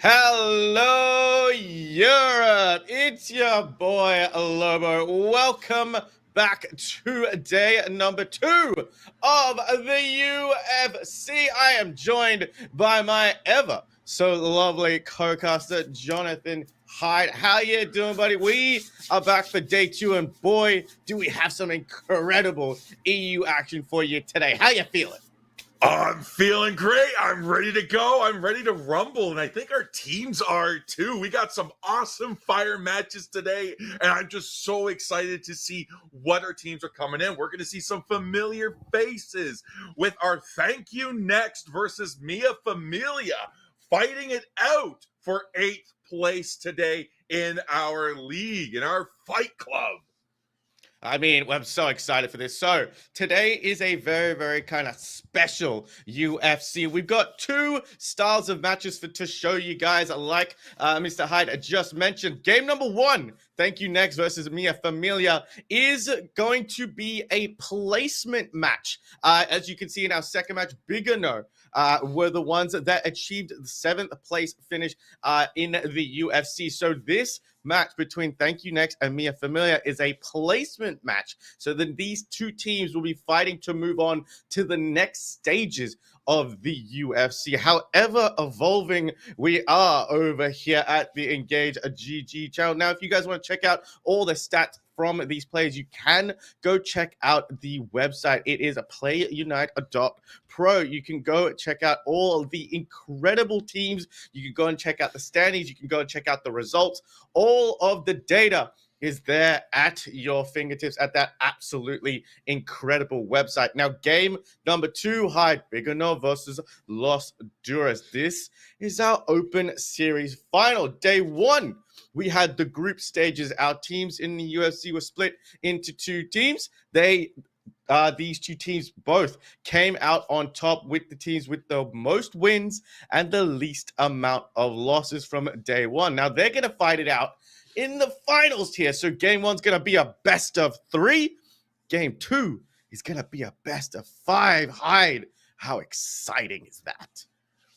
Hello, Europe. It's your boy Lobo. Welcome back to day number 2 of the UFC. I am joined by my ever so lovely co-caster, Jonathan Hyde. How you doing, buddy? We are back for day 2, and boy, do we have some incredible EU action for you today. How you feeling? I'm feeling great. I'm ready to go. I'm ready to rumble. And I think our teams are too. We got some awesome fire matches today. And I'm just so excited to see what our teams are coming in. We're going to see some familiar faces with our Thank You Next versus Mia Familia fighting it out for 8th place today in our league, in our fight club. I mean, I'm so excited for this. So today is a very, very kind of special UFC. We've got 2 styles of matches to show you guys, like Mr. Hyde just mentioned. Game number 1, Thank You Next versus Mia Familia, is going to be a placement match. As you can see in our second match, Big or No were the ones that achieved the 7th place finish in the UFC. So this match between Thank You Next and Mia Familia is a placement match. So then these 2 teams will be fighting to move on to the next stages of the UFC. However evolving we are over here at the Engage GG channel. Now, if you guys want to check out all the stats from these players, you can go check out the website. It is playunite.pro. You can go check out all of the incredible teams. You can go and check out the standings. You can go and check out the results. All of the data is there at your fingertips at that absolutely incredible website. Now, game number 2, Hyde, Big or No versus Los Duras. This is our Open Series final. Day 1, we had the group stages. Our teams in the UFC were split into 2 teams. These 2 teams both came out on top with the teams with the most wins and the least amount of losses from day 1. Now, they're going to fight it out in the finals here. So game 1's going to be a best of 3. Game 2 is going to be a best of 5. Hyde, how exciting is that?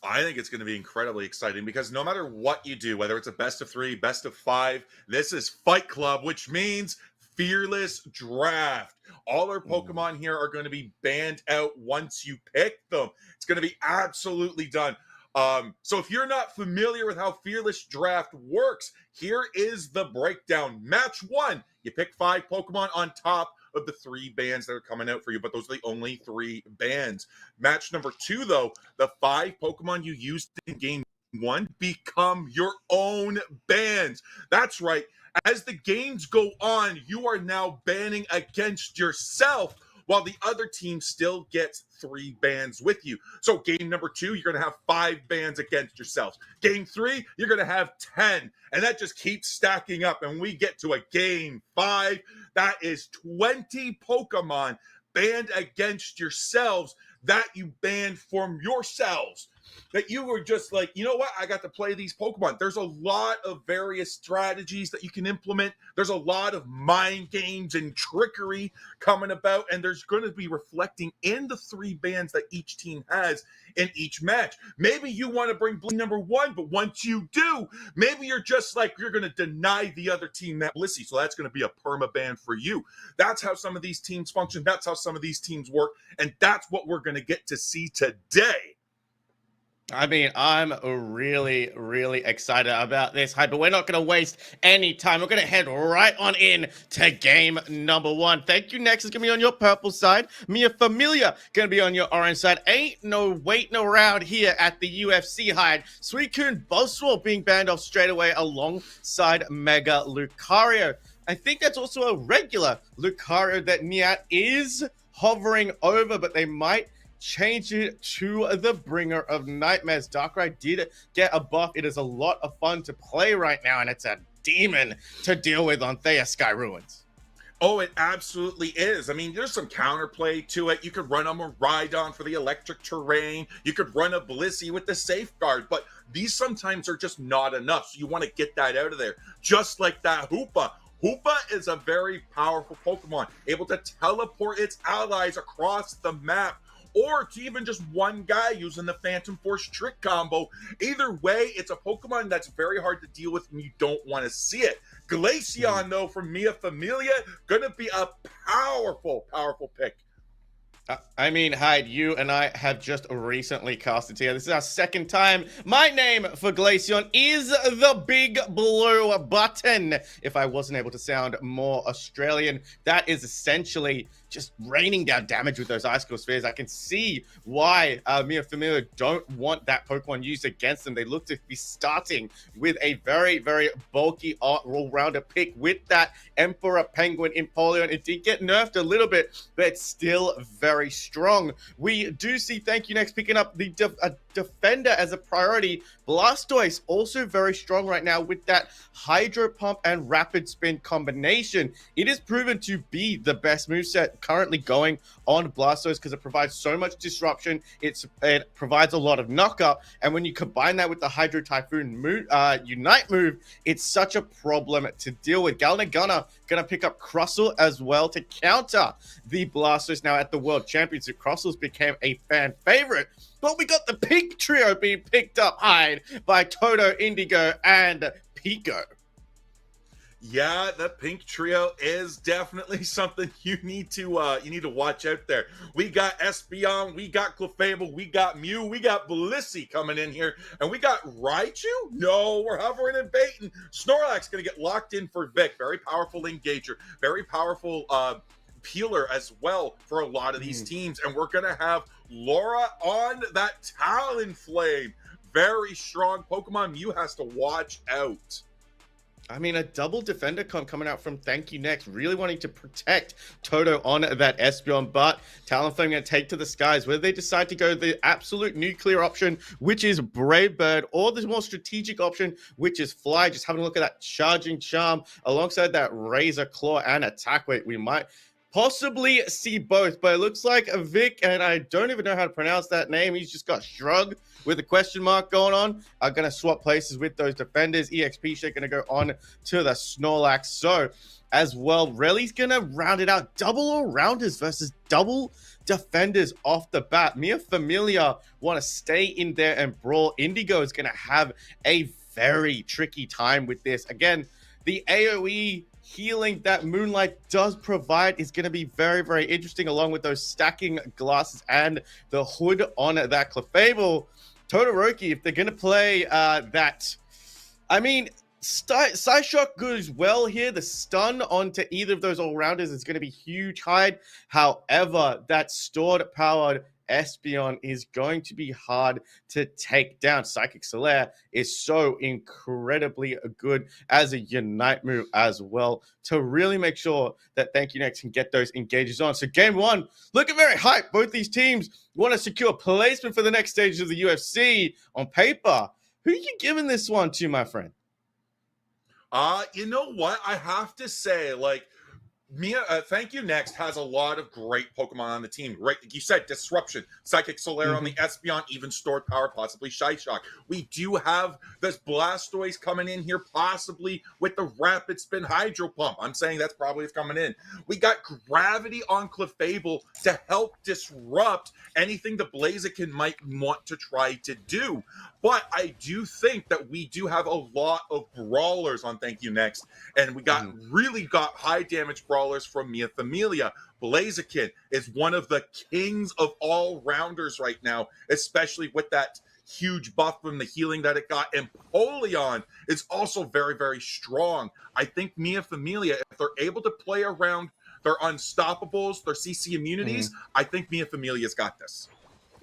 I think it's going to be incredibly exciting because no matter what you do, whether it's a best of 3, best of 5, this is Fight Club, which means fearless draft. All our Pokemon here are going to be banned out once you pick them. It's going to be absolutely done. So if you're not familiar with how fearless draft works, here is the breakdown. Match 1, you pick 5 Pokemon on top of the 3 bands that are coming out for you, but those are the only 3 bands. Match number 2, though, the 5 Pokemon you used in game 1 become your own bands. That's right. As the games go on, you are now banning against yourself while the other team still gets 3 bans with you. So game number 2, you're going to have 5 bans against yourselves. Game 3, you're going to have 10. And that just keeps stacking up. And we get to a game 5. That is 20 Pokemon banned against yourselves that you banned from yourselves. That you were just like, you know what? I got to play these Pokemon. There's a lot of various strategies that you can implement. There's a lot of mind games and trickery coming about, and there's going to be reflecting in the 3 bans that each team has in each match. Maybe you want to bring Blissey number 1, but once you do, maybe you're just like, you're going to deny the other team that Blissey, so that's going to be a perma ban for you. That's how some of these teams function. That's how some of these teams work, and that's what we're going to get to see today. I mean, I'm really, really excited about this, Hyde, but we're not going to waste any time. We're going to head right on in to game number 1. Thank You Next is going to be on your purple side. Mia Familia going to be on your orange side. Ain't no waiting around here at the UFC, Hyde. Suicune Boswell being banned off straight away alongside Mega Lucario. I think that's also a regular Lucario that Niat is hovering over, but they might change it to the Bringer of Nightmares. Darkrai did get a buff. It is a lot of fun to play right now, and it's a demon to deal with on Thea Sky Ruins. Oh, it absolutely is. I mean, there's some counterplay to it. You could run a Miraidon for the electric terrain. You could run a Blissey with the safeguard, but these sometimes are just not enough. So you want to get that out of there. Just like that Hoopa. Hoopa is a very powerful Pokemon, able to teleport its allies across the map or to even just one guy using the Phantom Force trick combo. Either way, it's a Pokemon that's very hard to deal with and you don't want to see it. Glaceon, though, from Mia Familia, gonna be a powerful pick. I mean, Hyde, you and I have just recently casted together. This is our second time. My name for Glaceon is the Big Blue Button. If I wasn't able to sound more Australian, that is essentially just raining down damage with those Icicle Spheres. I can see why Mia Familia don't want that Pokemon used against them. They look to be starting with a very, very bulky all-rounder pick with that Emperor Penguin Empoleon. It did get nerfed a little bit, but it's still very strong. We do see Thank You Next picking up the defender as a priority. Blastoise also very strong right now with that Hydro Pump and Rapid Spin combination. It is proven to be the best moveset currently going on Blastoise because it provides so much disruption. It provides a lot of knockup, and when you combine that with the Hydro Typhoon Unite move, it's such a problem to deal with. Galnagana gonna pick up Crustle as well to counter the Blastoise. Now at the World Championship, Crustles became a fan favorite, but we got the pink trio being picked up high by Toto, Indigo, and Pico. Yeah, the pink trio is definitely something you need to watch out there. We got Espeon, we got Clefable, we got Mew, we got Blissey coming in here, and we got Raichu. No, we're hovering and baiting. Snorlax gonna get locked in for Vic. Very powerful engager, very powerful peeler as well for a lot of these teams, and we're gonna have Laura on that Talonflame. Very strong Pokemon. Mew has to watch out. I mean, a double defender coming out from Thank You Next, really wanting to protect Toto on that Espeon, but Talonflame going to take to the skies. Whether they decide to go the absolute nuclear option, which is Brave Bird, or the more strategic option, which is Fly, just having a look at that Charging Charm alongside that Razor Claw and Attack Weight, we might possibly see both, but it looks like a Vic, and I don't even know how to pronounce that name. He's just got Shrug with a question mark going on. Are going to swap places with those defenders. EXP Shake going to go on to the Snorlax. So, as well, Reli's going to round it out. Double all-rounders versus double defenders off the bat. Mia Familia want to stay in there and brawl. Indigo is going to have a very tricky time with this. Again, the AoE healing that Moonlight does provide is going to be very, very interesting, along with those stacking glasses and the hood on that Clefable. Todoroki, if they're going to play that, I mean, Psyshock goes well here. The stun onto either of those all-rounders is going to be huge. Hide. However, that stored-powered Espeon is going to be hard to take down. Psychic Solaire is so incredibly good as a Unite move as well to really make sure that Thank You Next can get those engages on. So game one, looking very hype. Both these teams want to secure placement for the next stage of the UFC on paper. Who are you giving this one to, my friend? You know what? I have to say, like, Mia, Thank You Next has a lot of great Pokemon on the team. Right, like you said, Disruption, Psychic Solaire on the Espeon, even Stored Power, possibly Psyshock. We do have this Blastoise coming in here, possibly with the Rapid Spin Hydro Pump. I'm saying that's probably what's coming in. We got Gravity on Clefable to help disrupt anything the Blaziken might want to try to do. But I do think that we do have a lot of brawlers on Thank You Next, and we got really got high damage brawlers from Mia Familia. Blaziken is one of the kings of all rounders right now, especially with that huge buff from the healing that it got. And Empoleon is also very, very strong. I think Mia Familia, if they're able to play around their unstoppables, their CC immunities, I think Mia Familia's got this.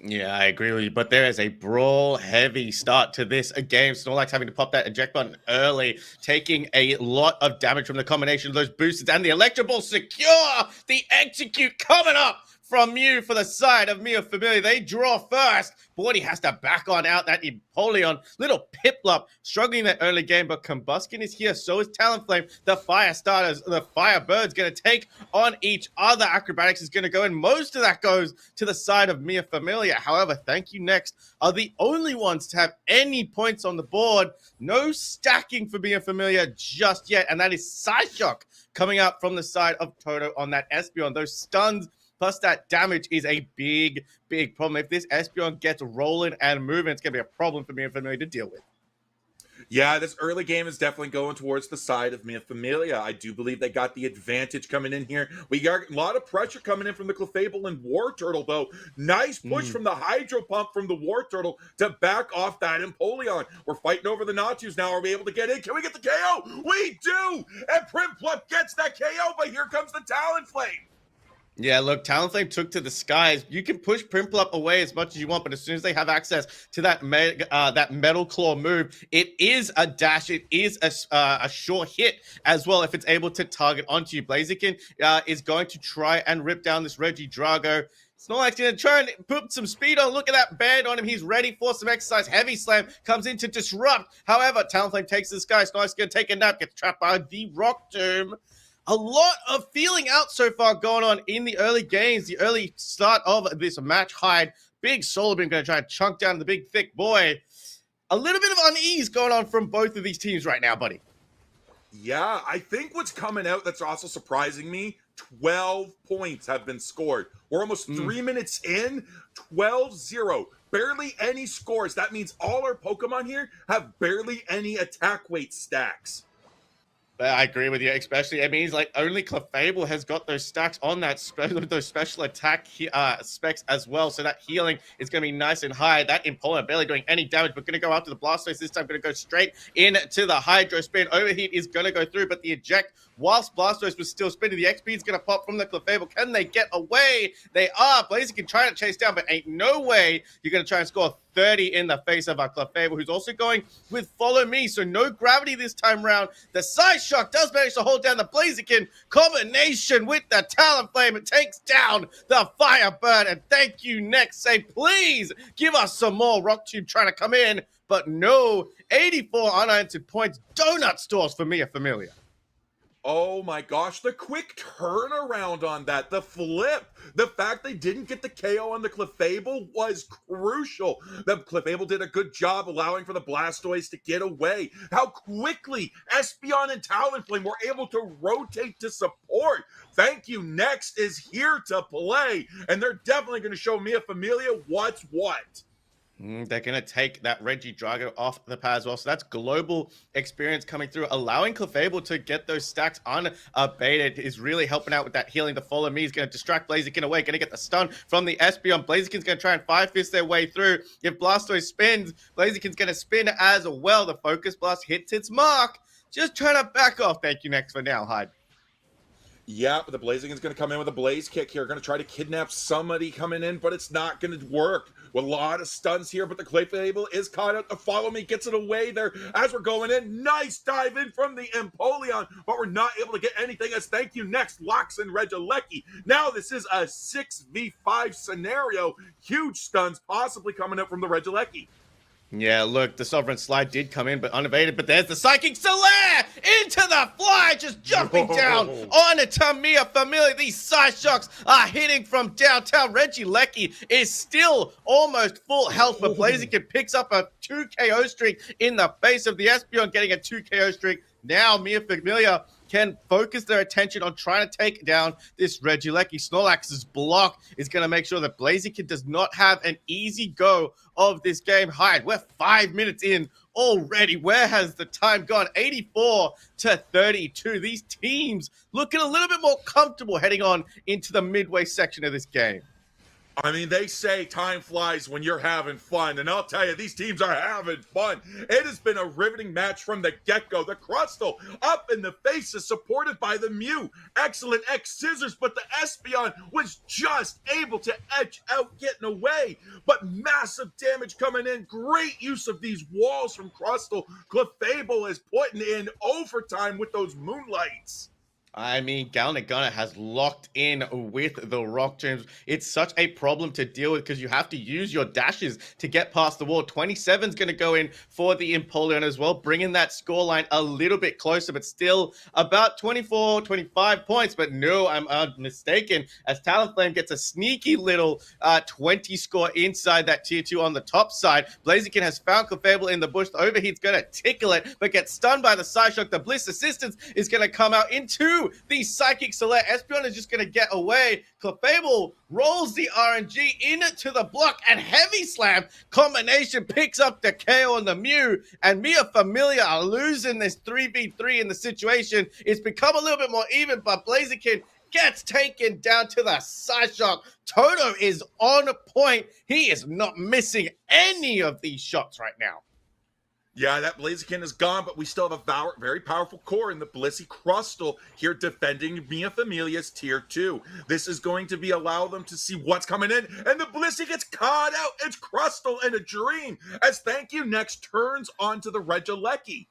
Yeah, I agree with you, but there is a brawl-heavy start to this game. Snorlax having to pop that eject button early, taking a lot of damage from the combination of those boosters and the Electro Ball secure. The execute coming up from Mew for the side of Mia Familia. They draw first. Bordy has to back on out that Empoleon. Little Piplup struggling that early game, but Combuskin is here. So is Talonflame. The Fire Starters, the Firebird's going to take on each other. Acrobatics is going to go, and most of that goes to the side of Mia Familia. However, Thank You Next are the only ones to have any points on the board. No stacking for Mia Familia just yet, and that is Psyshock coming out from the side of Toto on that Espeon. Those stuns plus that damage is a big problem. If this Espeon gets rolling and moving, it's going to be a problem for me and Familia to deal with. Yeah, this early game is definitely going towards the side of Mia Familia. I do believe they got the advantage coming in here. We got a lot of pressure coming in from the Clefable and War Turtle, though. Nice push from the Hydro Pump from the War Turtle to back off that Empoleon. We're fighting over the Natus now. Are we able to get in? Can we get the KO? We do! And Primplup gets that KO, but here comes the Talonflame. Yeah, look, Talonflame took to the skies. You can push Primplup away as much as you want, but as soon as they have access to that Metal Claw move, it is a dash. It is a sure hit as well if it's able to target onto you. Blaziken is going to try and rip down this Regidrago. Snorlax going to try and put some speed on. Look at that band on him. He's ready for some exercise. Heavy Slam comes in to disrupt. However, Talonflame takes the sky. Snorlax going to take a nap, gets trapped by the Rock Tomb. A lot of feeling out so far going on in the early games, the early start of this match. Hyde, big Solar Beam going to try and chunk down the big thick boy. A little bit of unease going on from both of these teams right now, buddy. Yeah, I think what's coming out that's also surprising me, 12 points have been scored. We're almost 3 minutes in, 12-0. Barely any scores. That means all our Pokemon here have barely any attack weight stacks. I agree with you, especially, it means like only Clefable has got those stacks on that those special attack specs as well, so that healing is going to be nice and high. That Empoleon barely doing any damage, but going to go after the Blastoise this time, going to go straight into the Hydro Spin. Overheat is going to go through, but the eject, whilst Blastoise was still spinning, the XP is going to pop from the Clefable. Can they get away? They are. Blaziken trying to chase down, but ain't no way you're going to try and score 30 in the face of our Clefable, who's also going with Follow Me, so no gravity this time round. The Side Shock does manage to hold down the Blaziken combination with the Talonflame. It takes down the Firebird, and thank you, next. Say, please give us some more. Rock Tube trying to come in, but no. 84 unanswered points. Donut stores for Mia Familia. Oh my gosh, the quick turnaround on that, the flip, the fact they didn't get the KO on the Clefable was crucial. The Clefable did a good job allowing for the Blastoise to get away. How quickly Espeon and Talonflame were able to rotate to support. Thank you, Next is here to play, and they're definitely going to show Mia Familia what's what. They're going to take that Regidrago off the pad as well. So that's global experience coming through. Allowing Clefable to get those stacks unabated is really helping out with that healing. The Follow Me is going to distract Blaziken away. Going to get the stun from the Espeon. Blaziken's going to try and Fire Fist their way through. If Blastoise spins, Blaziken's going to spin as well. The Focus Blast hits its mark. Just trying to back off. Thank you, Next, for now, Hyde. Yeah, but the Blaziken's going to come in with a Blaze Kick here. Going to try to kidnap somebody coming in, but it's not going to work. With a lot of stuns here, but the Clefable is caught out. The Follow Me gets it away there as we're going in. Nice dive in from the Empoleon, but we're not able to get anything as Thank You Next locks in Regieleki. Now this is a 6v5 scenario. Huge stuns possibly coming up from the Regieleki. Yeah, look, the Sovereign Slide did come in, but unevaded. But there's the Psychic Solaire into the fly, just jumping down on a Mia Familia. These Side Shocks are hitting from downtown. Regieleki is still almost full health, but Blaziken picks up a 2 KO streak in the face of the Espeon, getting a 2 KO streak. Now Mia Familia can focus their attention on trying to take down this Regieleki. Snorlax's block is going to make sure that Blaziken does not have an easy go of this game. Hyde, we're 5 minutes in already. Where has the time gone? 84-32. These teams looking a little bit more comfortable heading on into the midway section of this game. I mean, they say time flies when you're having fun, and I'll tell you, these teams are having fun. It has been a riveting match from the get-go. The Crustle up in the faces, supported by the Mew. Excellent X-Scissors, but the Espeon was just able to edge out, getting away. But massive damage coming in. Great use of these walls from Crustle. Clefable is putting in overtime with those Moonlights. I mean, Galnagana has locked in with the Rock Tombs. It's such a problem to deal with because you have to use your dashes to get past the wall. 27's going to go in for the Empoleon as well, bringing that scoreline a little bit closer, but still about 24, 25 points. But no, I'm mistaken, as Talonflame gets a sneaky little 20 score inside that tier 2 on the top side. Blaziken has found Clefable in the bush. The Overheat's going to tickle it, but gets stunned by the Side Shock. The Bliss Assistance is going to come out into to the Psychic Select. Espeon is just going to get away. Clefable rolls the RNG into the block, and Heavy Slam combination picks up the KO on the Mew, and Mia Familia are losing this 3v3 in the situation. It's become a little bit more even, but Blaziken gets taken down to the side shot. Toto is on point. He is not missing any of these shots right now. Yeah, that Blaziken is gone, but we still have a very powerful core in the Blissey Crustal here defending Mia Familia's tier 2. This is going to be allow them to see what's coming in, and the Blissey gets caught out. It's Crustal and a Dream as Thank You Next turns onto the Regieleki.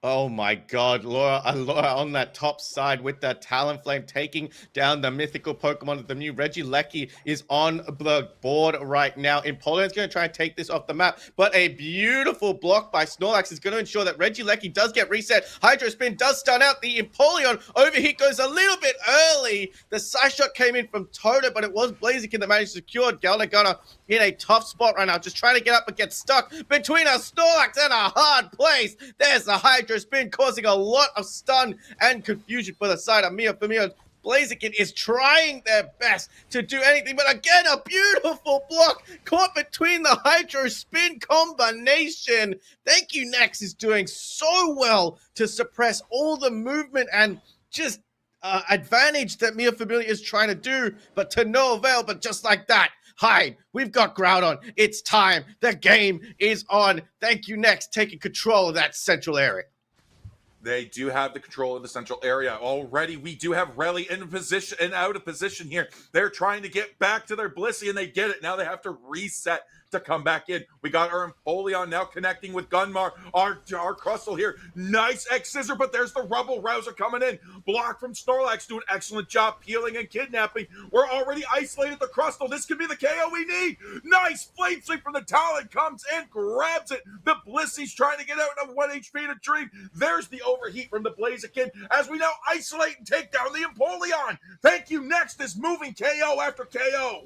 Oh my God, Laura on that top side with that Talonflame taking down the mythical Pokemon. The new Regieleki is on the board right now. Empoleon's going to try and take this off the map, but a beautiful block by Snorlax is going to ensure that Regieleki does get reset. Hydro Spin does stun out the Empoleon. Overheat goes a little bit early. The side shot came in from Toto, but it was Blaziken that managed to secure. Galnagana in a tough spot right now, just trying to get up but get stuck between a Snorlax and a hard place. There's the Hydro Spin causing a lot of stun and confusion for the side of Mia Familia. Blaziken is trying their best to do anything, but again, a beautiful block caught between the Hydro Spin combination. Thank You Next is doing so well to suppress all the movement and just advantage that Mia Familia is trying to do, but to no avail. But just like that, hide. We've got Groudon. It's time. The game is on. Thank You Next taking control of that central area. They do have the control of the central area. Already, we do have Relly in position and out of position here. They're trying to get back to their Blissey, and they get it. Now they have to reset to come back in. We got our Empoleon now connecting with Gunmar. Our Crustle here. Nice X-Scissor, but there's the Rubble Rouser coming in. Block from Snorlax, doing an excellent job peeling and kidnapping. We're already isolated the Crustle. This could be the KO we need. Nice Flame Sweep from the Talon. Comes in, grabs it. The Blissey's trying to get out of 1 HP to Dream. There's the overheat from the Blaziken as we now isolate and take down the Empoleon. Thank You Next is moving KO after KO.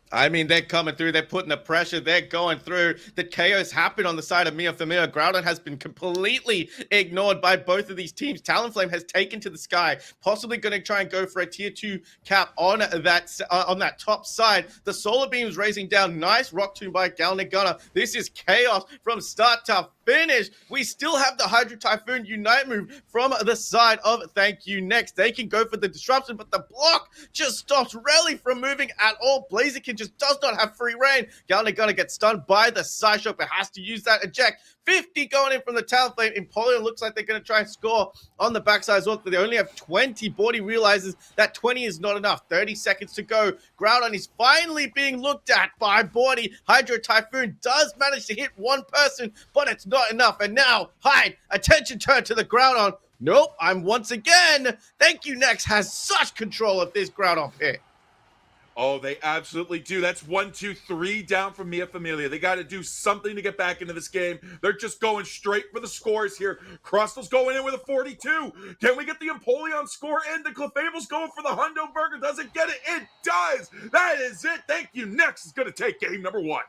I mean, they're coming through. They're putting the pressure. They're going through. The chaos happened on the side of Mia Familia. Groudon has been completely ignored by both of these teams. Talonflame has taken to the sky, possibly going to try and go for a tier 2 cap on that top side. The Solar Beam's raising down. Nice Rock Tomb by Galnagana. This is chaos from start to finish. We still have the Hydro Typhoon Unite move from the side of Thank You Next. They can go for the disruption, but the block just stops Relly from moving at all. Blaziken just does not have free reign. Galnagana gets stunned by the side shot, but has to use that eject. 50 going in from the Talonflame. Empoleon looks like they're going to try and score on the backside as well, but they only have 20. Bordy realizes that 20 is not enough. 30 seconds to go. Groudon is finally being looked at by Bordy. Hydro Typhoon does manage to hit one person, but it's not enough. And now, Hyde, attention turned to the Groudon. Nope, I'm once again. Thank You Next has such control of this Groudon pick. Oh, they absolutely do. That's 1, 2, 3 down from Mia Familia. They got to do something to get back into this game. They're just going straight for the scores here. Crustal's going in with a 42. Can we get the Empoleon score in? The Clefable's going for the Hundo Burger. Does it get it? It does. That is it. Thank You Next is going to take game number 1.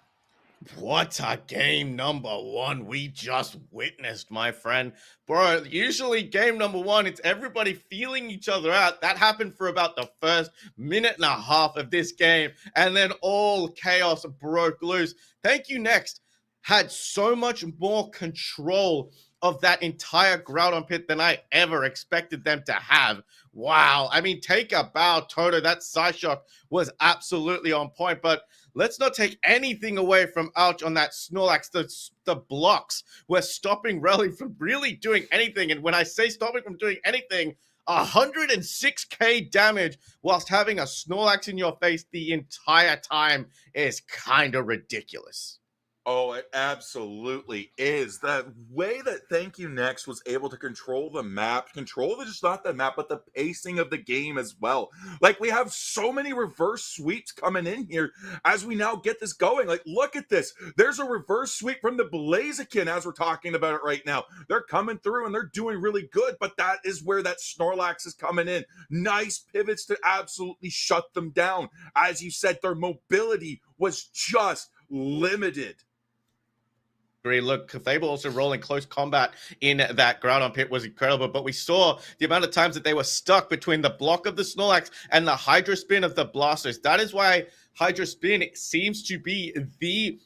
What a game number 1 we just witnessed, my friend. Bro, usually game number 1, it's everybody feeling each other out. That happened for about the first minute and a half of this game, and then all chaos broke loose. Thank You Next had so much more control of that entire Groudon pit than I ever expected them to have. Wow. I mean, take a bow, Toto. That side shock was absolutely on point, but let's not take anything away from Ouch on that Snorlax. The blocks were stopping Relly from really doing anything. And when I say stopping from doing anything, 106k damage whilst having a Snorlax in your face the entire time is kind of ridiculous. Oh, it absolutely is. The way that Thank You Next was able to control the map, just not the map, but the pacing of the game as well. Like, we have so many reverse sweeps coming in here as we now get this going. Like, look at this. There's a reverse sweep from the Blaziken as we're talking about it right now. They're coming through and they're doing really good, but that is where that Snorlax is coming in. Nice pivots to absolutely shut them down. As you said, their mobility was just limited. agree. Look, Fable also rolling close combat in that Groudon pit was incredible, but we saw the amount of times that they were stuck between the block of the Snorlax and the Hydro Spin of the Blastoise. That is why Hydro Spin seems to be the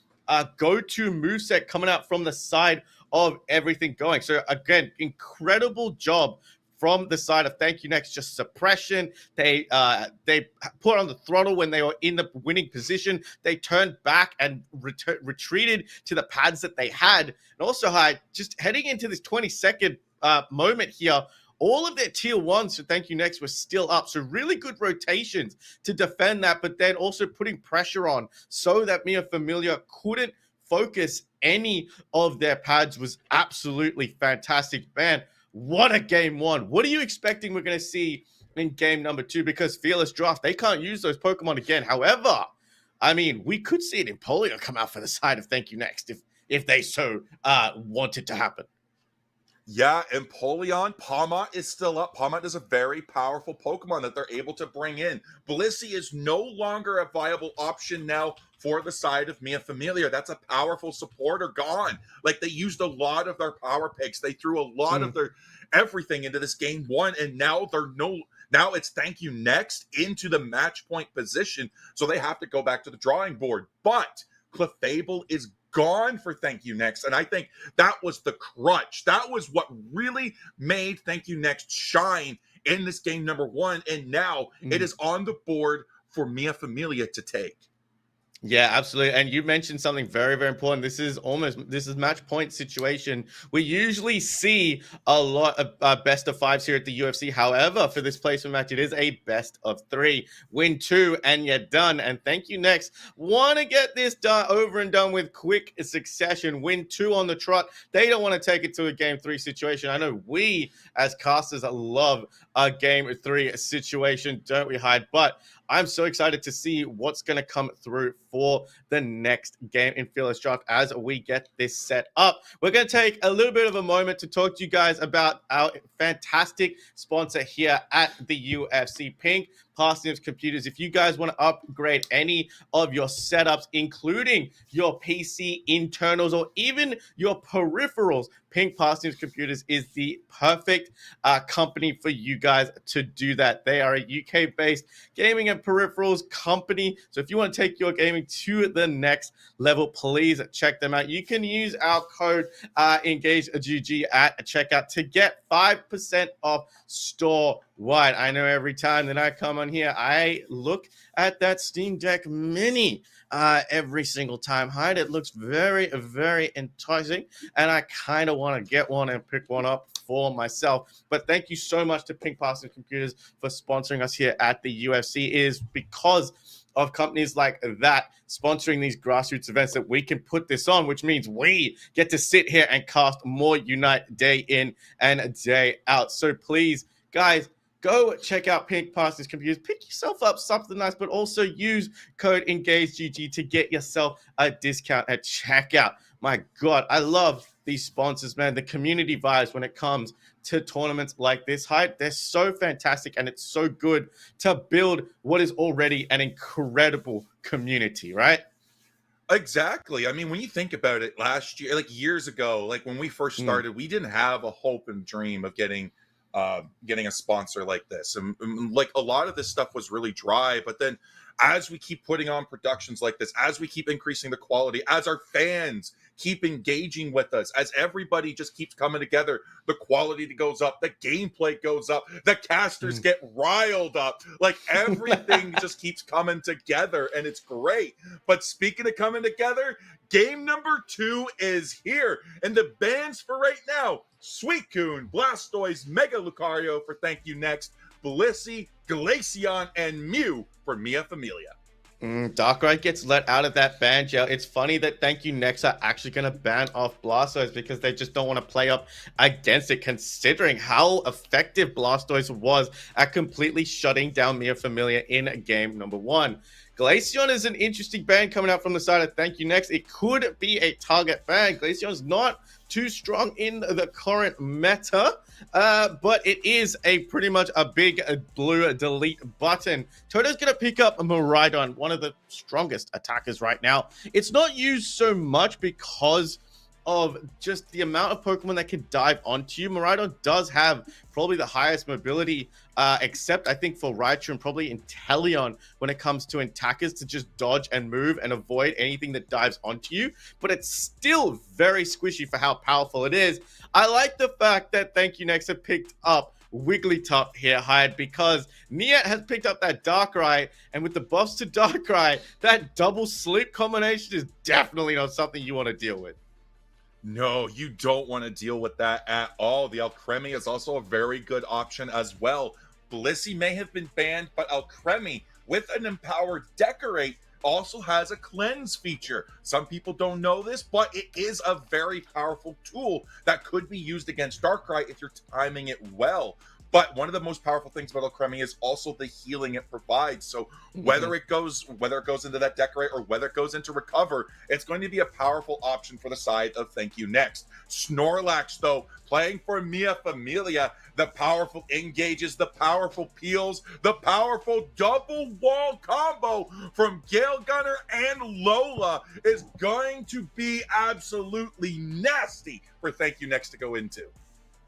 go-to moveset coming out from the side of everything going. So again, incredible job from the side of Thank You Next, just suppression. They put on the throttle when they were in the winning position. They turned back and retreated to the pads that they had. And also, just heading into this 20-second moment here, all of their tier ones for Thank You Next were still up. So really good rotations to defend that, but then also putting pressure on so that Mia Familia couldn't focus any of their pads was absolutely fantastic. Man, what a game one. What are you expecting we're going to see in game number 2? Because Fearless Draft, they can't use those Pokemon again. However, I mean, we could see it in Polio come out for the side of Thank You Next if they so wanted to happen. Yeah, and Pawmot is still up. Pawmot is a very powerful Pokemon that they're able to bring in. Blissey is no longer a viable option now for the side of Mia Familia. That's a powerful supporter gone. Like, they used a lot of their power picks. They threw a lot of their everything into this game one, and now now it's Thank You Next into the match point position, so they have to go back to the drawing board. But Clefable is gone for Thank You Next, and I think that was the crutch. That was what really made Thank You Next shine in this game number 1, and now it is on the board for Mia Familia to take. Yeah, absolutely. And you mentioned something very, very important. This is match point situation. We usually see a lot of best of 5s here at the UFC. However, for this placement match, it is a best of 3. Win 2 and you're done. And Thank You Next want to get this done over and done with quick succession. Win 2 on the trot. They don't want to take it to a game 3 situation. I know we as casters love a game 3 situation, don't we, Hyde? But I'm so excited to see what's going to come through for the next game in Fearless Draft as we get this set up. We're going to take a little bit of a moment to talk to you guys about our fantastic sponsor here at the UFC, Pink Parsnips Computers. If you guys want to upgrade any of your setups, including your PC internals or even your peripherals, Pink Parsnips Computers is the perfect company for you guys to do that. They are a UK-based gaming and peripherals company. So if you want to take your gaming to the next level, please check them out. You can use our code INGAGE GG at checkout to get 5% off store-wide. I know every time that I come on here, I look at that Steam Deck Mini every single time. Hyde, it looks very, very enticing, and I kind of want to get one and pick one up for myself. But thank you so much to Pink Parsnips Computers for sponsoring us here at the UFC. It is because of companies like that sponsoring these grassroots events that we can put this on, which means we get to sit here and cast more Unite day in and day out. So please, guys, go check out Pink Parsnips Computers. Pick yourself up something nice, but also use code INGAGEGG to get yourself a discount at checkout. My God, I love these sponsors, man. The community vibes when it comes to tournaments like this, Hyde, they're so fantastic, and it's so good to build what is already an incredible community, right? Exactly. I mean, when you think about it, last year, like years ago, like when we first started, we didn't have a hope and dream of getting a sponsor like this, and like a lot of this stuff was really dry. But then as we keep putting on productions like this, as we keep increasing the quality, as our fans keep engaging with us, as everybody just keeps coming together, the quality goes up, the gameplay goes up, the casters get riled up, like everything just keeps coming together, and it's great. But speaking of coming together, game number 2 is here, and the bans for right now: Suicune, Blastoise, Mega Lucario for Thank You Next, Blissey, Glaceon, and Mew for Mia Familia. Darkrai gets let out of that ban jail. It's funny that Thank You Next are actually going to ban off Blastoise because they just don't want to play up against it, considering how effective Blastoise was at completely shutting down Mia Familia in game number 1. Glaceon is an interesting ban coming out from the side of Thank You Next. It could be a target ban. Glaceon's not too strong in the current meta, but it is a pretty much a big blue delete button. Toto's going to pick up Miraidon, one of the strongest attackers right now. It's not used so much because of just the amount of Pokemon that can dive onto you. Miraidon does have probably the highest mobility, except I think for Raichu and probably Inteleon when it comes to attackers to just dodge and move and avoid anything that dives onto you. But it's still very squishy for how powerful it is. I like the fact that Thank You Next have picked up Wigglytuff here, Hyde, because Niat has picked up that Darkrai, and with the buffs to Darkrai, that double sleep combination is definitely not something you want to deal with. No, you don't want to deal with that at all. The Alcremie is also a very good option as well. Blissey may have been banned, but Alcremie, with an empowered Decorate, also has a cleanse feature. Some people don't know this, but it is a very powerful tool that could be used against Darkrai if you're timing it well. But one of the most powerful things about Alcremie is also the healing it provides. So whether it goes into that Decorate or whether it goes into Recover, it's going to be a powerful option for the side of Thank You Next. Snorlax, though, playing for Mia Familia, the powerful engages, the powerful peels, the powerful double wall combo from Gale Gunner and Lola is going to be absolutely nasty for Thank You Next to go into.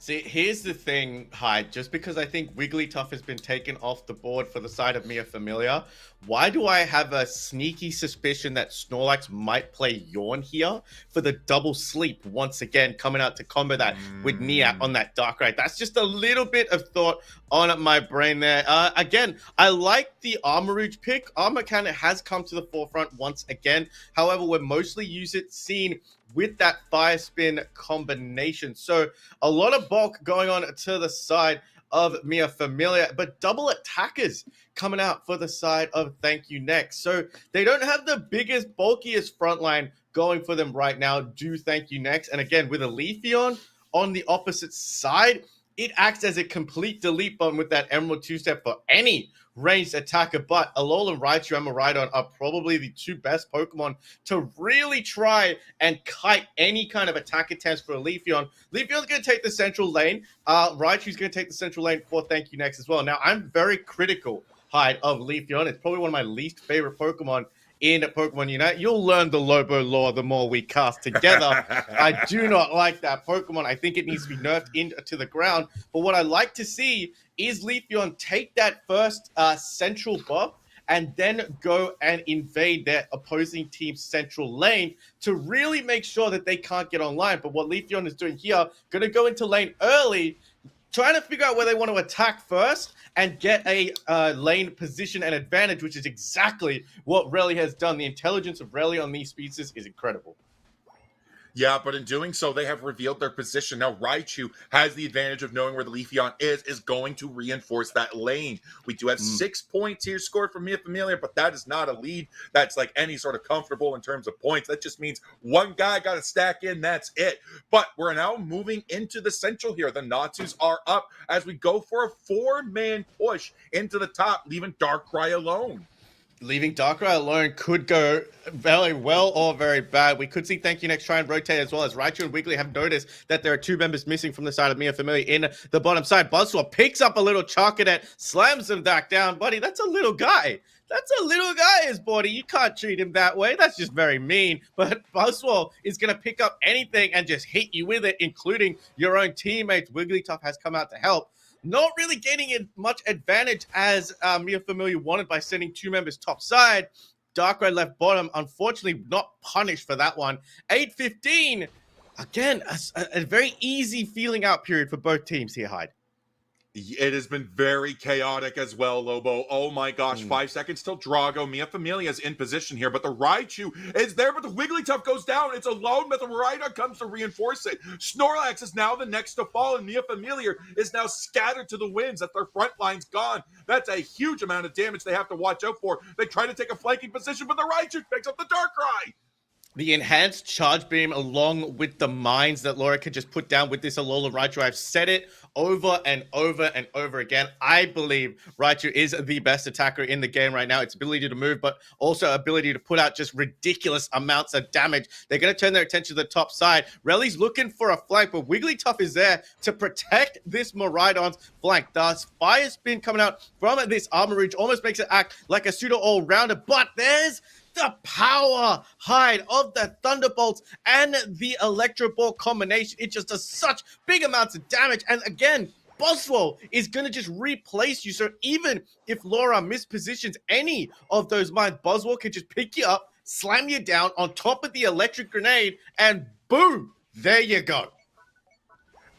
See, here's the thing, Hyde. Just because I think Wigglytuff has been taken off the board for the side of Mia Familia, why do I have a sneaky suspicion that Snorlax might play Yawn here for the double sleep once again, coming out to combo that with Niat on that Darkrai? That's just a little bit of thought on my brain there. Again, I like the Armourouge pick. Armor Cannon has come to the forefront once again. However, we're mostly seen with that Fire Spin combination. So a lot of bulk going on to the side of Mia Familia, but double attackers coming out for the side of Thank You Next. So they don't have the biggest, bulkiest front line going for them right now. Do Thank You Next. And again, with a Leafeon on the opposite side, it acts as a complete delete button with that Emerald two-step for any ranged attacker, but Alolan, Raichu, and Miraidon are probably the two best Pokemon to really try and kite any kind of attack attempts for a Leafeon. Leafeon's going to take the central lane. Raichu's going to take the central lane for Thank You Next as well. Now, I'm very critical, Hyde, of Leafeon. It's probably one of my least favorite Pokemon in Pokemon Unite. You'll learn the Lobo lore the more we cast together. I do not like that Pokemon. I think it needs to be nerfed into the ground. But what I like to see is Leafeon take that first central buff and then go and invade their opposing team's central lane to really make sure that they can't get online. But what Leafeon is doing here, going to go into lane early, trying to figure out where they want to attack first and get a lane position and advantage, which is exactly what Rally has done. The intelligence of Rally on these species is incredible. Yeah, but in doing so, they have revealed their position. Now, Raichu has the advantage of knowing where the Leafeon is going to reinforce that lane. We do have 6 points here scored from Mia Familia, but that is not a lead that's like any sort of comfortable in terms of points. That just means one guy got to stack in, that's it. But we're now moving into the central here. The Natsus are up as we go for a 4-man push into the top, leaving Darkrai alone. Leaving Darkrai alone could go very well or very bad. We could see Thank You Next try and rotate as well, as Raichu and Wiggly have noticed that there are 2 members missing from the side of Mia Familia in the bottom side. Buzzsaw picks up a little Charcadet, slams him back down. Buddy, that's a little guy. That's a little guy, his body. You can't treat him that way. That's just very mean. But Buzzsaw is going to pick up anything and just hit you with it, including your own teammates. Wigglytuff has come out to help. Not really gaining much advantage as Mia Familia wanted by sending 2 members top side. Darkrai left bottom. Unfortunately, not punished for that one. 8-15. Again, a very easy feeling out period for both teams here, Hyde. It has been very chaotic as well, Lobo. Oh my gosh, 5 seconds till Drago. Mia Familia is in position here, but the Raichu is there, but the Wigglytuff goes down. It's alone, but the Miraidon comes to reinforce it. Snorlax is now the next to fall, and Mia Familia is now scattered to the winds as their front line's gone. That's a huge amount of damage they have to watch out for. They try to take a flanking position, but the Raichu picks up the Darkrai. The enhanced charge beam along with the mines that Laura can just put down with this Alolan Raichu. I've said it over and over and over again. I believe Raichu is the best attacker in the game right now. Its ability to move, but also ability to put out just ridiculous amounts of damage. They're going to turn their attention to the top side. Relly's looking for a flank, but Wigglytuff is there to protect this Miraidon's flank. Thus, Fire Spin coming out from this Armourouge almost makes it act like a pseudo all-rounder, but there's the power hide of the Thunderbolts and the Electro Ball combination. It just does such big amounts of damage. And again, Boswell is going to just replace you. So even if Laura mispositions any of those mines, Boswell can just pick you up, slam you down on top of the electric grenade, and boom, there you go.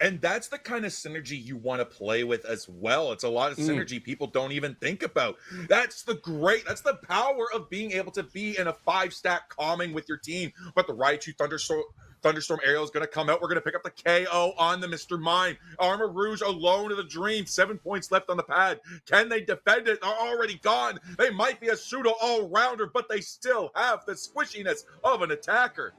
And that's the kind of synergy you want to play with as well. It's a lot of synergy people don't even think about. That's the power of being able to be in a 5-stack calming with your team. But the Raichu Thunderstorm Aerial is going to come out. We're going to pick up the KO on the Mr. Mime. Armor Rouge alone to the dream. 7 points left on the pad. Can they defend it? They're already gone. They might be a pseudo all-rounder, but they still have the squishiness of an attacker.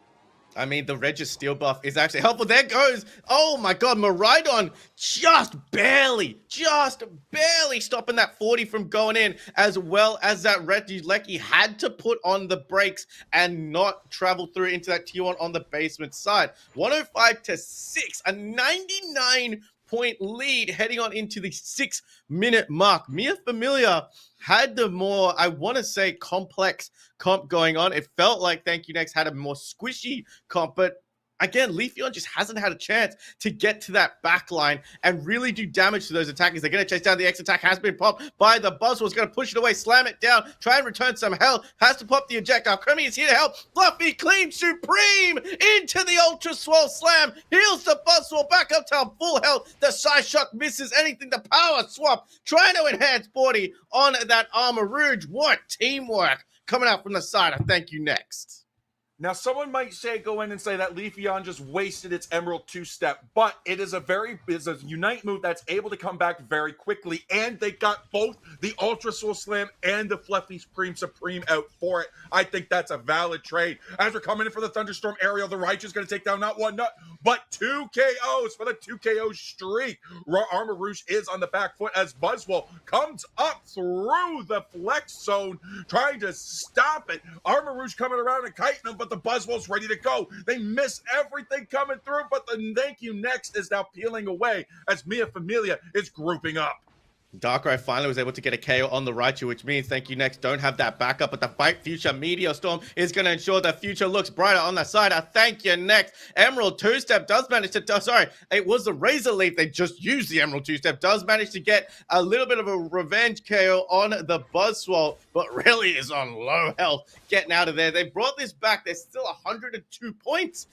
I mean, the Regis Steel buff is actually helpful. There goes. Oh my god, Miraidon just barely stopping that 40 from going in, as well as that Regieleki had to put on the brakes and not travel through into that T1 on the basement side. 105-6, a 99-point lead heading on into the 6-minute mark. Mia Familia had the more, I want to say, complex comp going on. It felt like Thank You Next had a more squishy comp, but again, Leafeon just hasn't had a chance to get to that back line and really do damage to those attackers. They're going to chase down. The X attack has been popped by the Buzzwell. It's going to push it away, slam it down, try and return some health. Has to pop the eject. Cremie is here to help. Fluffy, clean, supreme into the Ultra Swole slam. Heals the Buzzwell back up to full health. The Psyshock misses anything. The power swap trying to enhance 40 on that Armor Rouge. What teamwork coming out from the side of Thank You Next. Now, someone might go in and say that Leafeon just wasted its Emerald 2-step, but it's a Unite move that's able to come back very quickly, and they got both the Ultra Soul Slam and the Fluffy Supreme out for it. I think that's a valid trade. As we're coming in for the Thunderstorm Aerial, the Raichu's going to take down not one, but 2 KOs for the 2 KO streak. Armor Rouge is on the back foot as Buzzwell comes up through the flex zone, trying to stop it. Armor Rouge coming around and kiting them, but the Buzzwell's ready to go. They miss everything coming through, but the Thank You Next is now peeling away as Mia Familia is grouping up. Darkrai finally was able to get a KO on the Raichu, which means Thank You Next don't have that backup, but the Fight Future Meteor Storm is going to ensure the future looks brighter on the side of Thank You Next. Emerald 2-step does manage to, sorry, it was the Razor Leaf. They just used the Emerald 2-step, does manage to get a little bit of a revenge KO on the Buzzwole, but really is on low health getting out of there. They brought this back. There's still 102 points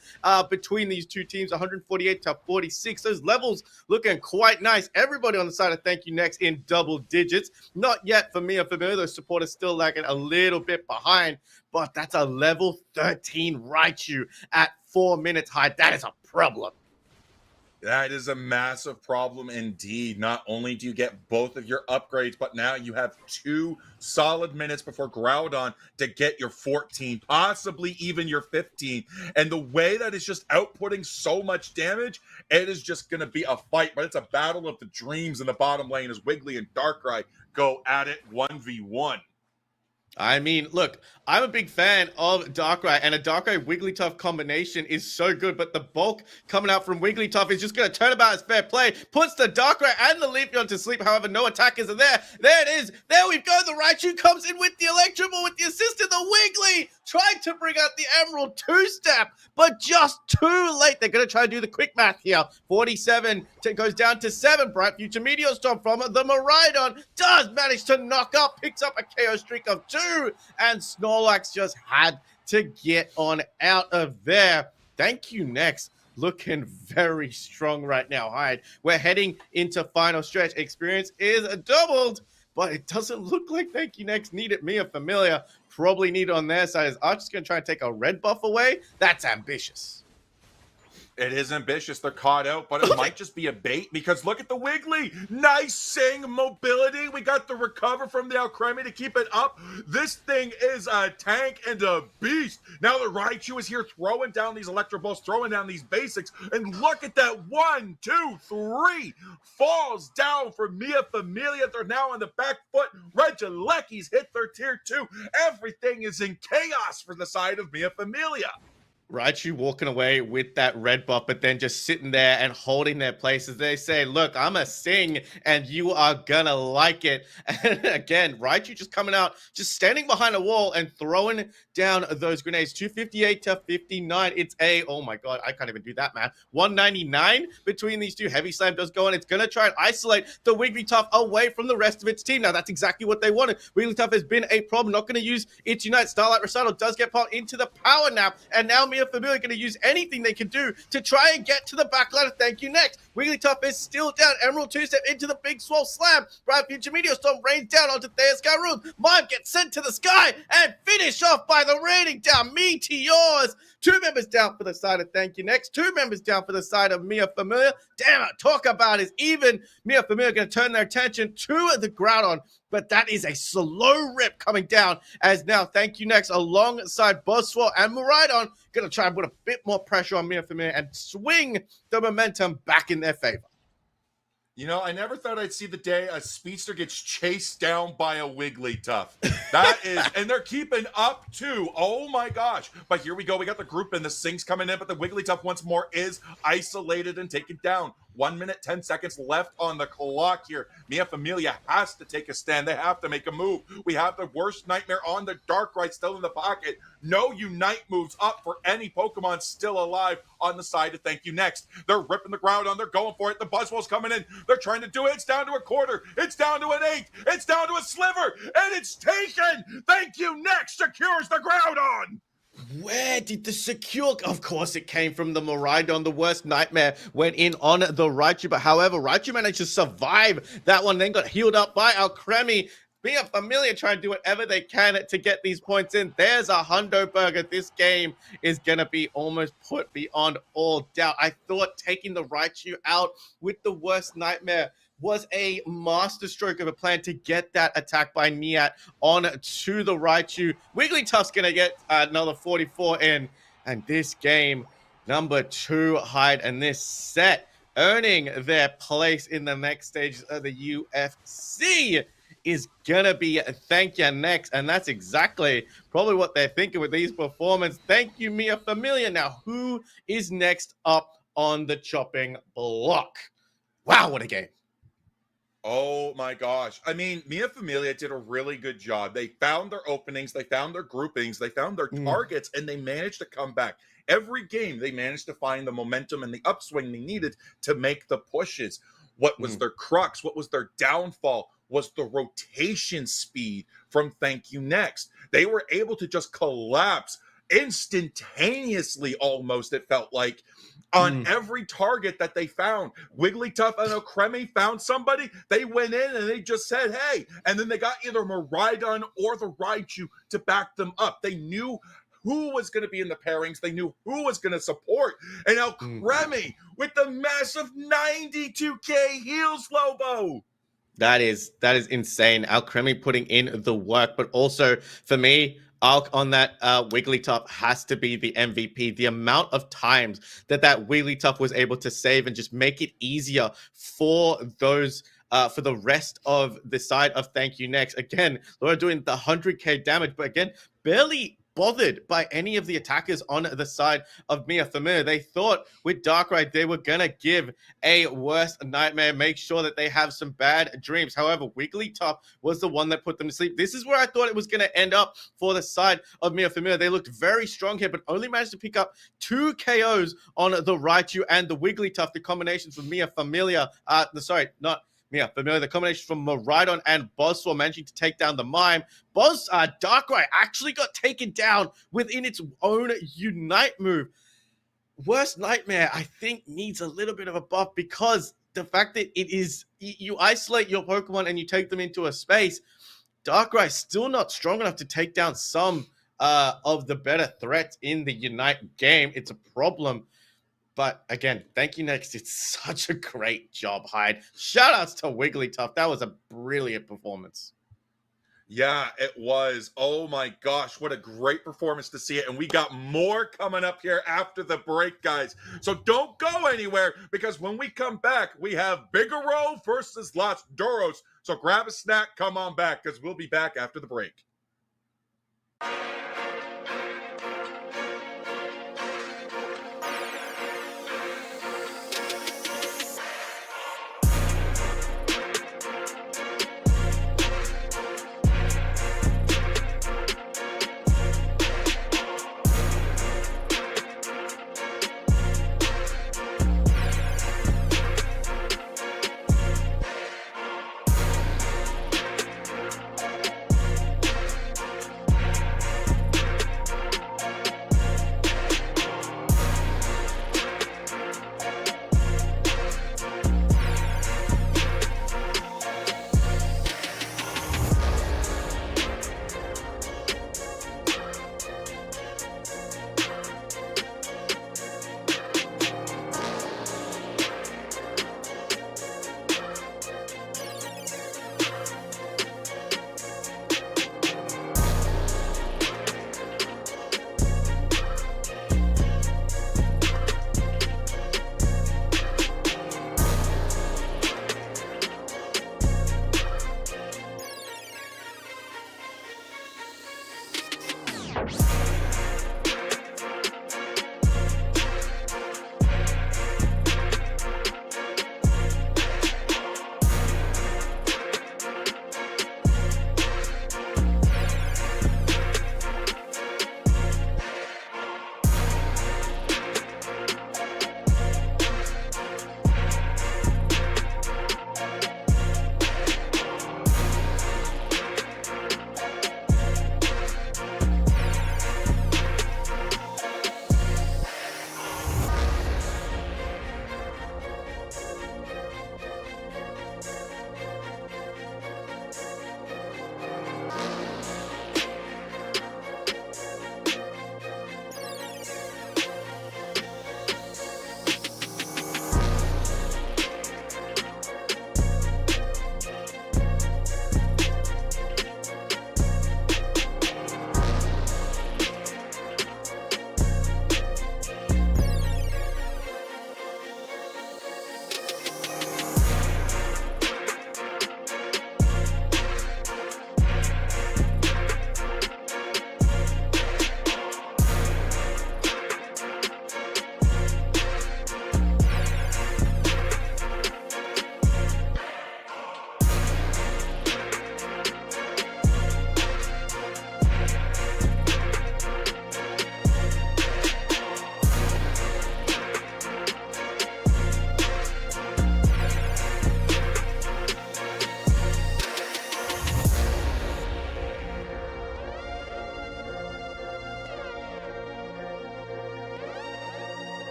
between these two teams, 148-46. Those levels looking quite nice. Everybody on the side of Thank You Next in double digits. Not yet for Mia Familia. Those supporters still lagging a little bit behind, but that's a level 13 Raichu at 4 minutes high. That is a problem. That is a massive problem indeed. Not only do you get both of your upgrades, but now you have 2 solid minutes before Groudon to get your 14, possibly even your 15. And the way that is just outputting so much damage, it is just going to be a fight. But it's a battle of the dreams in the bottom lane as Wiggly and Darkrai go at it 1v1. I mean, look, I'm a big fan of Darkrai, and a Darkrai Wigglytuff combination is so good, but the bulk coming out from Wigglytuff is just going to turn about as fair play, puts the Darkrai and the Leafeon to sleep. However, no attackers are there. There it is. There we go. The Raichu comes in with the Electro Ball with the assist of the Wiggly, trying to bring out the Emerald 2-step, but just too late. They're going to try to do the quick math here. 47 goes down to 7. Bright Future Meteor Storm from the Miraidon does manage to knock up, picks up a KO streak of 2. And Snorlax just had to get on out of there. Thank You Next. Looking very strong right now, Hyde. We're heading into final stretch. Experience is doubled, but it doesn't look like Thank You Next needed Mia Familia. Probably need on their side. Is Archer's going to try and take a red buff away? That's ambitious. It is ambitious. They're caught out, but it might just be a bait because look at the Wiggly. Nice Sing mobility. We got the recover from the Alcremie to keep it up. This thing is a tank and a beast. Now the Raichu is here throwing down these Electro Balls, throwing down these basics. And look at that. 1, 2, 3 falls down for Mia Familia. They're now on the back foot. Regieleki's hit their tier 2. Everything is in chaos for the side of Mia Familia. Raichu walking away with that red buff, but then just sitting there and holding their places. They say, look, I'm a sing and you are gonna like it. And again, Raichu just coming out, just standing behind a wall and throwing down those grenades. 258 to 59. It's oh my God, I can't even do that, man. 199 between these two. Heavy Slam does go on. It's gonna try and isolate the Wigglytuff away from the rest of its team. Now, that's exactly what they wanted. Wigglytuff has been a problem. Not gonna use its Unite. Starlight Recital does get popped into the power nap, and now Mia Familiar going to use anything they can do to try and get to the back ladder. Thank you next. Wigglytuff is still down. Emerald 2-step into the big swole slam. Bright Future Meteor Storm rains down onto Thea's Garoon. Mime gets sent to the sky and finish off by the raining down Meteors. 2 members down for the side of Thank You Next. 2 members down for the side of Mia Familiar. Damn it, talk about is even. Mia Familiar going to turn their attention to the Groudon, but that is a slow rip coming down as now Thank You Next alongside Buzzswole and Miraidon going to try and put a bit more pressure on Mia Familiar and swing the momentum back in their favor. You know, I never thought I'd see the day a speedster gets chased down by a Wigglytuff. That is, and they're keeping up too. Oh my gosh. But here we go. We got the group and the Sings coming in, but the Wigglytuff once more is isolated and taken down. 1 minute, 10 seconds left on the clock here. Mia Familia has to take a stand. They have to make a move. We have the worst nightmare on the Darkrai still in the pocket. No Unite moves up for any Pokemon still alive on the side of Thank You Next. They're ripping the ground on. They're going for it. The Buzzwole's coming in. They're trying to do it. It's down to a quarter. It's down to an eighth. It's down to a sliver. And it's taken. Thank You Next secures the Groudon. Where did the secure? Of course, it came from the Miraidon. The worst nightmare went in on the Raichu, but however, Raichu managed to survive that one, then got healed up by Alcremie. Mia Familia trying to do whatever they can to get these points in. There's a hundo burger. This game is going to be almost put beyond all doubt. I thought taking the Raichu out with the worst nightmare was a masterstroke of a plan to get that attack by Niat on to the Raichu. Wigglytuff's going to get another 44 in. And this game, number 2 hide and this set, earning their place in the next stages of the UFC is going to be Thank You Next. And that's exactly probably what they're thinking with these performances. Thank you, Mia Familia. Now, who is next up on the chopping block? Wow, what a game. Oh my gosh. I mean, Mia Familia did a really good job. They found their openings, they found their groupings, they found their targets, and they managed to come back. Every game, they managed to find the momentum and the upswing they needed to make the pushes. What was their crux? What was their downfall? Was the rotation speed from Thank You Next. They were able to just collapse instantaneously, almost, it felt like, on every target that they found. Wigglytuff and Alcremie found somebody, they went in and they just said, hey, and then they got either Miraidon or the Raichu to back them up. They knew who was going to be in the pairings. They knew who was going to support. And Alcremie with the massive 92k heals, Lobo. That is insane. Alcremie putting in the work, but also for me, Alc on that Wigglytuff has to be the MVP. The amount of times that Wigglytuff was able to save and just make it easier for those for the rest of the side of Thank You Next. Again, Laura doing the 100k damage, but again, barely bothered by any of the attackers on the side of Mia Familia. They thought with Darkrai they were gonna give a worst nightmare, make sure that they have some bad dreams. However, Wigglytuff was the one that put them to sleep. This is where I thought it was gonna end up for the side of Mia Familia. They looked very strong here, but only managed to pick up 2 KOs on the Raichu and the Wigglytuff. The combinations from Mia Familia, Mia Familia, the combination from Miraidon and Buzzswole managing to take down the Mime. Darkrai actually got taken down within its own Unite move. Worst Nightmare, I think, needs a little bit of a buff because the fact that it is, you isolate your Pokemon and you take them into a space. Darkrai still not strong enough to take down some of the better threats in the Unite game. It's a problem. But again, Thank You Next. It's such a great job, Hyde. Shout outs to Wigglytuff. That was a brilliant performance. Yeah, it was. Oh my gosh, what a great performance to see it. And we got more coming up here after the break, guys. So don't go anywhere, because when we come back, we have Bigoro versus Los Duros. So grab a snack, come on back, because we'll be back after the break.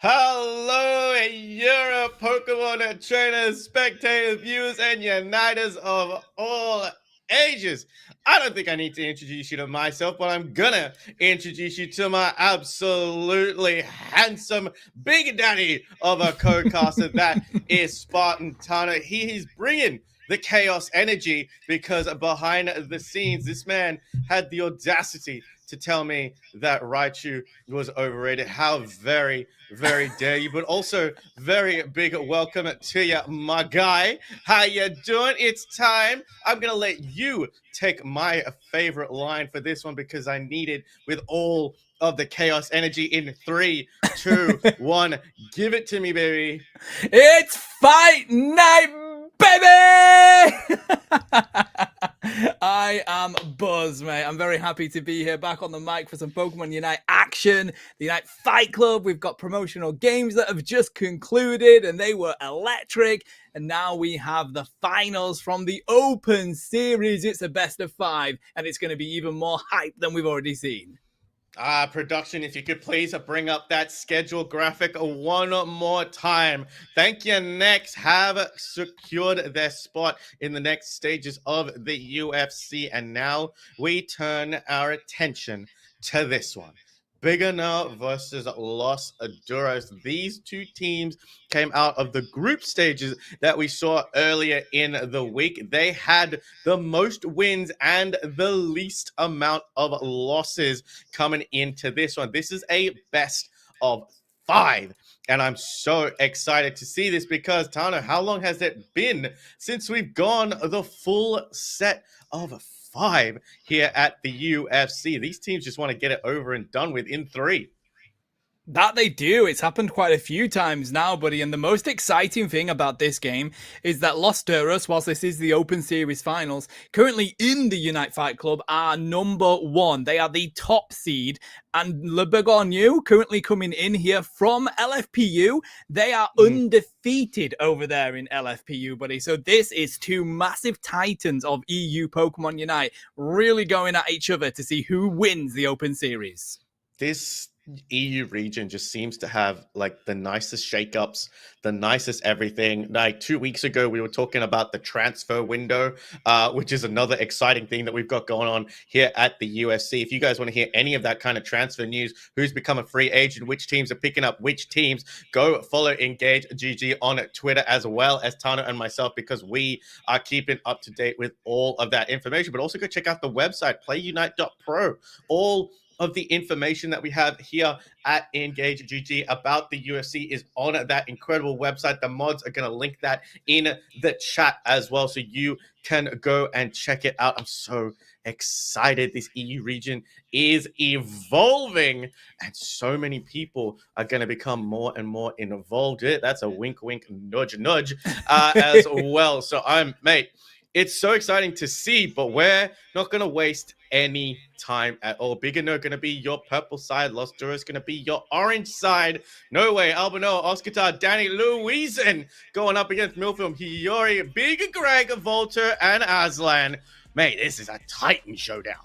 Hello, you're Pokemon trainers, spectators, viewers, and uniters of all ages. I don't think I need to introduce you to myself, but I'm gonna introduce you to my absolutely handsome big daddy of a co-caster. That is Spartan Tana. He is bringing the chaos energy because behind the scenes, this man had the audacity to tell me that Raichu was overrated. How very, very dare you? But also, very big welcome to you, my guy. How you doing? It's time. I'm gonna let you take my favorite line for this one because I need it with all of the chaos energy in 3, 2, 1. Give it to me, baby. It's fight night, baby! I am buzzed, mate. I'm very happy to be here back on the mic for some Pokemon Unite action. The Unite Fight Club, we've got promotional games that have just concluded and they were electric. And now we have the finals from the Open Series. It's a best of 5 and it's going to be even more hype than we've already seen. Production, if you could please bring up that schedule graphic one more time. Thank you. Next have secured their spot in the next stages of the UFC. And now we turn our attention to this one. Bigano versus Los Duros. These two teams came out of the group stages that we saw earlier in the week. They had the most wins and the least amount of losses coming into this one. This is a best of 5. And I'm so excited to see this because, Tano, how long has it been since we've gone the full set of 5 here at the UFC? These teams just want to get it over and done with in 3. That they do. It's happened quite a few times now, buddy. And the most exciting thing about this game is that Los Duros, whilst this is the Open Series Finals, currently in the Unite Fight Club are number 1. They are the top seed. And Le Begogne, currently coming in here from LFPU, they are undefeated over there in LFPU, buddy. So this is two massive titans of EU Pokemon Unite really going at each other to see who wins the Open Series. This EU region just seems to have like the nicest shakeups, the nicest everything. Like 2 weeks ago, we were talking about the transfer window, which is another exciting thing that we've got going on here at the UFC. If you guys want to hear any of that kind of transfer news, who's become a free agent, which teams are picking up which teams, go follow Engage GG on Twitter as well as Tana and myself, because we are keeping up to date with all of that information. But also go check out the website, playunite.pro. All of the information that we have here at INGAGE GG about the UFC is on that incredible website. The mods are going to link that in the chat as well, so you can go and check it out. I'm so excited. This EU region is evolving, and so many people are going to become more and more involved in it. That's a wink, wink, nudge, nudge as well. So it's so exciting to see, but we're not going to waste any time at all. Bigano going to be your purple side. Los Duros going to be your orange side. No way. Albano, Oscar, Danny, Louisen going up against Milfilm, Hiyori, Big Greg, Volter, and Aslan. Mate, this is a Titan showdown.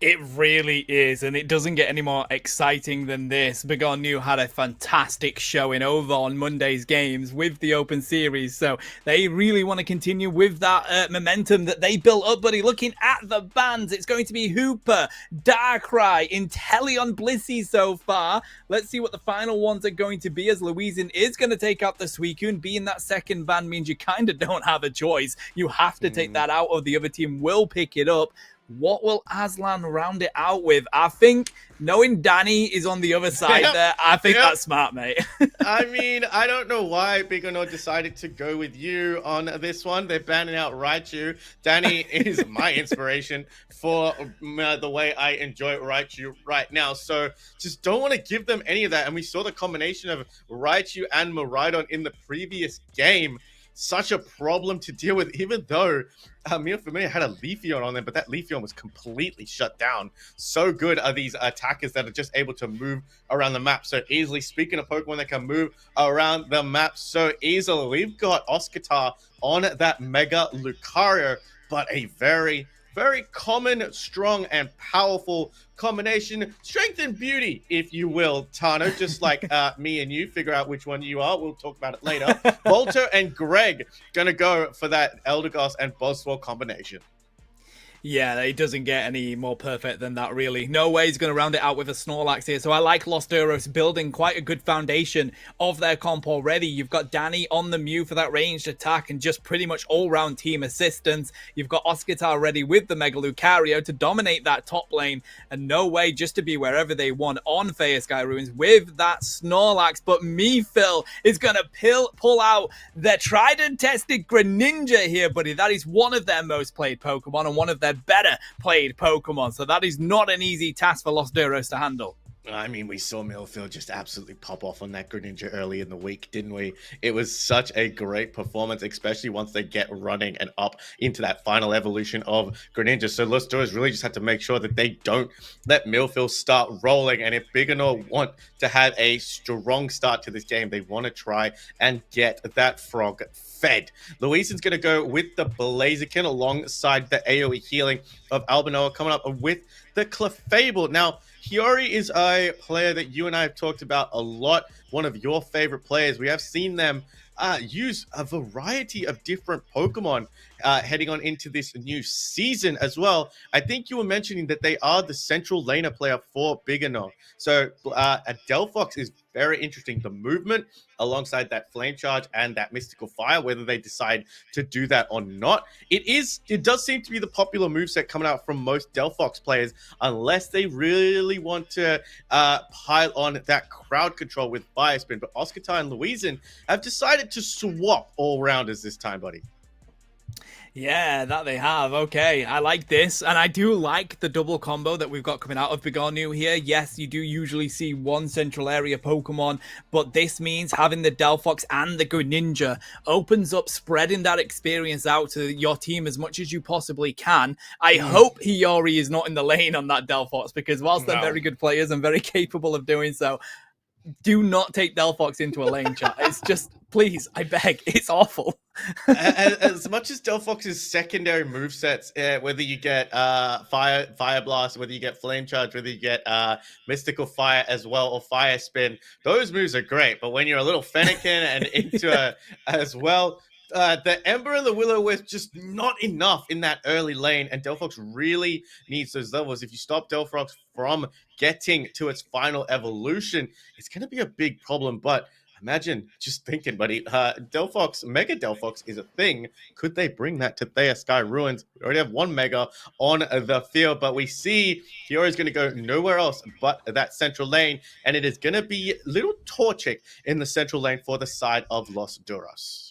It really is, and it doesn't get any more exciting than this. Begogne had a fantastic showing over on Monday's games with the Open Series, so they really want to continue with that momentum that they built up, buddy. Looking at the bands, it's going to be Hooper, Darkrai, Inteleon, Blissey so far. Let's see what the final ones are going to be, as Louisen is going to take out the Suicune. Being that second band means you kind of don't have a choice. You have to take that out, or the other team will pick it up. What will Aslan round it out with? I think knowing Danny is on the other side there, I think that's smart, mate. I mean, I don't know why Bigano decided to go with you on this one. They're banning out Raichu. Danny is my inspiration for the way I enjoy Raichu right now. So just don't want to give them any of that. And we saw the combination of Raichu and Miraidon in the previous game. Such a problem to deal with, even though Mia Familia had a Leafeon on them, but that Leafeon was completely shut down. So good are these attackers that are just able to move around the map so easily. Speaking of Pokemon that can move around the map so easily, we've got Oscar on that Mega Lucario, but a very, very common, strong, and powerful combination. Strength and beauty, if you will, Tano. Just like me and you, figure out which one you are. We'll talk about it later. Volter and Greg gonna go for that Eldegoss and Boswell combination. Yeah, it doesn't get any more perfect than that, really. No way he's going to round it out with a Snorlax here. So I like Los Duros building quite a good foundation of their comp already. You've got Danny on the Mew for that ranged attack and just pretty much all-round team assistance. You've got Oscitar ready with the Mega Lucario to dominate that top lane. And no way just to be wherever they want on Faya Sky Ruins with that Snorlax. But Phil is going to pull out their tried and tested Greninja here, buddy. That is one of their most played Pokemon and one of their better played Pokemon. So that is not an easy task for Los Duros to handle. I mean, we saw Millfield just absolutely pop off on that Greninja early in the week, didn't we? It was such a great performance, especially once they get running and up into that final evolution of Greninja. So Los Duros really just had to make sure that they don't let Millfield start rolling. And if Biganor want to have a strong start to this game, they want to try and get that frog fed. Louisen's going to go with the Blaziken alongside the AoE healing of Albanoa, coming up with the Clefable. Now, Hiyori is a player that you and I have talked about a lot, one of your favorite players. We have seen them use a variety of different Pokemon heading on into this new season as well. I think you were mentioning that they are the central laner player for Biganor. So Delphox is very interesting. The movement alongside that Flame Charge and that Mystical Fire, whether they decide to do that or not. It does seem to be the popular moveset coming out from most Delphox players, unless they really want to pile on that crowd control with Fire Spin. But Oscitar and Louisen have decided to swap all rounders this time, buddy. Yeah, that they have. Okay, I like this. And I do like the double combo that we've got coming out of Bigarnu here. Yes, you do usually see one central area Pokemon, but this means having the Delphox and the Greninja opens up spreading that experience out to your team as much as you possibly can. I hope Hiyori is not in the lane on that Delphox, because whilst they're very good players and very capable of doing so, do not take Delphox into a lane, chat. It's just, please, I beg, it's awful. As much as Delphox's secondary movesets, whether you get Fire Blast, whether you get Flame Charge, whether you get Mystical Fire as well, or Fire Spin, those moves are great. But when you're a little Fennekin and into as well, the Ember and the Will-O-Wisp just not enough in that early lane, and Delphox really needs those levels. If you stop Delphox from getting to its final evolution, it's going to be a big problem. But imagine, just thinking, buddy, Delphox, Mega Delphox is a thing. Could they bring that to Thea Sky Ruins? We already have one Mega on the field, but we see Hiyori's going to go nowhere else but that central lane, and it is going to be little Torchic in the central lane for the side of Los Duros.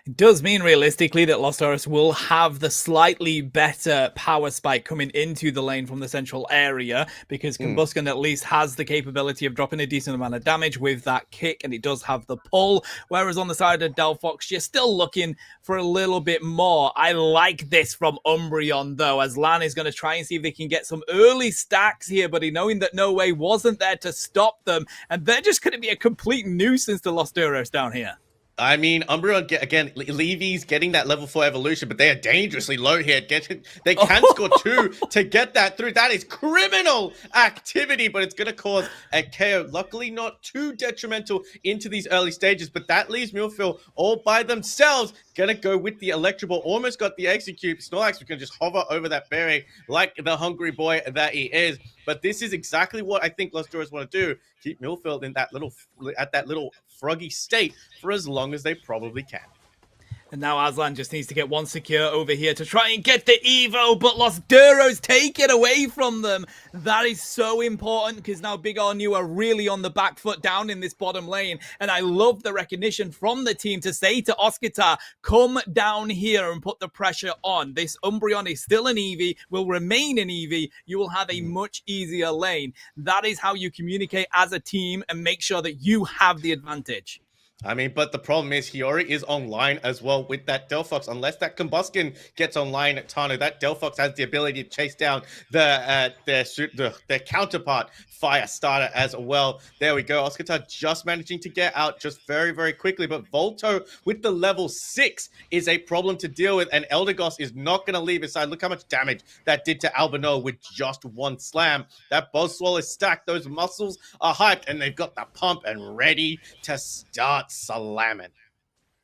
It does mean realistically that Los Duros will have the slightly better power spike coming into the lane from the central area, because Combusken at least has the capability of dropping a decent amount of damage with that kick, and it does have the pull. Whereas on the side of Delphox, you're still looking for a little bit more. I like this from Umbreon, though, as Lan is going to try and see if they can get some early stacks here, buddy, knowing that No Way wasn't there to stop them, and they're just going to be a complete nuisance to Los Duros down here. I mean, Umbreon, again, Levy's getting that level 4 evolution, but they are dangerously low here. They can score 2 to get that through. That is criminal activity, but it's going to cause a KO. Luckily, not too detrimental into these early stages, but that leaves Millfield all by themselves. Going to go with the Electro Ball. Almost got the Execute. Snorlax was going to just hover over that berry like the hungry boy that he is. But this is exactly what I think Los Duros want to do. Keep Millfield in that little froggy state for as long as they probably can. And now Aslan just needs to get one secure over here to try and get the Evo, but Los Duros take it away from them. That is so important, because now Bigarnu are really on the back foot down in this bottom lane. And I love the recognition from the team to say to Oscitar, come down here and put the pressure on. This Umbreon is still an Eevee, will remain an Eevee. You will have a much easier lane. That is how you communicate as a team and make sure that you have the advantage. I mean, but the problem is Hiyori is online as well with that Delphox. Unless that Combustion gets online at Tano, that Delphox has the ability to chase down their counterpart Fire Starter as well. There we go. Oscar just managing to get out just very, very quickly. But Volto with the level 6 is a problem to deal with. And Eldegoss is not going to leave his side. Look how much damage that did to Albino with just one slam. That Buzzswole is stacked. Those muscles are hyped. And they've got the pump and ready to start slamming.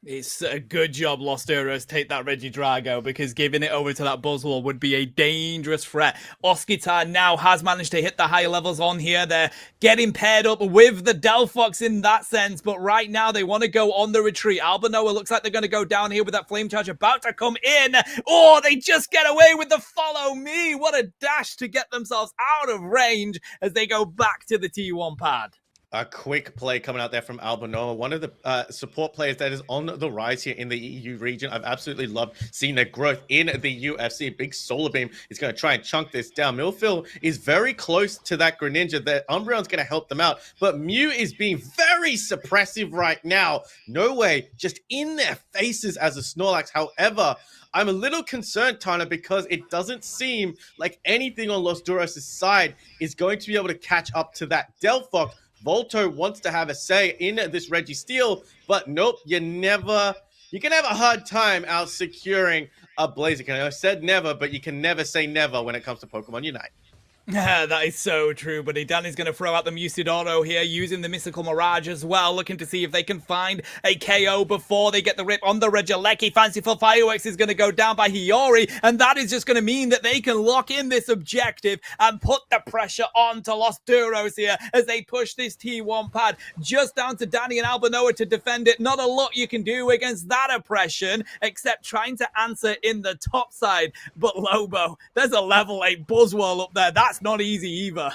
It's a good job Lost Heroes take that Regidrago, because giving it over to that Buzzwole would be a dangerous threat. Oskitar now has managed to hit the higher levels on here. They're getting paired up with the Delphox in that sense, but right now they want to go on the retreat. Albanoa looks like they're going to go down here with that Flame Charge about to come in. Oh, they just get away with the follow me. What a dash to get themselves out of range as they go back to the T1 pad. A quick play coming out there from Albanoa, one of the support players that is on the rise here in the EU region. I've absolutely loved seeing their growth in the UFC. Big Solar Beam is going to try and chunk this down. Millfield is very close to that Greninja. The Umbreon's going to help them out, but Mew is being very suppressive right now. No way, just in their faces as a Snorlax. However, I'm a little concerned, Tana, because it doesn't seem like anything on Los Duros' side is going to be able to catch up to that Delphox. Volto wants to have a say in this Registeel, but nope, you can have a hard time out securing a Blaziken. I said never, but you can never say never when it comes to Pokemon Unite. That is so true, buddy. Danny's going to throw out the Musidoro here, using the Mystical Mirage as well, looking to see if they can find a KO before they get the rip on the Regieleki. Fanciful Fireworks is going to go down by Hiyori, and that is just going to mean that they can lock in this objective and put the pressure on to Los Duros here as they push this T1 pad just down to Danny and Albanoa to defend it. Not a lot you can do against that oppression, except trying to answer in the top side. But Lobo, there's a level 8 Buzzwole up there. That's not easy either.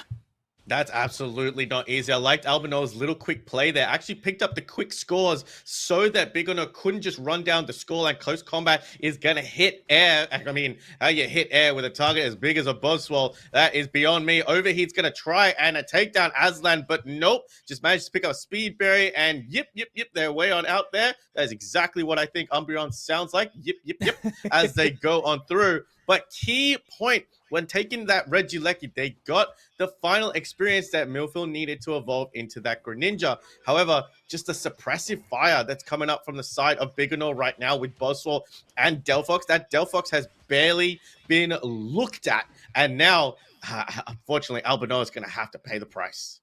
That's absolutely not easy. I liked Albanoa's little quick play there. Actually picked up the quick scores so that Big Ono couldn't just run down the scoreline. Close combat is going to hit air. I mean, how you hit air with a target as big as a Buzzwole, that is beyond me. Overheat's going to try and take down Aslan, but nope. Just managed to pick up a Speed Berry and yip, they're way on out there. That is exactly what I think Umbreon sounds like. Yip, as they go on through. But key point, when taking that Regieleki, they got the final experience that Millfield needed to evolve into that Greninja. However, just a suppressive fire that's coming up from the side of Biganor right now with Buzzwole and Delphox. That Delphox has barely been looked at. And now, unfortunately, Albanoa is going to have to pay the price.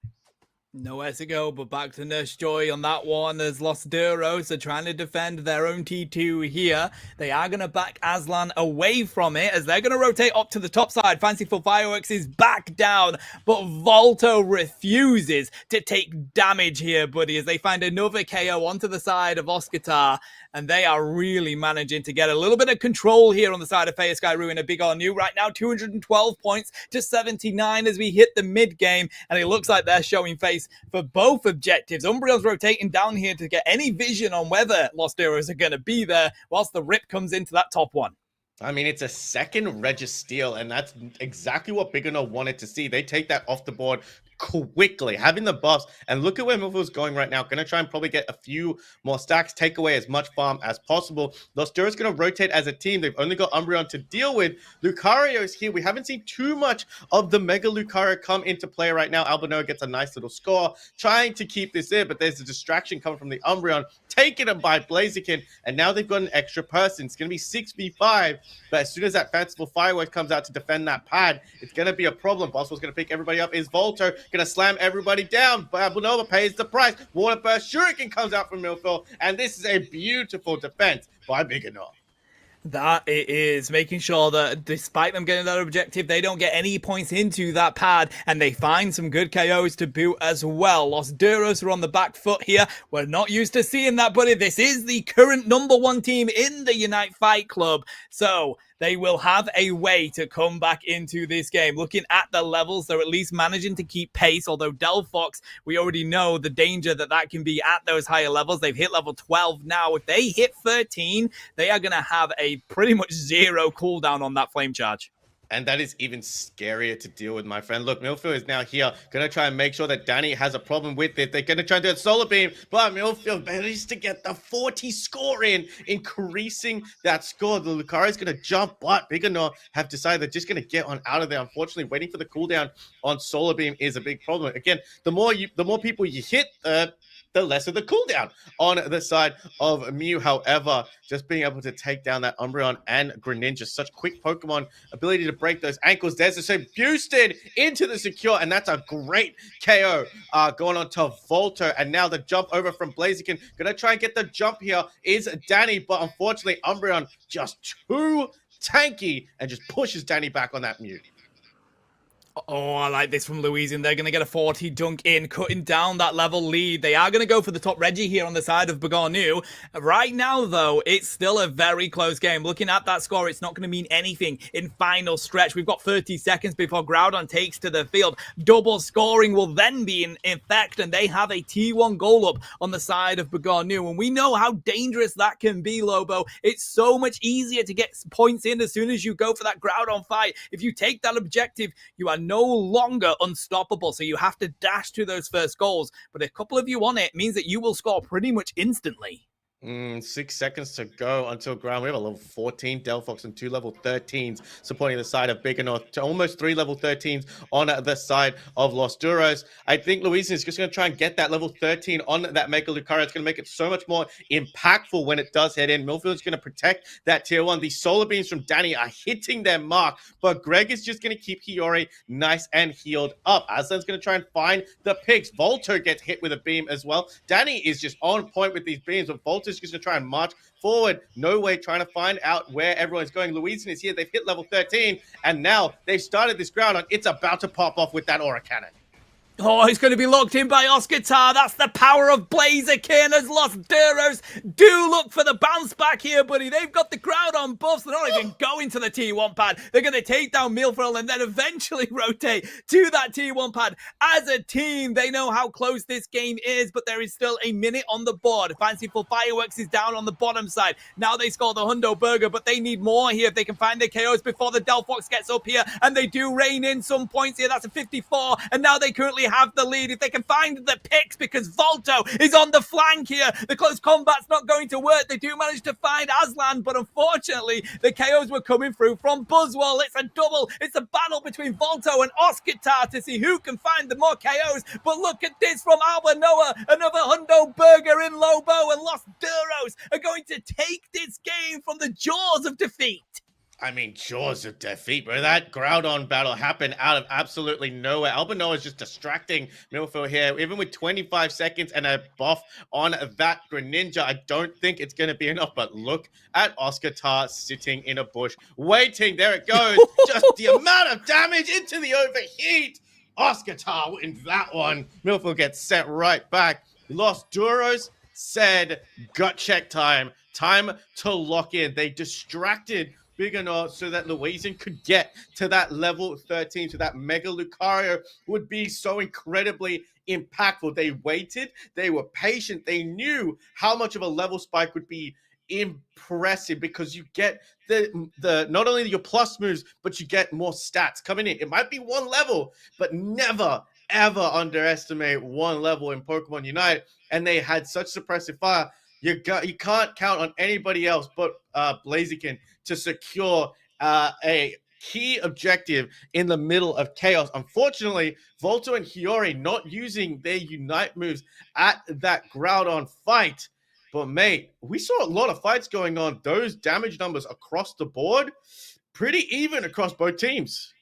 Nowhere to go but back to Nurse Joy on that one, as Los Duros are trying to defend their own T2 here. They are going to back Aslan away from it as they're going to rotate up to the top side. Fanciful Fireworks is back down, but Volto refuses to take damage here, buddy, as they find another KO onto the side of Oskitar. And they are really managing to get a little bit of control here on the side of Faya Sky Ruin. A big on new right now, 212 points to 79 as we hit the mid-game. And it looks like they're showing face for both objectives. Umbreon's rotating down here to get any vision on whether Lost Heroes are going to be there, whilst the rip comes into that top one. I mean, it's a second Registeel, and that's exactly what Biganor wanted to see. They take that off the board quickly, having the buffs, and look at where Millfield's going right now. Going to try and probably get a few more stacks, take away as much farm as possible. Los Duros going to rotate as a team. They've only got Umbreon to deal with. Lucario is here. We haven't seen too much of the Mega Lucario come into play right now. Albanoa gets a nice little score, trying to keep this in, but there's a distraction coming from the Umbreon, taking him by Blaziken, and now they've got an extra person. It's going to be 6v5, but as soon as that Fanciful Firework comes out to defend that pad, it's going to be a problem. Boswell's going to pick everybody up. Is Volto going to slam everybody down? But Albanoa pays the price. Water Burst Shuriken comes out from Millfield, and this is a beautiful defense by Biganor. That it is, making sure that despite them getting that objective, they don't get any points into that pad, and they find some good KOs to boot as well. Los Duros are on the back foot here. We're not used to seeing that, buddy. This is the current #1 team in the Unite Fight Club, so they will have a way to come back into this game. Looking at the levels, they're at least managing to keep pace, although Delphox, we already know the danger that can be at those higher levels. They've hit level 12 now. If they hit 13, they are going to have a pretty much zero cooldown on that flame charge. And that is even scarier to deal with, my friend. Look, Millfield is now here. Going to try and make sure that Danny has a problem with it. They're going to try and do a solar beam, but Millfield manages to get the 40 score in, increasing that score. The Lucario is going to jump, but Biganor have decided they're just going to get on out of there. Unfortunately, waiting for the cooldown on solar beam is a big problem. Again, the more people you hit, the less of the cooldown on the side of Mew. However, just being able to take down that Umbreon and Greninja, such quick Pokemon, ability to break those ankles. There's the same boosted into the secure, and that's a great KO going on to Volto. And now the jump over from Blaziken. Gonna try and get the jump here is Danny, but unfortunately, Umbreon just too tanky and just pushes Danny back on that Mew. Oh, I like this from Louisiana. They're going to get a 40 dunk in, cutting down that level lead. They are going to go for the top Reggie here on the side of Bagonu. Right now, though, it's still a very close game. Looking at that score, it's not going to mean anything in final stretch. We've got 30 seconds before Groudon takes to the field. Double scoring will then be in effect, and they have a T1 goal up on the side of Bagonu. And we know how dangerous that can be, Lobo. It's so much easier to get points in as soon as you go for that Groudon fight. If you take that objective, you are no longer unstoppable, so you have to dash to those first goals. But a couple of you on it means that you will score pretty much instantly. 6 seconds to go until ground. We have a level 14 Delphox and 2 level 13s supporting the side of Bigger North. Almost 3 level 13s on the side of Los Duros. I think Louisiana is just going to try and get that level 13 on that Mega Lucario. It's going to make it so much more impactful when it does head in. Millfield's going to protect that tier 1. The solar beams from Danny are hitting their mark, but Greg is just going to keep Hiyori nice and healed up. Aslan's going to try and find the picks. Volto gets hit with a beam as well. Danny is just on point with these beams, but Volto just going to try and march forward. No way, trying to find out where everyone's going. Louisiana is here. They've hit level 13, and now they've started this ground on. It's about to pop off with that Aura Cannon. Oh, he's going to be locked in by Oscar Tar. That's the power of Blaziken as Los Duros do look for the bounce back here, buddy. They've got the crowd on buffs. They're not even going to the T1 pad. They're going to take down Milfrill and then eventually rotate to that T1 pad. As a team, they know how close this game is, but there is still a minute on the board. Fanciful Fireworks is down on the bottom side. Now they score the Hundo Burger, but they need more here if they can find the KOs before the Delphox gets up here, and they do rain in some points here. That's a 54, and now they currently have the lead if they can find the picks, because Volto is on the flank here. The close combat's not going to work. They do manage to find Aslan, but unfortunately the KOs were coming through from Buzzwell. It's a double. It's a battle between Volto and Oscar to see who can find the more KOs. But look at this from Alba Noah. Another Hundo Burger in Lobo, and Los Duros are going to take this game from the jaws of defeat. I mean, jaws of defeat, bro. That Groudon battle happened out of absolutely nowhere. Albano is just distracting Millfield here. Even with 25 seconds and a buff on that Greninja, I don't think it's going to be enough. But look at Oscar Tar sitting in a bush, waiting. There it goes. Just the amount of damage into the overheat. Oscar Tar wins that one. Millfield gets sent right back. Los Duros said, gut check time. Time to lock in. They distracted Biganor so that Louisiana could get to that level 13, so that Mega Lucario would be so incredibly impactful. They waited, they were patient, they knew how much of a level spike would be impressive, because you get the not only your plus moves, but you get more stats coming in. It might be one level, but never ever underestimate one level in Pokemon Unite. And they had such suppressive fire. You can't count on anybody else but Blaziken to secure a key objective in the middle of chaos. Unfortunately, Volto and Hiyori not using their Unite moves at that Groudon fight. But mate, we saw a lot of fights going on. Those damage numbers across the board, pretty even across both teams.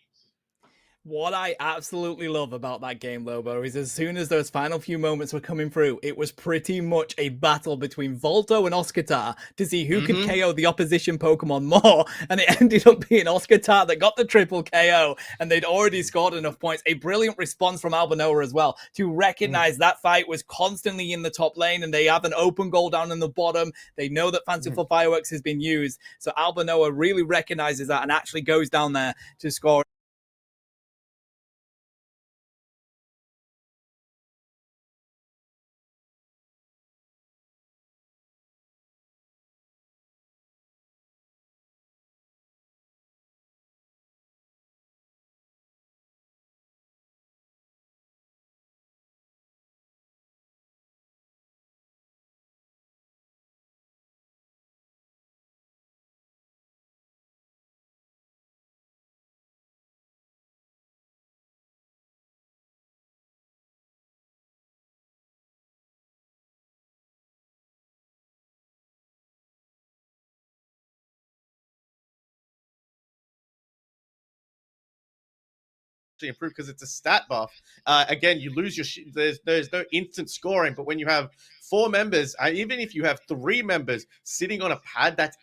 What I absolutely love about that game, Lobo, is as soon as those final few moments were coming through, it was pretty much a battle between Volto and Oscar to see who could KO the opposition Pokemon more. And it ended up being Oscar that got the triple KO, and they'd already scored enough points. A brilliant response from Albanoa as well to recognize that fight was constantly in the top lane, and they have an open goal down in the bottom. They know that Fanciful Fireworks has been used. So Albanoa really recognizes that and actually goes down there to score. improve because it's a stat buff. Again, you lose your there's no instant scoring, but when you have 4 members, even if you have 3 members sitting on a pad, that's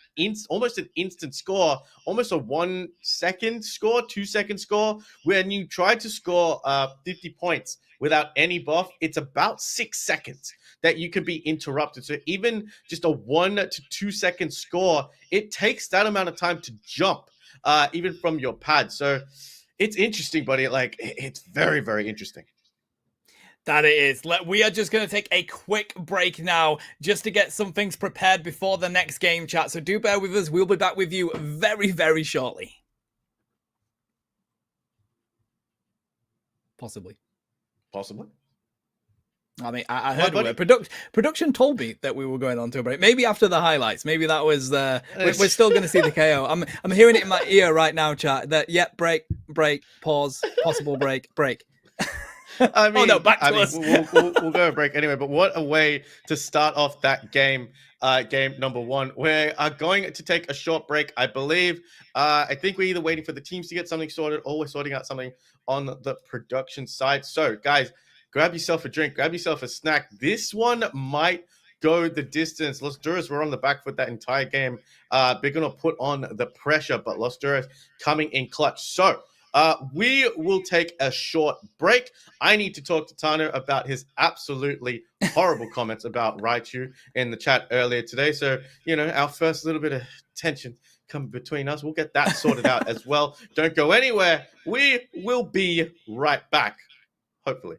almost an instant score, almost a 1 second score, 2 second score. When you try to score 50 points without any buff, it's about 6 seconds that you could be interrupted. So even just a 1 to 2 second score, it takes that amount of time to jump, even from your pad. So it's interesting, buddy. Like, it's very, very interesting. That it is. We are just going to take a quick break now just to get some things prepared before the next game, chat. So do bear with us. We'll be back with you very, very shortly. Possibly. I mean, I heard a word. Production told me that we were going on to a break. Maybe after the highlights. Maybe that was we're still going to see the KO. I'm hearing it in my ear right now, chat. That break, pause, possible break. I mean, oh no, back to us. We'll go a break anyway. But what a way to start off that game. Game number 1. We are going to take a short break, I believe. I think we're either waiting for the teams to get something sorted or we're sorting out something on the production side. So, guys, grab yourself a drink, grab yourself a snack. This one might go the distance. Los Duras were on the back foot that entire game. They're going to put on the pressure, but Los Duras coming in clutch. So, we will take a short break. I need to talk to Tano about his absolutely horrible comments about Raichu in the chat earlier today. So, our first little bit of tension coming between us. We'll get that sorted out as well. Don't go anywhere. We will be right back, hopefully.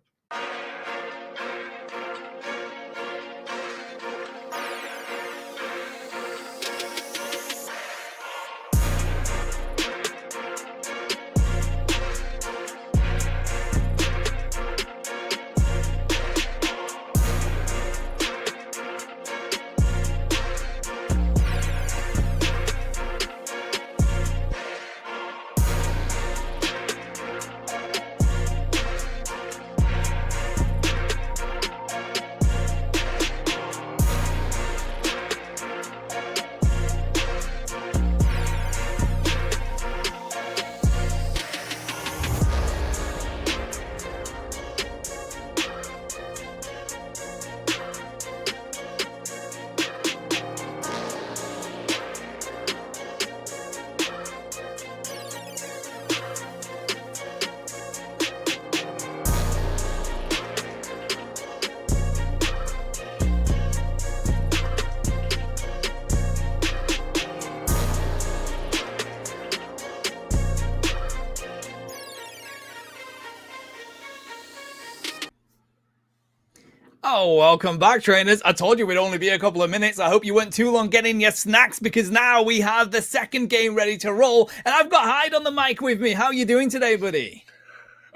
Oh, welcome back, trainers. I told you we'd only be a couple of minutes. I hope you weren't too long getting your snacks because now we have the second game ready to roll. And I've got Hyde on the mic with me. How are you doing today, buddy?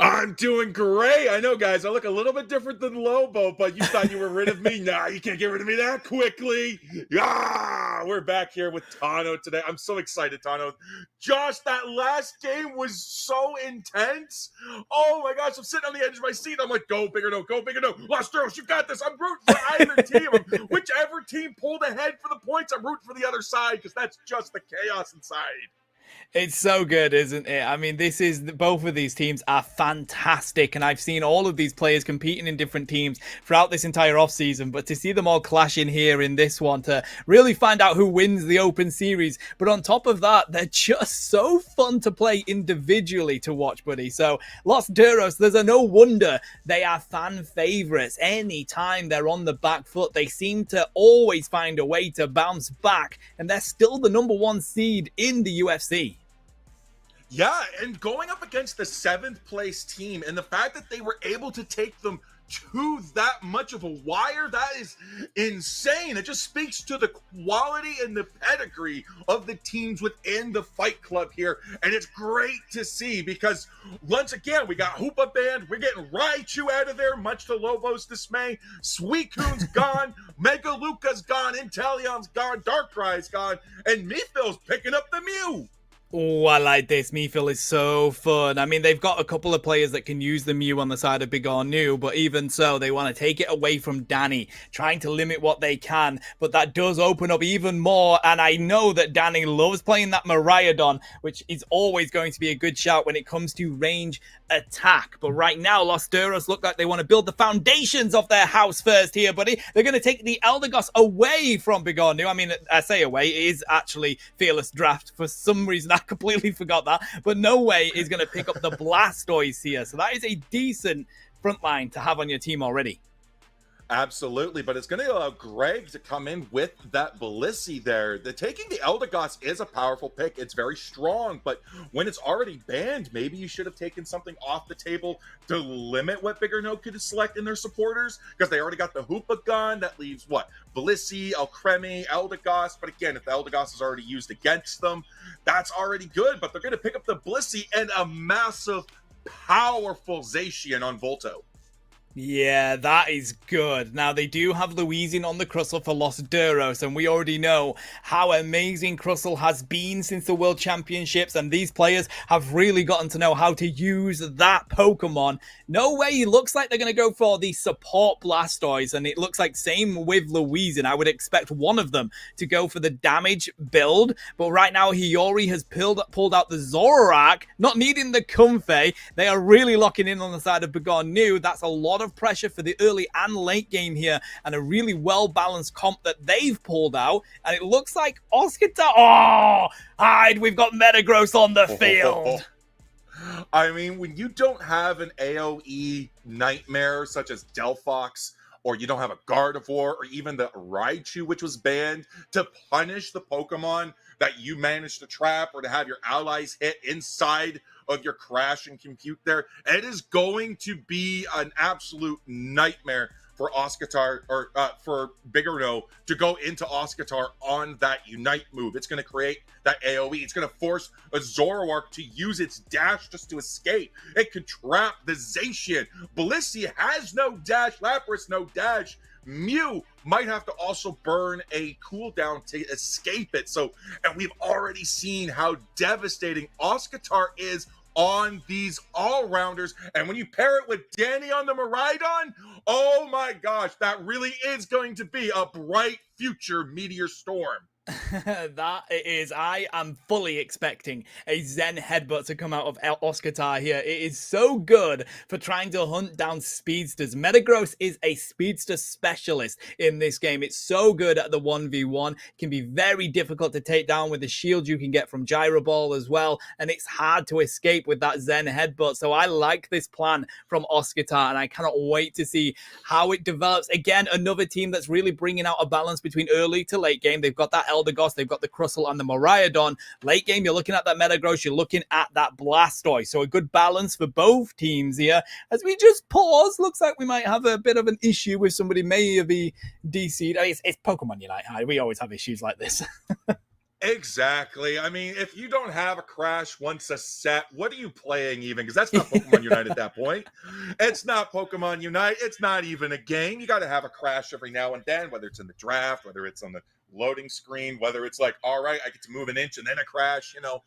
I'm doing great. I know, guys, I look a little bit different than Lobo, but you thought you were rid of me? Nah, you can't get rid of me that quickly. We're back here with Tano today. I'm so excited, Tano. Josh, that last game was so intense. Oh my gosh, I'm sitting on the edge of my seat. I'm like, go big or no, go big or no. Los Duros, you got this. I'm rooting for either team. Whichever team pulled ahead for the points, I'm rooting for the other side because that's just the chaos inside. It's so good, isn't it? I mean, both of these teams are fantastic, and I've seen all of these players competing in different teams throughout this entire offseason, but to see them all clashing here in this one to really find out who wins the Open Series. But on top of that, they're just so fun to play individually to watch, buddy. So, Los Duros, there's a no wonder they are fan favorites. Anytime they're on the back foot, they seem to always find a way to bounce back, and they're still the #1 seed in the UFC. Yeah, and going up against the 7th place team and the fact that they were able to take them to that much of a wire, that is insane. It just speaks to the quality and the pedigree of the teams within the Fight Club here. And it's great to see because once again, we got Hoopa Band. We're getting Raichu out of there, much to Lobo's dismay. Suicune's gone. Mega Luca's gone. Inteleon's gone. Darkrei's gone. And Mifil's picking up the Mew. Oh, I like this. Mephil is so fun. I mean, they've got a couple of players that can use the Mew on the side of Big or New, but even so, they want to take it away from Danny, trying to limit what they can. But that does open up even more, and I know that Danny loves playing that Miraidon, which is always going to be a good shout when it comes to range attack. But right now, Los Duros look like they want to build the foundations of their house first here, buddy. They're going to take the Eldegoss away from Big or New. I mean, I say away, it is actually Fearless Draft. For some reason, I completely forgot that. But No Way is going to pick up the Blastoise here. So that is a decent front line to have on your team already. Absolutely, but it's going to allow Greg to come in with that Blissey there. Taking the Eldegoss is a powerful pick. It's very strong, but when it's already banned, maybe you should have taken something off the table to limit what Big or No could select in their supporters, because they already got the Hoopa gun. That leaves, what, Blissey, Alcremie, Eldegoss, but again, if the Eldegoss is already used against them, that's already good, but they're going to pick up the Blissey and a massive, powerful Zacian on Volto. Yeah, that is good. Now, they do have Louisian on the Crustle for Los Duros, and we already know how amazing Crustle has been since the World Championships, and these players have really gotten to know how to use that Pokemon. No Way looks like they're going to go for the support Blastoise, and it looks like same with Louisian. I would expect one of them to go for the damage build, but right now Hiyori has pulled out the Zoroark, not needing the Comfey. They are really locking in on the side of Big or New. That's a lot of pressure for the early and late game here, and a really well-balanced comp that they've pulled out, and it looks like Oscar. Oh, hide, we've got Metagross on the field. I mean, when you don't have an AoE nightmare such as Delphox, or you don't have a Gardevoir, or even the Raichu, which was banned, to punish the Pokemon that you managed to trap or to have your allies hit inside of your crash and compute there, it is going to be an absolute nightmare for Oscatar, or for Big or No to go into Oscatar on that Unite move. It's going to create that AoE. It's going to force a Zoroark to use its dash just to escape. It could trap the Zacian. Blissey has no dash. Lapras no dash. Mew might have to also burn a cooldown to escape it. So, and we've already seen how devastating Oscatar is on these all-rounders, and when you pair it with Danny on the Miraidon, oh my gosh, that really is going to be a bright future Meteor Storm. That it is. I am fully expecting a Zen Headbutt to come out of Oscatar here. It is so good for trying to hunt down speedsters. Metagross is a speedster specialist in this game. It's so good at the 1v1. It can be very difficult to take down with the shield you can get from Gyro Ball as well, and it's hard to escape with that Zen Headbutt. So I like this plan from Oscatar, and I cannot wait to see how it develops. Again, another team that's really bringing out a balance between early to late game. They've got that Eldegoss, they've got the Crustle and the Miraidon. Late game, you're looking at that Metagross, you're looking at that Blastoise. So a good balance for both teams here. As we just pause, looks like we might have a bit of an issue with somebody may be DC'd. I mean, it's Pokemon Unite. We always have issues like this. Exactly. I mean, if you don't have a crash once a set, what are you playing even? Because that's not Pokemon Unite at that point. It's not Pokemon Unite. It's not even a game. You got to have a crash every now and then, whether it's in the draft, whether it's on the loading screen, whether it's like, all right, I get to move an inch and then a crash, you know.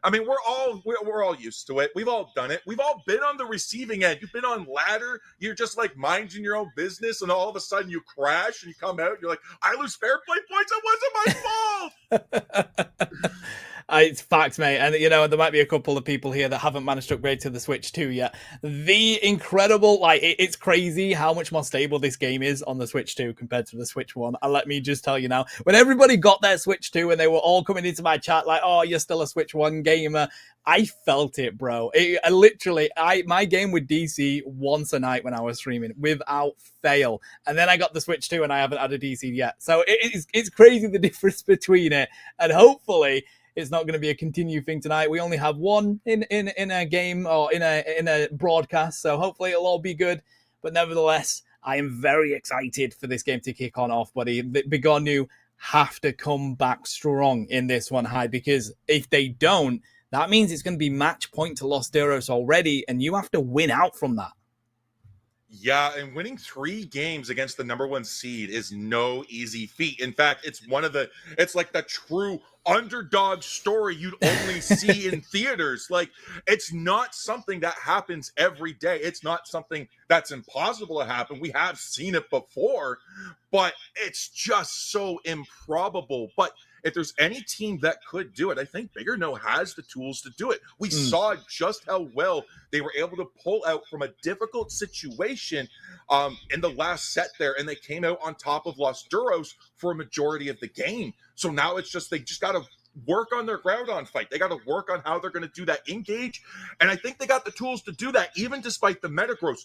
I mean, we're all used to it. We've all done it. We've all been on the receiving end. You've been on ladder. You're just like minding your own business, and all of a sudden you crash and you come out and you're like, I lose fair play points. It wasn't my fault. It's facts, mate. And, you know, there might be a couple of people here that haven't managed to upgrade to the Switch 2 yet. The incredible, it's crazy how much more stable this game is on the Switch 2 compared to the Switch 1. And let me just tell you now, when everybody got their Switch 2 and they were all coming into my chat like, oh, you're still a Switch 1 gamer, I felt it, bro. My game with DC once a night when I was streaming, without fail. And then I got the Switch 2 and I haven't had a DC yet. So it's crazy the difference between it. And hopefully it's not going to be a continue thing tonight. We only have one in a game or in a broadcast, so hopefully it'll all be good. But nevertheless, I am very excited for this game to kick on off, buddy. Big or New have to come back strong in this one, Hyde, because if they don't, that means it's going to be match point to Los Duros already, and you have to win out from that. Yeah, and winning 3 games against the #1 seed is no easy feat. In fact, it's like the true underdog story you'd only see in theaters. Like, it's not something that happens every day. It's not something that's impossible to happen. We have seen it before, but it's just so improbable. But if there's any team that could do it, I think Big or No has the tools to do it. We saw just how well they were able to pull out from a difficult situation in the last set there, and they came out on top of Los Duros for a majority of the game. So now it's just, they just got to work on their ground on fight. They got to work on how they're going to do that engage, and I think they got the tools to do that, even despite the metagross.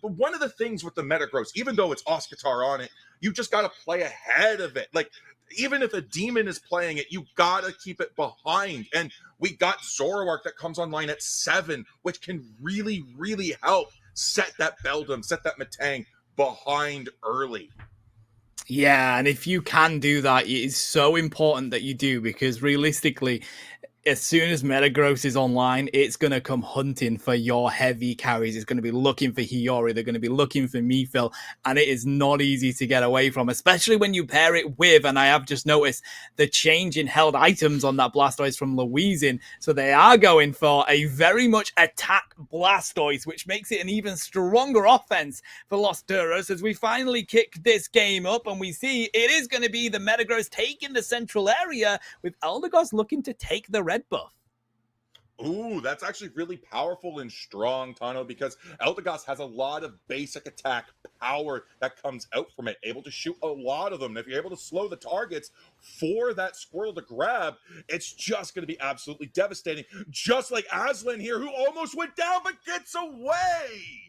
One of the things with the metagross, even though it's Oscatar on it, you just got to play ahead of it. Like, even if a demon is playing it, you gotta keep it behind. And we got Zoroark that comes online at 7, which can really, really help set that Beldum, set that Metang behind early. Yeah, and if you can do that, it is so important that you do, because realistically, as soon as Metagross is online, it's going to come hunting for your heavy carries. It's going to be looking for Hiyori. They're going to be looking for Mephil, and it is not easy to get away from, especially when you pair it with, and I have just noticed, the change in held items on that Blastoise from Louisin. So they are going for a very much attack Blastoise, which makes it an even stronger offense for Los Duros as we finally kick this game up, and we see it is going to be the Metagross taking the central area, with Eldegoss looking to take the red buff. Ooh, that's actually really powerful and strong, Tano, because Eldegoss has a lot of basic attack power that comes out from it, able to shoot a lot of them. And if you're able to slow the targets for that Squirtle to grab, it's just going to be absolutely devastating. Just like Aslan here, who almost went down but gets away.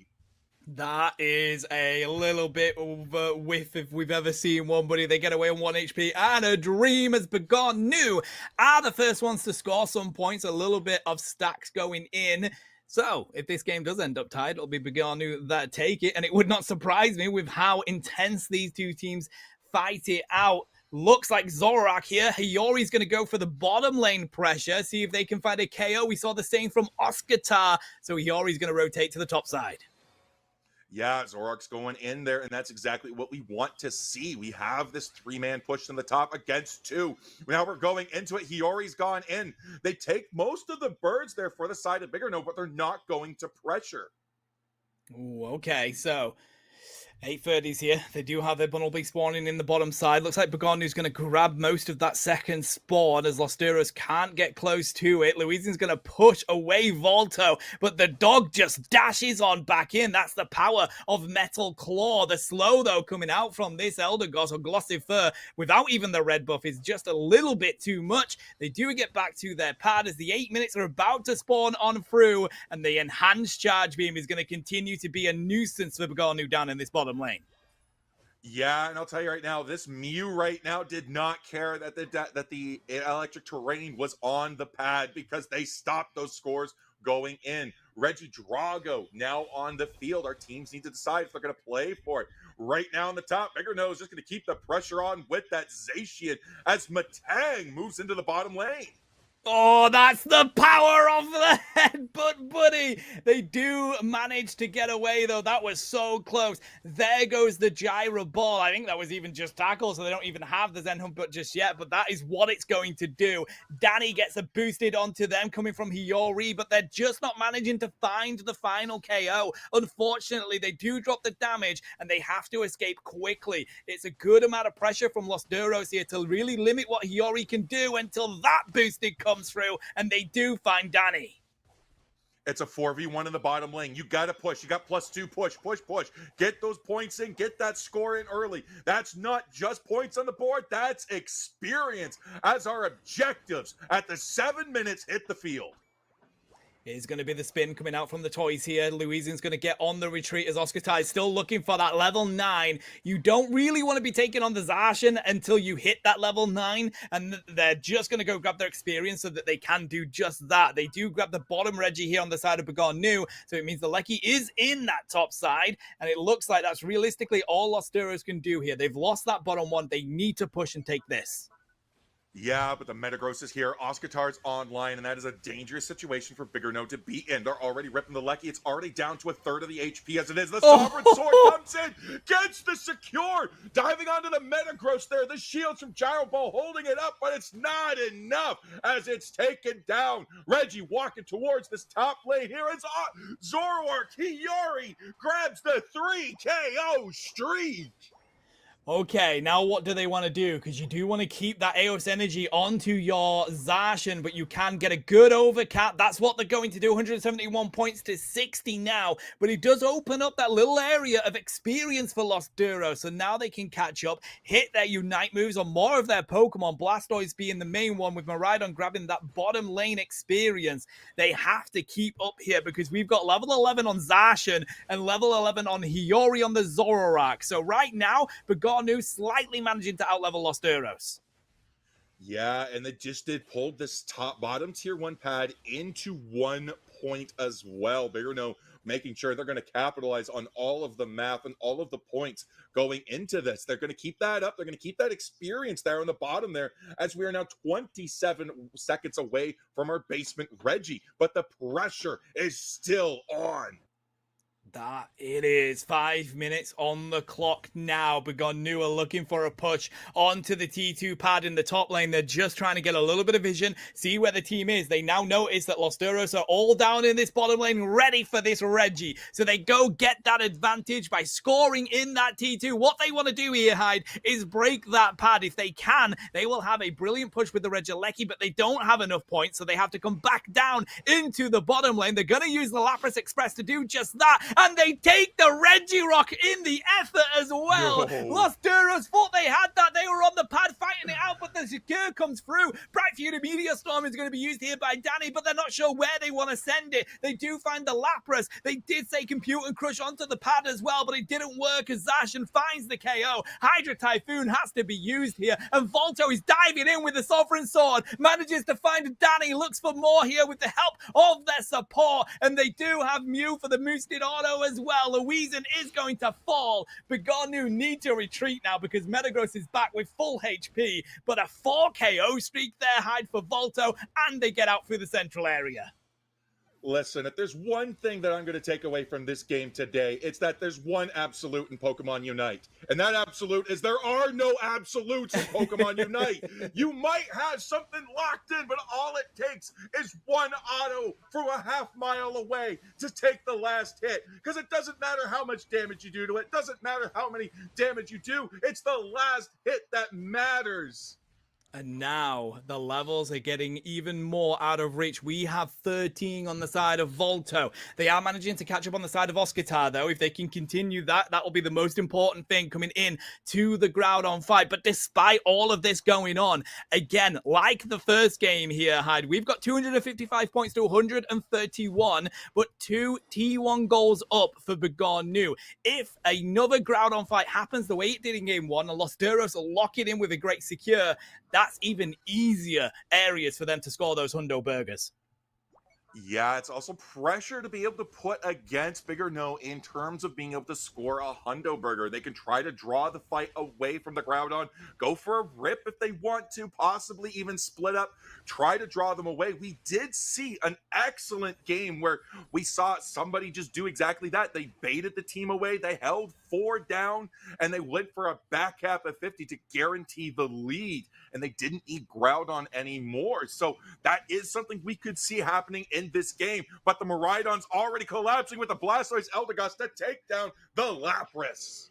That is a little bit of a whiff if we've ever seen one, buddy. They get away on 1 HP, and a dream has begun. New are the first ones to score some points, a little bit of stacks going in. So if this game does end up tied, it'll be Beganu that take it, and it would not surprise me with how intense these two teams fight it out. Looks like Zoroark here. Hiyori's going to go for the bottom lane pressure, see if they can find a KO. We saw the same from Oscatar, so Hiyori's going to rotate to the top side. Yeah, Zoroark's going in there, and that's exactly what we want to see. We have this 3-man push in the top against 2. Now we're going into it. Hiyori's gone in. They take most of the birds there for the side of Big or No, but they're not going to pressure. Ooh, okay, so 830s here. They do have their Bunnelby spawning in the bottom side. Looks like Begonu's going to grab most of that second spawn as Los Duros can't get close to it. Louisin's going to push away Volto, but the dog just dashes on back in. That's the power of Metal Claw. The slow, though, coming out from this Eldegoss or Glossy Fur without even the red buff is just a little bit too much. They do get back to their pad as the 8 minutes are about to spawn on through, and the enhanced charge beam is going to continue to be a nuisance for Begonu down in this bottom lane. Yeah, and I'll tell you right now, this Mew right now did not care that the electric terrain was on the pad, because they stopped those scores going in. Reggie Drago now on the field. Our teams need to decide if they're going to play for it. Right now on the top, Big or No is just going to keep the pressure on with that Zacian as Metang moves into the bottom lane. Oh, that's the power of the headbutt, buddy. They do manage to get away, though. That was so close. There goes the gyro ball. I think that was even just tackle, so they don't even have the Zen Humput just yet, but that is what it's going to do. Danny gets a boosted onto them coming from Hiyori, but they're just not managing to find the final KO. Unfortunately, they do drop the damage, and they have to escape quickly. It's a good amount of pressure from Los Duros here to really limit what Hiyori can do until that boosted comes through, and they do find Danny. It's a 4v1 in the bottom lane. You got to push. You got +2. Push, push, push. Get those points in. Get that score in early. That's not just points on the board. That's experience as our objectives at the 7 minutes hit the field. Is going to be the spin coming out from the toys here. Louisin's going to get on the retreat as Oscatar is still looking for that level 9. You don't really want to be taking on the Zacian until you hit that level 9, and they're just going to go grab their experience so that they can do just that. They do grab the bottom Reggie here on the side of Begonu, so it means the Lecky is in that top side, and it looks like that's realistically all Los Duros can do here. They've lost that bottom one. They need to push and take this. Yeah, but the Metagross is here. Oscatar's online, and that is a dangerous situation for Bigger No to be in. They're already ripping the Lecky. It's already down to a third of the HP as it is. The Sovereign Sword comes in, gets the secure, diving onto the Metagross there. The shields from Gyro Ball holding it up, but it's not enough as it's taken down. Reggie walking towards this top lane here. It's Zoroark Hiyori grabs the 3 KO streak. Okay, now what do they want to do? Because you do want to keep that Eos energy onto your Zacian, but you can get a good overcap. That's what they're going to do. 171 points to 60 now. But it does open up that little area of experience for Lost Duro. So now they can catch up, hit their Unite moves on more of their Pokemon. Blastoise being the main one, with Miraidon grabbing that bottom lane experience. They have to keep up here because we've got level 11 on Zacian and level 11 on Hiyori on the Zoroark. So right now, Begonu slightly managing to outlevel Los Duros. Yeah, and they just did pull this bottom tier 1 pad into 1 point as well. Bigger No making sure they're going to capitalize on all of the math and all of the points going into this. They're going to keep that up. They're going to keep that experience there on the bottom there, as we are now 27 seconds away from our basement Reggie. But the pressure is still on. That it is. 5 minutes on the clock now. Begonu are looking for a push onto the T2 pad in the top lane. They're just trying to get a little bit of vision, see where the team is. They now notice that Los Duros are all down in this bottom lane, ready for this Reggie. So they go get that advantage by scoring in that T2. What they want to do here, Hyde, is break that pad. If they can, they will have a brilliant push with the Regieleki, but they don't have enough points, so they have to come back down into the bottom lane. They're going to use the Lapras Express to do just that. And they take the Regirock in the effort as well. No. Los Duros thought they had that. They were on the pad fighting it out, but the secure comes through. Bright Fury Meteor Storm is going to be used here by Danny, but they're not sure where they want to send it. They do find the Lapras. They did say Compute and Crush onto the pad as well, but it didn't work as Zacian finds the KO. Hydra Typhoon has to be used here, and Volto is diving in with the Sovereign Sword. Manages to find Danny, looks for more here with the help of their support, and they do have Mew for the boosted auto as well. Louisan is going to fall. Begonu need to retreat now because Metagross is back with full HP, but a 4 KO streak there, Hyde, for Volto, and they get out through the central area. Listen, if there's one thing that I'm going to take away from this game today, it's that there's one absolute in Pokemon Unite. And that absolute is there are no absolutes in Pokemon Unite. You might have something locked in, but all it takes is one auto from a half-mile away to take the last hit. Because it doesn't matter how much damage you do to it. It doesn't matter how many damage you do. It's the last hit that matters. And now the levels are getting even more out of reach. We have 13 on the side of Volto. They are managing to catch up on the side of Oscatar, though. If they can continue that, that will be the most important thing coming in to the Groudon fight. But despite all of this going on, again, like the first game here, Hyde, we've got 255 points to 131, but 2 T1 goals up for Begonu. If another Groudon fight happens the way it did in game 1, and Los Duros lock it in with a great secure, that's even easier areas for them to score those hundo burgers. Yeah, it's also pressure to be able to put against Bigger No in terms of being able to score a hundo burger. They can try to draw the fight away from the Groudon, go for a rip if they want to, possibly even split up, try to draw them away. We did see an excellent game where we saw somebody just do exactly that. They baited the team away, they held 4 down, and they went for a back cap of 50 to guarantee the lead, and they didn't need Groudon anymore. So that is something we could see happening in this game, but the Miraidon's already collapsing with the Blastoise Eldegoss to take down the Lapras.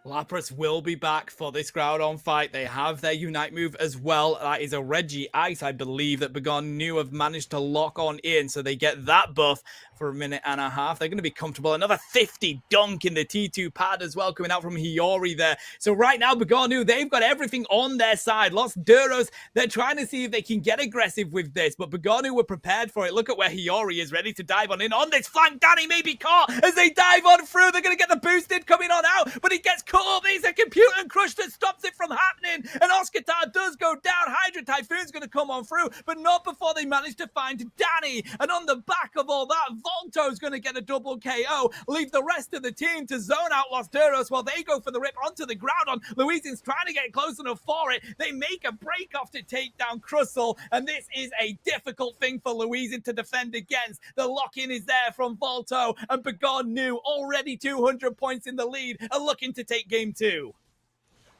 Lapras will be back for this Groudon fight. They have their Unite move as well. That is a Reggie Ice, I believe, that Begonu have managed to lock on in, so they get that buff for a minute and a half. They're going to be comfortable. Another 50 dunk in the T2 pad as well, coming out from Hiyori there. So right now, Begonu, they've got everything on their side. Los Duros, they're trying to see if they can get aggressive with this, but Begonu were prepared for it. Look at where Hiyori is ready to dive on in. On this flank, Danny may be caught as they dive on through. They're going to get the boosted coming on out, but he gets caught Oh, there's a computer and crush that stops it from happening. And Oscar does go down. Hydra Typhoon's going to come on through, but not before they manage to find Danny. And on the back of all that, Volto's going to get a double KO, leave the rest of the team to zone out Los Duros while they go for the rip onto the ground on. Luizin's trying to get close enough for it. They make a break off to take down Crustle, and this is a difficult thing for Luizin to defend against. The lock-in is there from Volto, and Begone New already 200 points in the lead and looking to take game 2.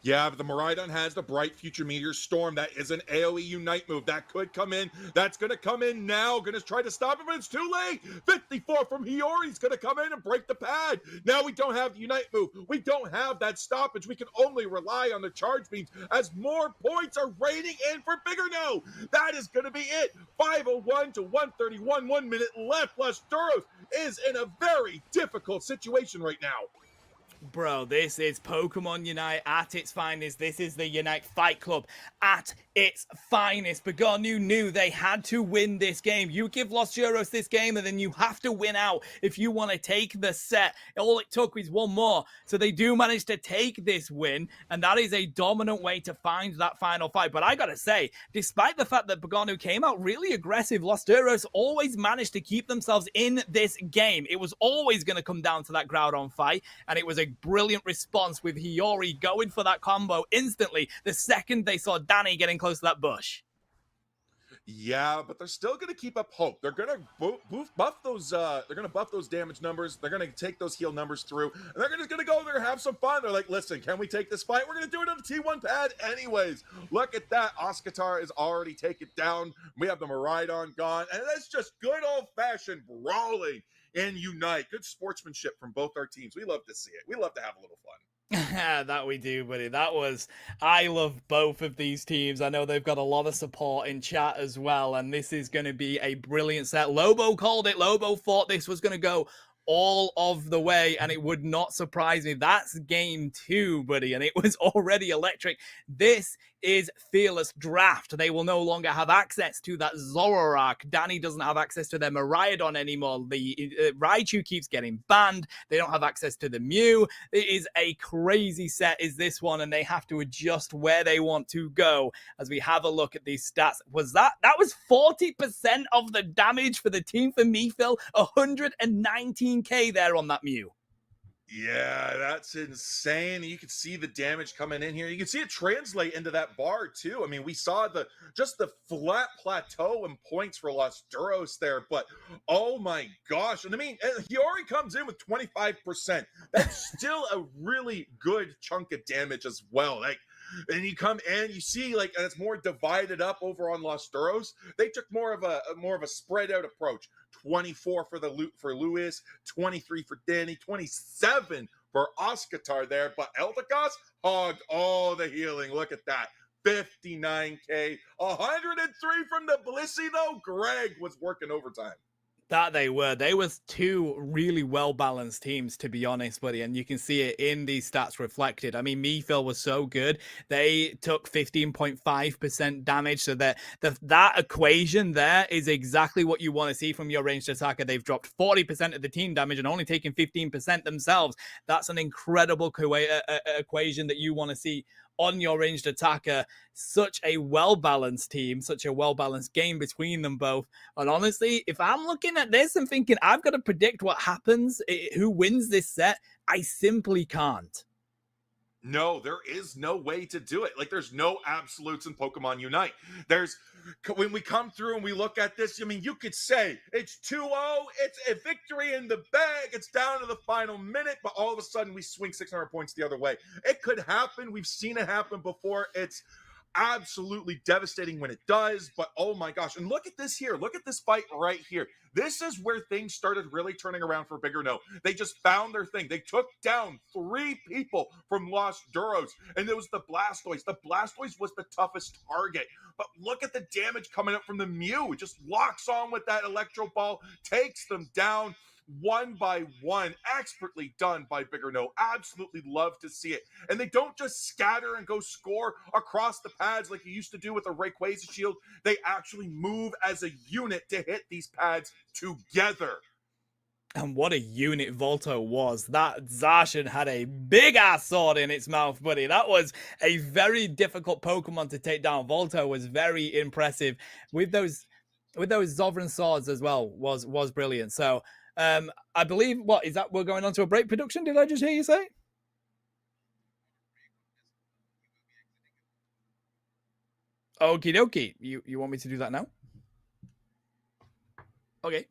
Yeah, but the Miraidon has the Bright Future Meteor Storm. That is an AoE Unite move. That could come in. That's going to come in now. Going to try to stop it, but it's too late. 54 from Hiyori's going to come in and break the pad. Now we don't have the Unite move. We don't have that stoppage. We can only rely on the charge beams as more points are raining in for Biggerno. That is going to be it. 5:01 to 1:31. 1 minute left. Los Duros is in a very difficult situation right now. Bro, this is Pokemon Unite at its finest. This is the Unite Fight Club at its finest. Begone knew they had to win this game. You give Los Duros this game and then you have to win out if you want to take the set. All it took was one more. So they do manage to take this win, and that is a dominant way to find that final fight. But I gotta say, despite the fact that Begone came out really aggressive, Los Duros always managed to keep themselves in this game. It was always going to come down to that Groudon fight, and it was a brilliant response with Hiyori going for that combo instantly the second they saw Danny getting close to that bush. Yeah, but they're still going to keep up hope. They're going to buff those. They're going to buff those damage numbers. They're going to take those heal numbers through, and they're just going to go there and have some fun. They're like, listen, can we take this fight? We're going to do it on the T1 pad anyways. Look at that. Oscar is already taken down. We have the Miraidon gone, and that's just good old-fashioned brawling in Unite. Good sportsmanship from both our teams. We love to see it. We love to have a little fun. That we do, buddy. I love both of these teams. I know they've got a lot of support in chat as well, and this is going to be a brilliant set. Lobo called it. Lobo thought this was going to go all of the way, and it would not surprise me. That's game 2, buddy, and it was already electric. This is Fearless Draft. They will no longer have access to that Zoroark. Danny doesn't have access to their Miraidon anymore. The Raichu keeps getting banned. They don't have access to the Mew. It is a crazy set is this one, and they have to adjust where they want to go as we have a look at these stats. That was 40% of the damage for the team for me, Phil. 119k there on that Mew. Yeah, that's insane. You can see the damage coming in here. You can see it translate into that bar too. I mean, we saw just the flat plateau and points for Los Duros there, but oh my gosh. And I mean, Hiyori comes in with 25%. That's still a really good chunk of damage as well. Like, and you come in, you see, like, and it's more divided up over on Los Duros. They took more of a spread out approach. 24 for Luis, 23 for Danny, 27 for Oscar there. But Eldegos hogged all the healing. Look at that. 59k, 103 from the Blissey though. Greg was working overtime. That they were. They was two really well-balanced teams, to be honest, buddy. And you can see it in these stats reflected. I mean, Mephil was so good. They took 15.5% damage. So that equation there is exactly what you want to see from your ranged attacker. They've dropped 40% of the team damage and only taken 15% themselves. That's an incredible equation that you want to see on your ranged attacker. Such a well-balanced team, such a well-balanced game between them both. And honestly, if I'm looking at this and thinking I've got to predict what happens, who wins this set, I simply can't. No, there is no way to do it. Like, there's no absolutes in Pokemon Unite. When we come through and we look at this, I mean, you could say it's 2-0, it's a victory in the bag, it's down to the final minute, but all of a sudden we swing 600 points the other way. It could happen. We've seen it happen before. It's absolutely devastating when it does, but oh my gosh. And look at this here. Look at this fight right here. This is where things started really turning around for Biggerno. They just found their thing. They took down 3 people from Los Duros, and it was the Blastoise. The Blastoise was the toughest target, but look at the damage coming up from the Mew. It just locks on with that Electro Ball, takes them down one by one. Expertly done by Biggerno. Absolutely love to see it. And they don't just scatter and go score across the pads like you used to do with the Rayquaza shield. They actually move as a unit to hit these pads together. And what a unit Volto was. That Zacian had a big ass sword in its mouth, buddy. That was a very difficult Pokemon to take down. Volto was very impressive with those Sovereign swords as well. Was brilliant. So I believe what is that? We're going on to a break production. Did I just hear you say? Okie dokie. You want me to do that now? Okay.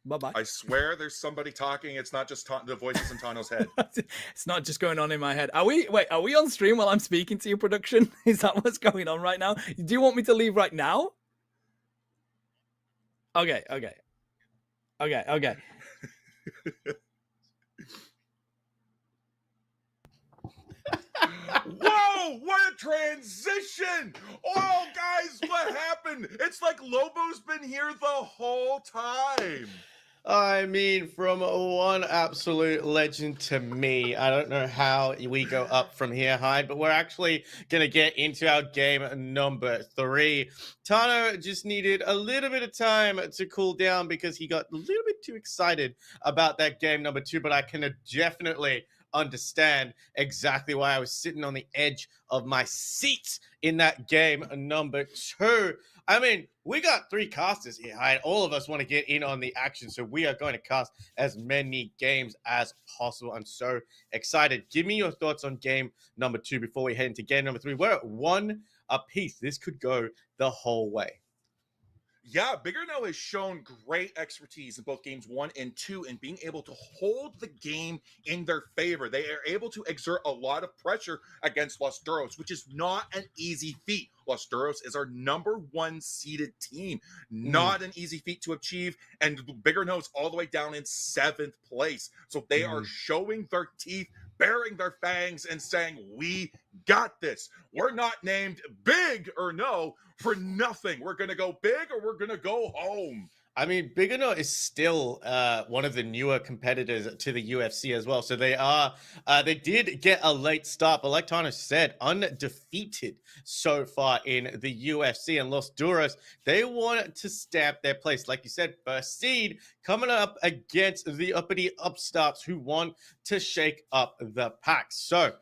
Bye-bye. I swear there's somebody talking. It's not just the voices in Tano's head. It's not just going on in my head. Are we on stream while I'm speaking to you, production? Is that what's going on right now? Do you want me to leave right now? Okay. Whoa, what a transition! Oh, guys, what happened? It's like Lobo's been here the whole time. I mean, from one absolute legend to me, I don't know how we go up from here, Hyde, but we're actually going to get into our game number 3. Tano just needed a little bit of time to cool down because he got a little bit too excited about that game number 2, but I can definitely understand exactly why I was sitting on the edge of my seat in that game number 2. I mean, we got 3 casters here, right? All of us want to get in on the action, so we are going to cast as many games as possible. I'm so excited. Give me your thoughts on game number 2 before we head into game number 3. We're at 1 apiece. This could go the whole way. Yeah, Bigger No has shown great expertise in both games 1 and 2 in being able to hold the game in their favor. They are able to exert a lot of pressure against Los Duros, which is not an easy feat. Los Duros is our number 1 seeded team. Not an easy feat to achieve, and Bigger No's all the way down in 7th place. So they are showing their teeth, baring their fangs, and saying, we got this. We're not named Big or No for nothing. We're going to go big or we're going to go home. I mean, Bigger No is still one of the newer competitors to the UFC as well. So they did get a late start, but like Tano said, undefeated so far in the UFC. And Los Duros, they want to stamp their place. Like you said, first seed coming up against the uppity upstarts who want to shake up the pack. So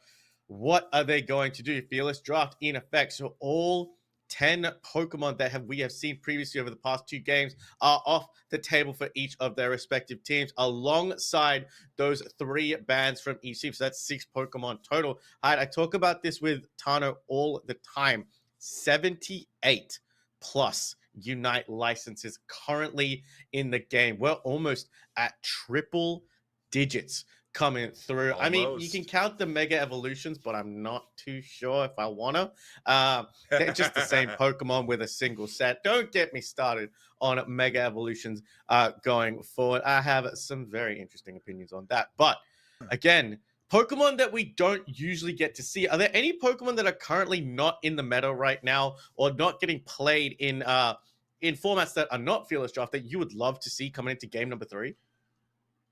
what are they going to do? Fearless draft in effect. So all 10 Pokemon that we have seen previously over the past 2 games are off the table for each of their respective teams, alongside those 3 bans from each team. So that's 6 Pokemon total. I talk about this with Tano all the time. 78 plus Unite licenses currently in the game. We're almost at triple digits coming through. Almost. I mean, you can count the Mega Evolutions, but I'm not too sure if I want to. They're just the same Pokemon with a single set. Don't get me started on Mega Evolutions going forward. I have some very interesting opinions on that. But again, Pokemon that we don't usually get to see. Are there any Pokemon that are currently not in the meta right now or not getting played in formats that are not Fearless Draft that you would love to see coming into game number 3?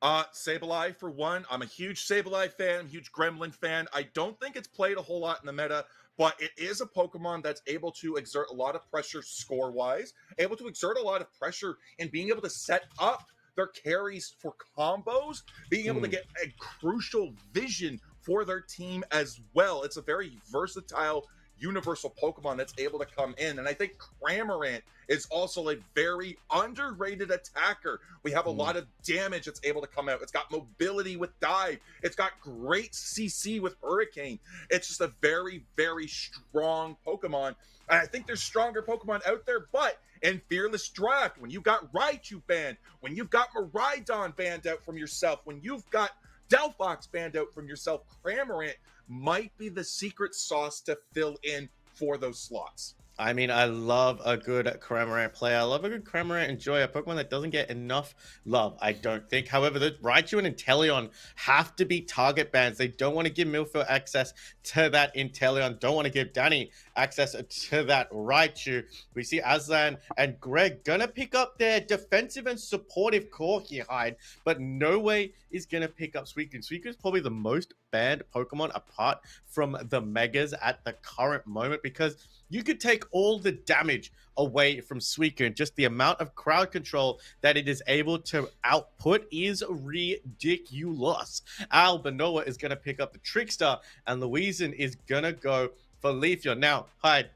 Sableye for one. I'm a huge Sableye fan, huge Gremlin fan. I don't think it's played a whole lot in the meta, but it is a Pokemon that's able to exert a lot of pressure score-wise, able to exert a lot of pressure in being able to set up their carries for combos, being able to get a crucial vision for their team as well. It's a very versatile, universal Pokemon that's able to come in. And I think Cramorant is also a very underrated attacker. We have a lot of damage that's able to come out. It's got mobility with Dive. It's got great CC with Hurricane. It's just a very, very strong Pokemon. And I think there's stronger Pokemon out there, but in Fearless Draft, when you've got Raichu banned, when you've got Miraidon banned out from yourself, when you've got Delphox banned out from yourself, Cramorant might be the secret sauce to fill in for those slots. I mean, I love a good Cramorant player. I love a good Cramorant Enjoy, a Pokemon that doesn't get enough love, I don't think. However, the Raichu and Inteleon have to be target bans. They don't want to give Milfoil access to that Inteleon. Don't want to give Danny access to that Raichu. We see Aslan and Greg gonna pick up their defensive and supportive core here, Hyde, but no way is gonna pick up Suicune. Suicune is probably the most banned Pokemon apart from the Megas at the current moment, because you could take all the damage away from Suicune. Just the amount of crowd control that it is able to output is ridiculous. Albanoa is going to pick up the Trickster, and Louisan is going to go for Leafeon. Now, Hyde,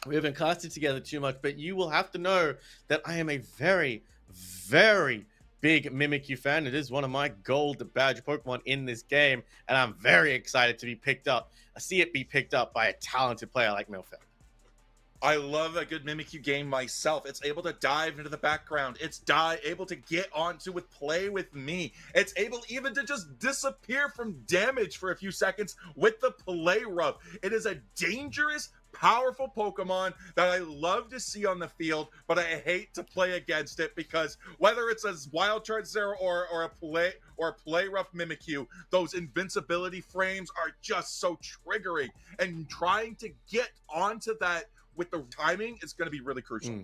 we haven't casted together too much, but you will have to know that I am a very, very big Mimikyu fan. It is one of my gold badge Pokemon in this game, and I'm very excited to be picked up. I see it be picked up by a talented player like Milford. I love a good Mimikyu game myself. It's able to dive into the background. It's able to get onto with play with me. It's able even to just disappear from damage for a few seconds with the play rub. It is a dangerous, powerful Pokemon that I love to see on the field, but I hate to play against it because whether it's a Wild Charge Zero or a play rough Mimikyu, those invincibility frames are just so triggering, and trying to get onto that with the timing is going to be really crucial.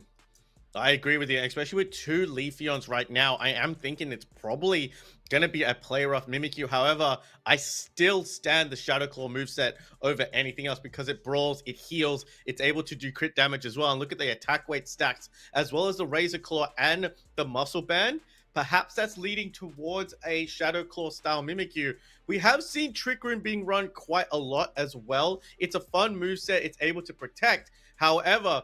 I agree with you, especially with 2 Leafeons right now. I am thinking it's probably going to be a play rough Mimikyu. However, I still stand the Shadow Claw moveset over anything else because it brawls, it heals, it's able to do crit damage as well. And look at the attack weight stacks, as well as the Razor Claw and the Muscle Band. Perhaps that's leading towards a Shadow Claw style Mimikyu. We have seen Trick Room being run quite a lot as well. It's a fun moveset. It's able to protect. However,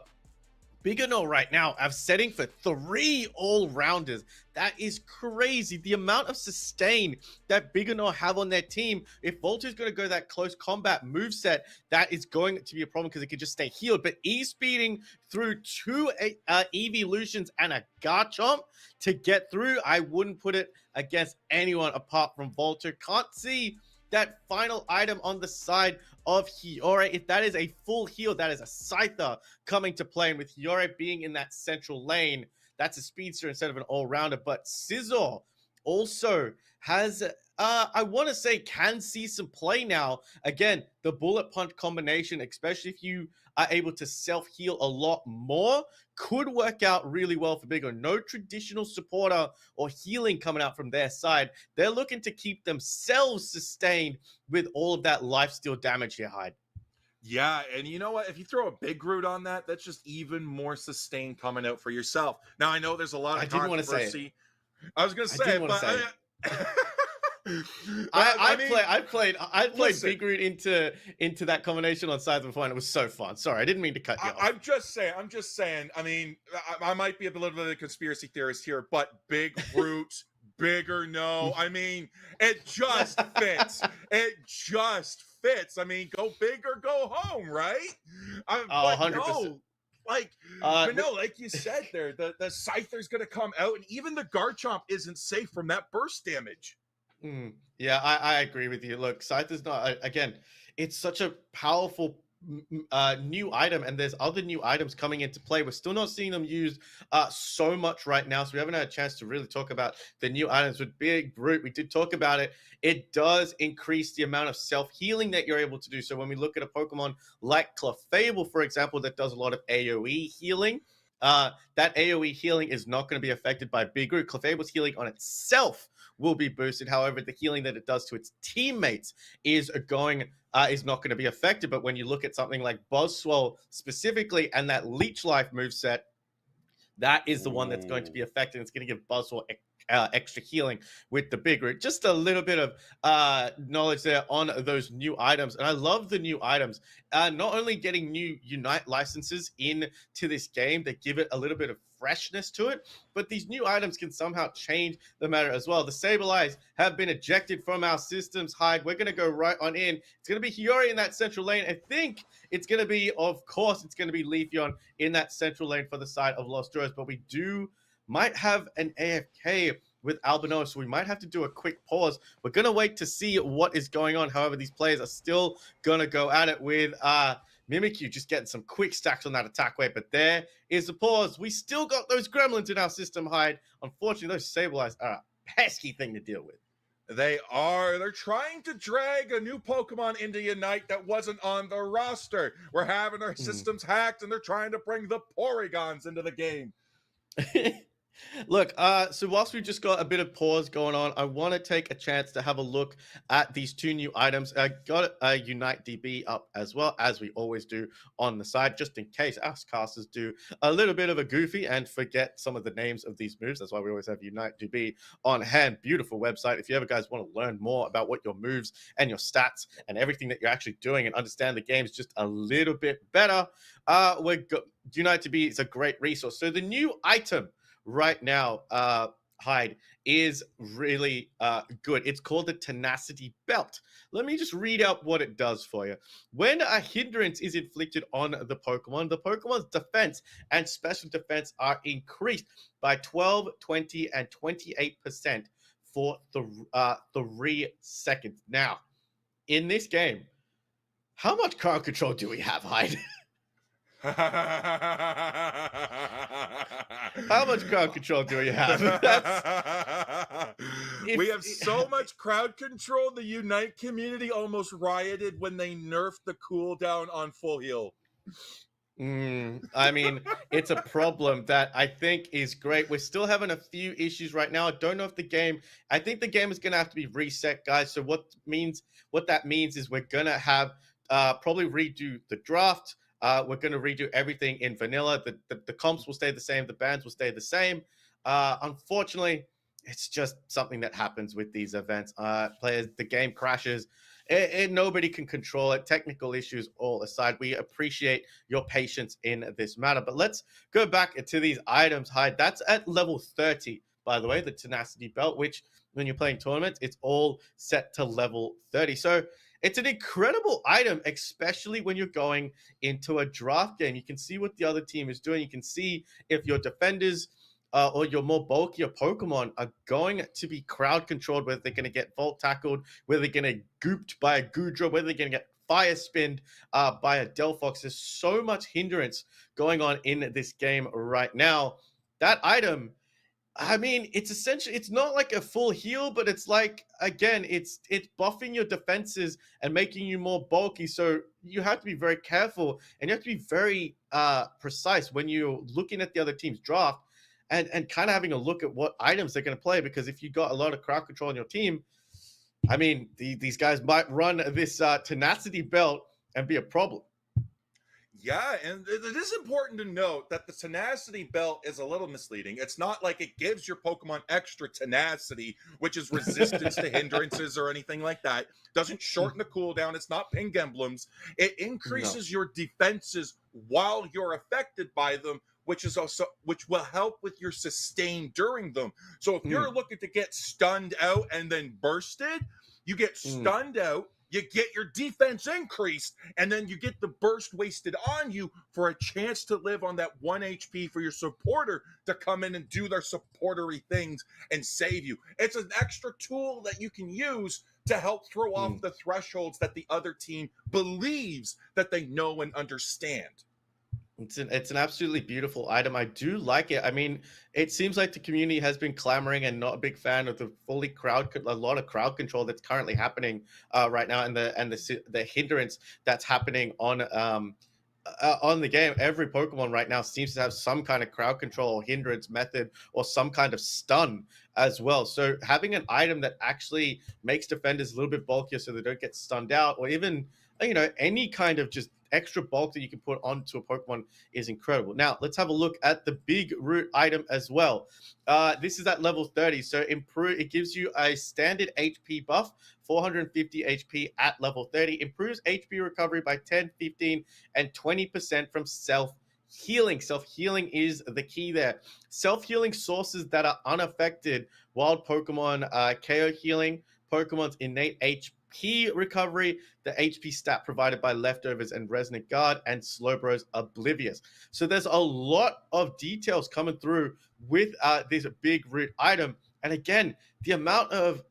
Biggino right now, I'm setting for 3 all-rounders. That is crazy. The amount of sustain that Biggino have on their team. If Volta's going to go that close combat moveset, that is going to be a problem because it can just stay healed. But E-speeding through 2 evolutions and a Garchomp to get through, I wouldn't put it against anyone apart from Volta. Can't see that final item on the side of Hiyori. If that is a full heal, that is a Scyther coming to play. And with Hiyori being in that central lane, that's a speedster instead of an all-rounder. But Scizor also has, I want to say, can see some play now. Again, the bullet punch combination, especially if you are able to self-heal a lot more, could work out really well for Bigger. No traditional supporter or healing coming out from their side. They're looking to keep themselves sustained with all of that lifesteal damage here, Hyde. Yeah, and you know what? If you throw a big root on that, that's just even more sustain coming out for yourself. Now, I know there's a lot of controversy. I was going to say it, but I played Big Root into that combination on sides before, and it was so fun. Sorry, I didn't mean to cut you off. I'm just saying. I mean, I might be a little bit of a conspiracy theorist here, but Big Root, bigger no. I mean, it just fits. It just fits. I mean, go big or go home, right? 100%. No. But no, like you said there, the Scyther's going to come out, and even the Garchomp isn't safe from that burst damage. Yeah, I agree with you. Look, Scyther's not, again, it's such a powerful new item, and there's other new items coming into play. We're still not seeing them used so much right now, so we haven't had a chance to really talk about the new items. With Big Brute, we did talk about it. It does increase the amount of self-healing that you're able to do. So when we look at a Pokemon like Clefable, for example, that does a lot of AoE healing, that AoE healing is not going to be affected by Big Root. Clefable's healing on itself will be boosted. However, the healing that it does to its teammates is not going to be affected. But when you look at something like Buzzswole specifically and that Leech Life moveset, that is the one that's going to be affected. It's going to give Buzzswole extra healing with the Big Root. Just a little bit of knowledge there on those new items. And I love the new items. Not only getting new Unite licenses into this game that give it a little bit of freshness to it, but these new items can somehow change the matter as well. The Sableyes have been ejected from our systems. Hyde, we're going to go right on in. It's going to be Hiyori in that central lane. I think it's going to be, of course, it's going to be Leafeon in that central lane for the side of Lost Joes, but we might have an AFK with Albano, so we might have to do a quick pause. We're going to wait to see what is going on. However, these players are still going to go at it with Mimikyu just getting some quick stacks on that attack weight, but there is the pause. We still got those gremlins in our system, Hyde. Unfortunately, those Sableyes are a pesky thing to deal with. They are. They're trying to drag a new Pokemon into Unite that wasn't on the roster. We're having our systems hacked, and they're trying to bring the Porygons into the game. Look, so whilst we've just got a bit of pause going on, I want to take a chance to have a look at these two new items. I got a Unite DB up as well, as we always do on the side, just in case us casters do a little bit of a goofy and forget some of the names of these moves. That's why we always have Unite DB on hand. Beautiful website. If you ever guys want to learn more about what your moves and your stats and everything that you're actually doing and understand the games just a little bit better, Unite DB is a great resource. So the new item right now, Hyde, is really good. It's called the Tenacity Belt. Let me just read out what it does for you. When a hindrance is inflicted on the Pokemon's defense and special defense are increased by 12, 20, and 28% for 3 seconds. Now, in this game, how much crowd control do we have, Hyde? How much crowd control do we have? We have so much crowd control, the Unite community almost rioted when they nerfed the cooldown on full heal. I mean, it's a problem that I think is great. We're still having a few issues right now. I don't know if I think the game is going to have to be reset, guys. So what that means is we're going to have probably redo the draft. We're going to redo everything in vanilla. The comps will stay the same. The bans will stay the same. Unfortunately, it's just something that happens with these events. The game crashes. Nobody can control it. Technical issues all aside, we appreciate your patience in this matter. But let's go back to these items, Hyde. That's at level 30, by the way, the Tenacity Belt, which when you're playing tournaments, it's all set to level 30. So it's an incredible item, especially when you're going into a draft game. You can see what the other team is doing. You can see if your defenders or your more bulkier Pokemon are going to be crowd controlled, whether they're going to get volt tackled, whether they're going to get gooped by a Goodra, whether they're going to get fire spinned by a Delphox. There's so much hindrance going on in this game right now. That item, I mean, it's not like a full heal, but it's like, again, it's buffing your defenses and making you more bulky. So you have to be very careful and you have to be very precise when you're looking at the other team's draft and kind of having a look at what items they're going to play. Because if you got a lot of crowd control on your team, I mean, these guys might run this Tenacity Belt and be a problem. Yeah, and it is important to note that the Tenacity Belt is a little misleading. It's not like it gives your Pokemon extra tenacity, which is resistance to hindrances or anything like that. Doesn't shorten the cooldown. It's not pink emblems. It increases your defenses while you're affected by them, which will help with your sustain during them. So if you're looking to get stunned out and then bursted, you get stunned out. You get your defense increased, and then you get the burst wasted on you for a chance to live on that 1 HP for your supporter to come in and do their supportery things and save you. It's an extra tool that you can use to help throw off the thresholds that the other team believes that they know and understand. It's an absolutely beautiful item. I do like it. I mean, it seems like the community has been clamoring and not a big fan of the a lot of crowd control that's currently happening right now, and the hindrance that's happening on the game. Every Pokemon right now seems to have some kind of crowd control or hindrance method or some kind of stun as well. So having an item that actually makes defenders a little bit bulkier so they don't get stunned out, or even any kind of just extra bulk that you can put onto a Pokemon is incredible. Now, let's have a look at the big root item as well. This is at level 30, so it gives you a standard HP buff, 450 HP at level 30, improves HP recovery by 10, 15, and 20% from self-healing. Self-healing is the key there. Self-healing sources that are unaffected: wild Pokemon, KO healing, Pokemon's innate HP recovery, the HP stat provided by leftovers and Resonant Guard, and Slowbro's Oblivious. So there's a lot of details coming through with this big root item. And again, the amount of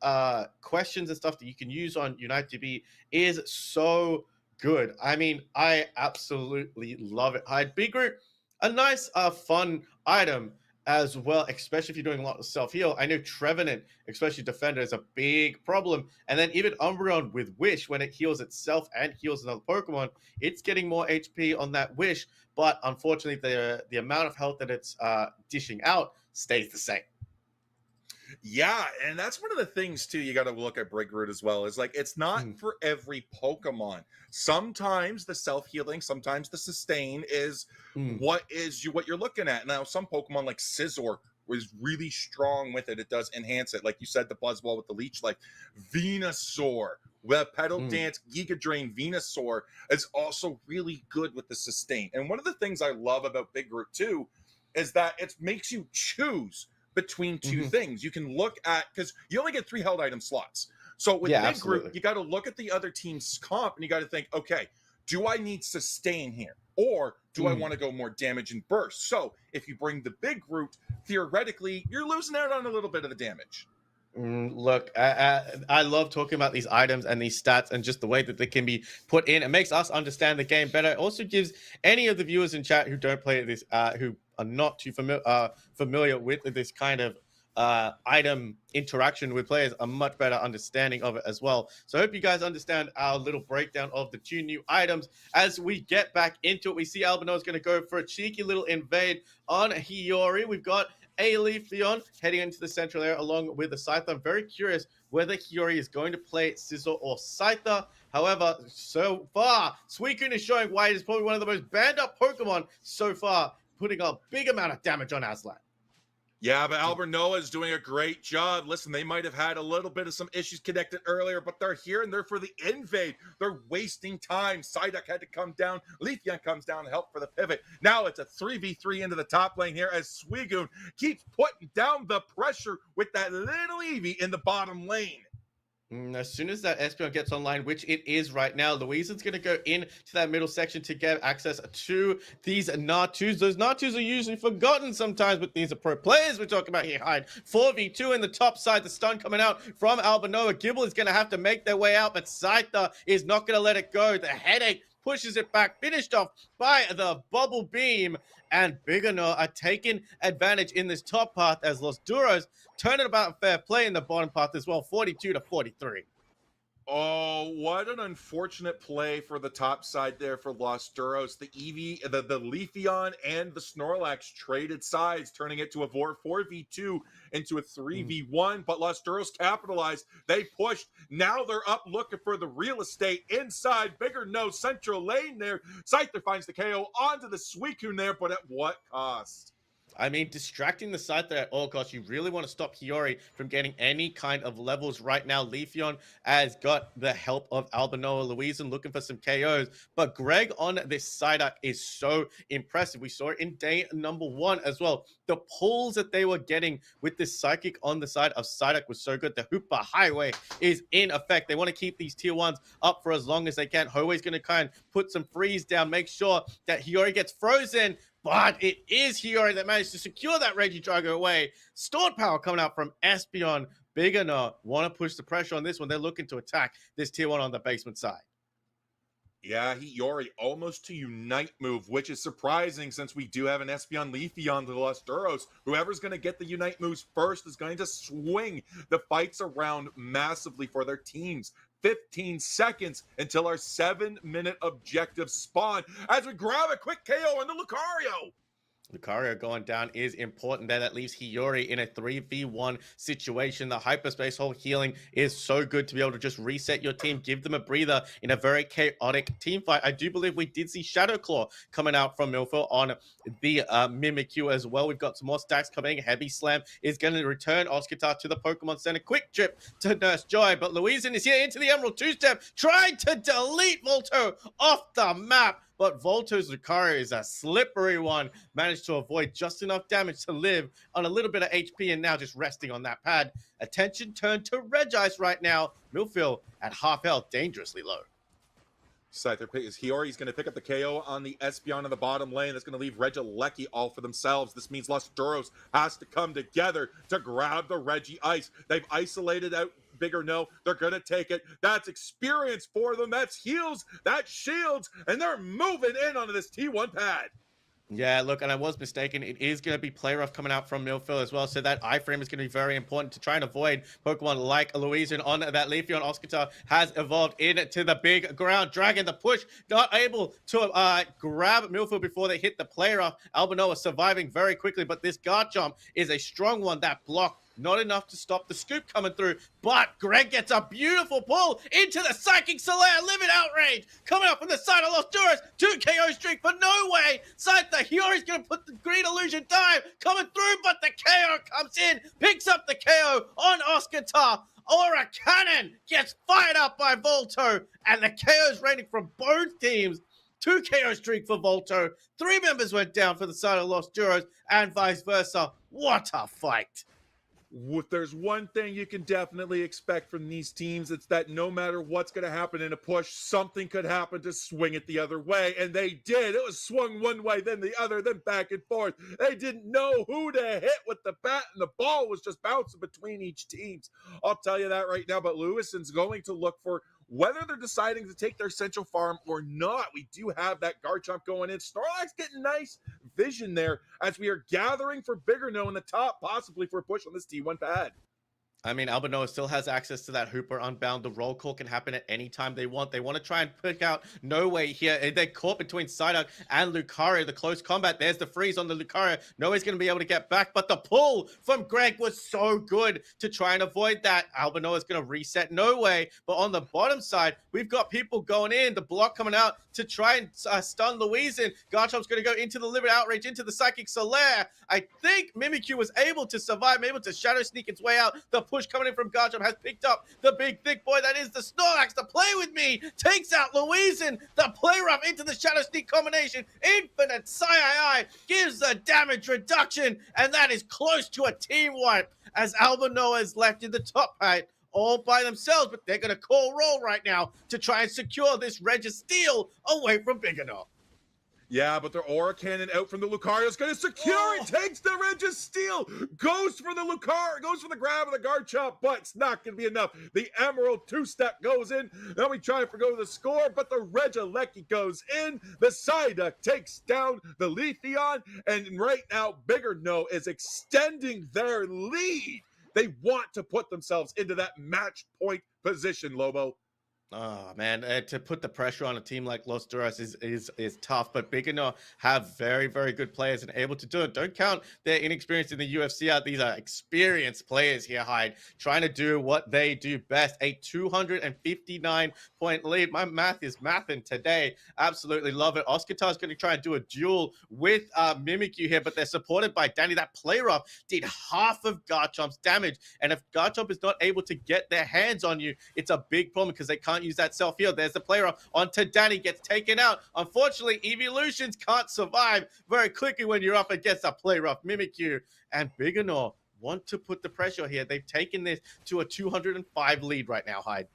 questions and stuff that you can use on Unite DB is so good. I mean, I absolutely love it. Big root, a nice, fun item. as well, especially if you're doing a lot of self-heal. I know Trevenant, especially defender, is a big problem. And then even Umbreon with Wish, when it heals itself and heals another Pokemon, it's getting more HP on that Wish. But unfortunately, the amount of health that it's dishing out stays the same. Yeah, and that's one of the things too. You got to look at Brick Root as well. Is like it's not for every Pokemon. Sometimes the self healing, sometimes the sustain is what you're looking at. Now, some Pokemon like Scizor was really strong with it. It does enhance it, like you said, the Buzzball with the Leech. Like Venusaur, with Petal Dance, Giga Drain, Venusaur is also really good with the sustain. And one of the things I love about Big Root too is that it makes you choose between two things. You can look at, because you only get 3 held item slots. So with Big Group, you got to look at the other team's comp and you got to think, okay, do I need sustain here? Or do I want to go more damage and burst? So if you bring the Big Group, theoretically, you're losing out on a little bit of the damage. Look, I love talking about these items and these stats and just the way that they can be put in. It makes us understand the game better. It also gives any of the viewers in chat who don't play this, who are not too familiar with this kind of item interaction with players, a much better understanding of it as well. So I hope you guys understand our little breakdown of the 2 new items. As we get back into it, we see Albino is going to go for a cheeky little invade on Hiyori. We've got a Leafeon heading into the central area along with the Scyther. I'm very curious whether Hiyori is going to play Scizor or Scyther. However, so far, Suicune is showing why it is probably one of the most banned up Pokemon so far, putting a big amount of damage on Aslan. Yeah, but Albernoa is doing a great job. Listen, they might have had a little bit of some issues connected earlier, but they're here and they're for the invade. They're wasting time. Psyduck had to come down. Leafeon comes down to help for the pivot. Now it's a 3v3 into the top lane here as Suicune keeps putting down the pressure with that little Eevee in the bottom lane. As soon as that Espeon gets online, which it is right now, Louisa's going to go into that middle section to get access to these Natus. Those Natus are usually forgotten sometimes, but these are pro players we're talking about here. Hide 4v2 in the top side. The stun coming out from Albanoa. Gibble is going to have to make their way out, but Scyther is not going to let it go. The headache pushes it back, finished off by the bubble beam, and Bigano are taking advantage in this top path as Los Duros turn it about fair play in the bottom path as well, 42-43. Oh, what an unfortunate play for the top side there for Los Duros. The Eevee, the Leafeon and the Snorlax traded sides, turning it to a 4v2 into a 3v1. But Los Duros capitalized. They pushed. Now they're up looking for the real estate inside. Bigger no central lane there. Scyther finds the KO onto the Suicune there, but at what cost? I mean, distracting the Scyther at all costs. You really want to stop Hiyori from getting any kind of levels right now. Leafeon has got the help of Albanoa Louisan looking for some KOs. But Greg on this Psyduck is so impressive. We saw it in day number 1 as well. The pulls that they were getting with this Psychic on the side of Psyduck was so good. The Hoopa Highway is in effect. They want to keep these tier 1s up for as long as they can. Hoei's going to kind of put some freeze down, make sure that Hiyori gets frozen. But it is Hiyori that managed to secure that Regidrago away. Stored power coming out from Espeon. Bigano want to push the pressure on this one. They're looking to attack this tier 1 on the basement side. Yeah, Hiyori almost to Unite move, which is surprising since we do have an Espeon Leafeon to the Los Duros. Whoever's going to get the Unite moves first is going to swing the fights around massively for their teams. 15 seconds until our 7-minute objective spawn as we grab a quick KO on the Lucario. Lucario going down is important there. That leaves Hiyori in a 3v1 situation. The hyperspace hole healing is so good to be able to just reset your team, give them a breather in a very chaotic team fight. I do believe we did see Shadow Claw coming out from Milford on the Mimikyu as well. We've got some more stacks coming. Heavy Slam is going to return Oscar to the Pokemon Center. Quick trip to Nurse Joy, but Louisan is here into the Emerald 2-step, trying to delete Volto off the map. But Volto's Lucario is a slippery one. Managed to avoid just enough damage to live on a little bit of HP and now just resting on that pad. Attention turned to Regice right now. Milfield at half health, dangerously low. Scyther is Hiyori's going to pick up the KO on the Espeon in the bottom lane. That's going to leave Regieleki all for themselves. This means Los Duros has to come together to grab the Regi Ice. They've isolated out Bigger no. They're going to take it. That's experience for them. That's heals. That's shields. And they're moving in onto this T1 pad. Yeah, look, and I was mistaken. It is going to be play rough coming out from Millfield as well. So that iframe is going to be very important to try and avoid Pokemon like Louisian on that Leafeon. Oscar has evolved into the big ground dragon. The push not able to grab Millfield before they hit the play rough. Albanoa surviving very quickly, but this guard jump is a strong one. That block not enough to stop the scoop coming through, but Greg gets a beautiful pull into the Psychic Solaire Limit Outrage coming up from the side of Los Duras. 2 KO streak for No Way. Side the Hiyori's going to put the Green Illusion dive coming through, but the KO comes in, picks up the KO on Oscar. Aura Cannon gets fired up by Volto, and the KO's raining from both teams. 2 KO streak for Volto. 3 members went down for the side of Los Duros, and vice versa. What a fight. If there's one thing you can definitely expect from these teams, it's that no matter what's going to happen in a push, something could happen to swing it the other way. And they did. It was swung one way, then the other, then back and forth. They didn't know who to hit with the bat, and the ball was just bouncing between each teams. I'll tell you that right now. But Lewison's going to look for whether they're deciding to take their central farm or not. We do have that Garchomp going in. Snorlax getting nice vision there as we are gathering for Bigger No in the top, possibly for a push on this T1 pad. I mean, Albanoa still has access to that Hooper Unbound. The roll call can happen at any time they want. They want to try and pick out No Way here. They're caught between Psyduck and Lucario. The close combat. There's the freeze on the Lucario. No Way's going to be able to get back, but the pull from Greg was so good to try and avoid that. Albanoa is going to reset No Way, but on the bottom side, we've got people going in. The block coming out to try and stun Louisian. Garchomp's going to go into the Limit Outrage, into the Psychic Solaire. I think Mimikyu was able to survive, able to Shadow Sneak its way out. The push coming in from Garchomp has picked up the big thick boy that is the Snorlax. To play with me takes out Louisian. The play rough into the Shadow Sneak combination. Infinite Sai gives a damage reduction, and that is close to a team wipe as Albanoa is left in the top right all by themselves, but they're going to call roll right now to try and secure this Registeel away from Bigano. Yeah, but the Aura Cannon out from the Lucario is going to secure it. Takes the Registeel. Goes for the Lucario. Goes for the grab of the Garchomp, but it's not going to be enough. The Emerald two-step goes in. Now we try to forgo the score, but the Regieleki goes in. The Psyduck takes down the Leafeon, and right now, Bigger No is extending their lead. They want to put themselves into that match point position, Lobo. Oh man, to put the pressure on a team like Los Duras is tough, but Bigano have very, very good players and able to do it. Don't count their inexperience in the UFC out. These are experienced players here, Hyde, trying to do what they do best. A 259-point lead. My math is mathing today. Absolutely love it. Oscar is going to try and do a duel with Mimikyu here, but they're supported by Danny. That play rough did half of Garchomp's damage, and if Garchomp is not able to get their hands on you, it's a big problem because they can't use that self-heal. There's the play rough onto Danny, gets taken out. Unfortunately, Evolutions can't survive very quickly when you're up against a play rough Mimikyu, and Bigano want to put the pressure here. They've taken this to a 205 lead right now, Hyde.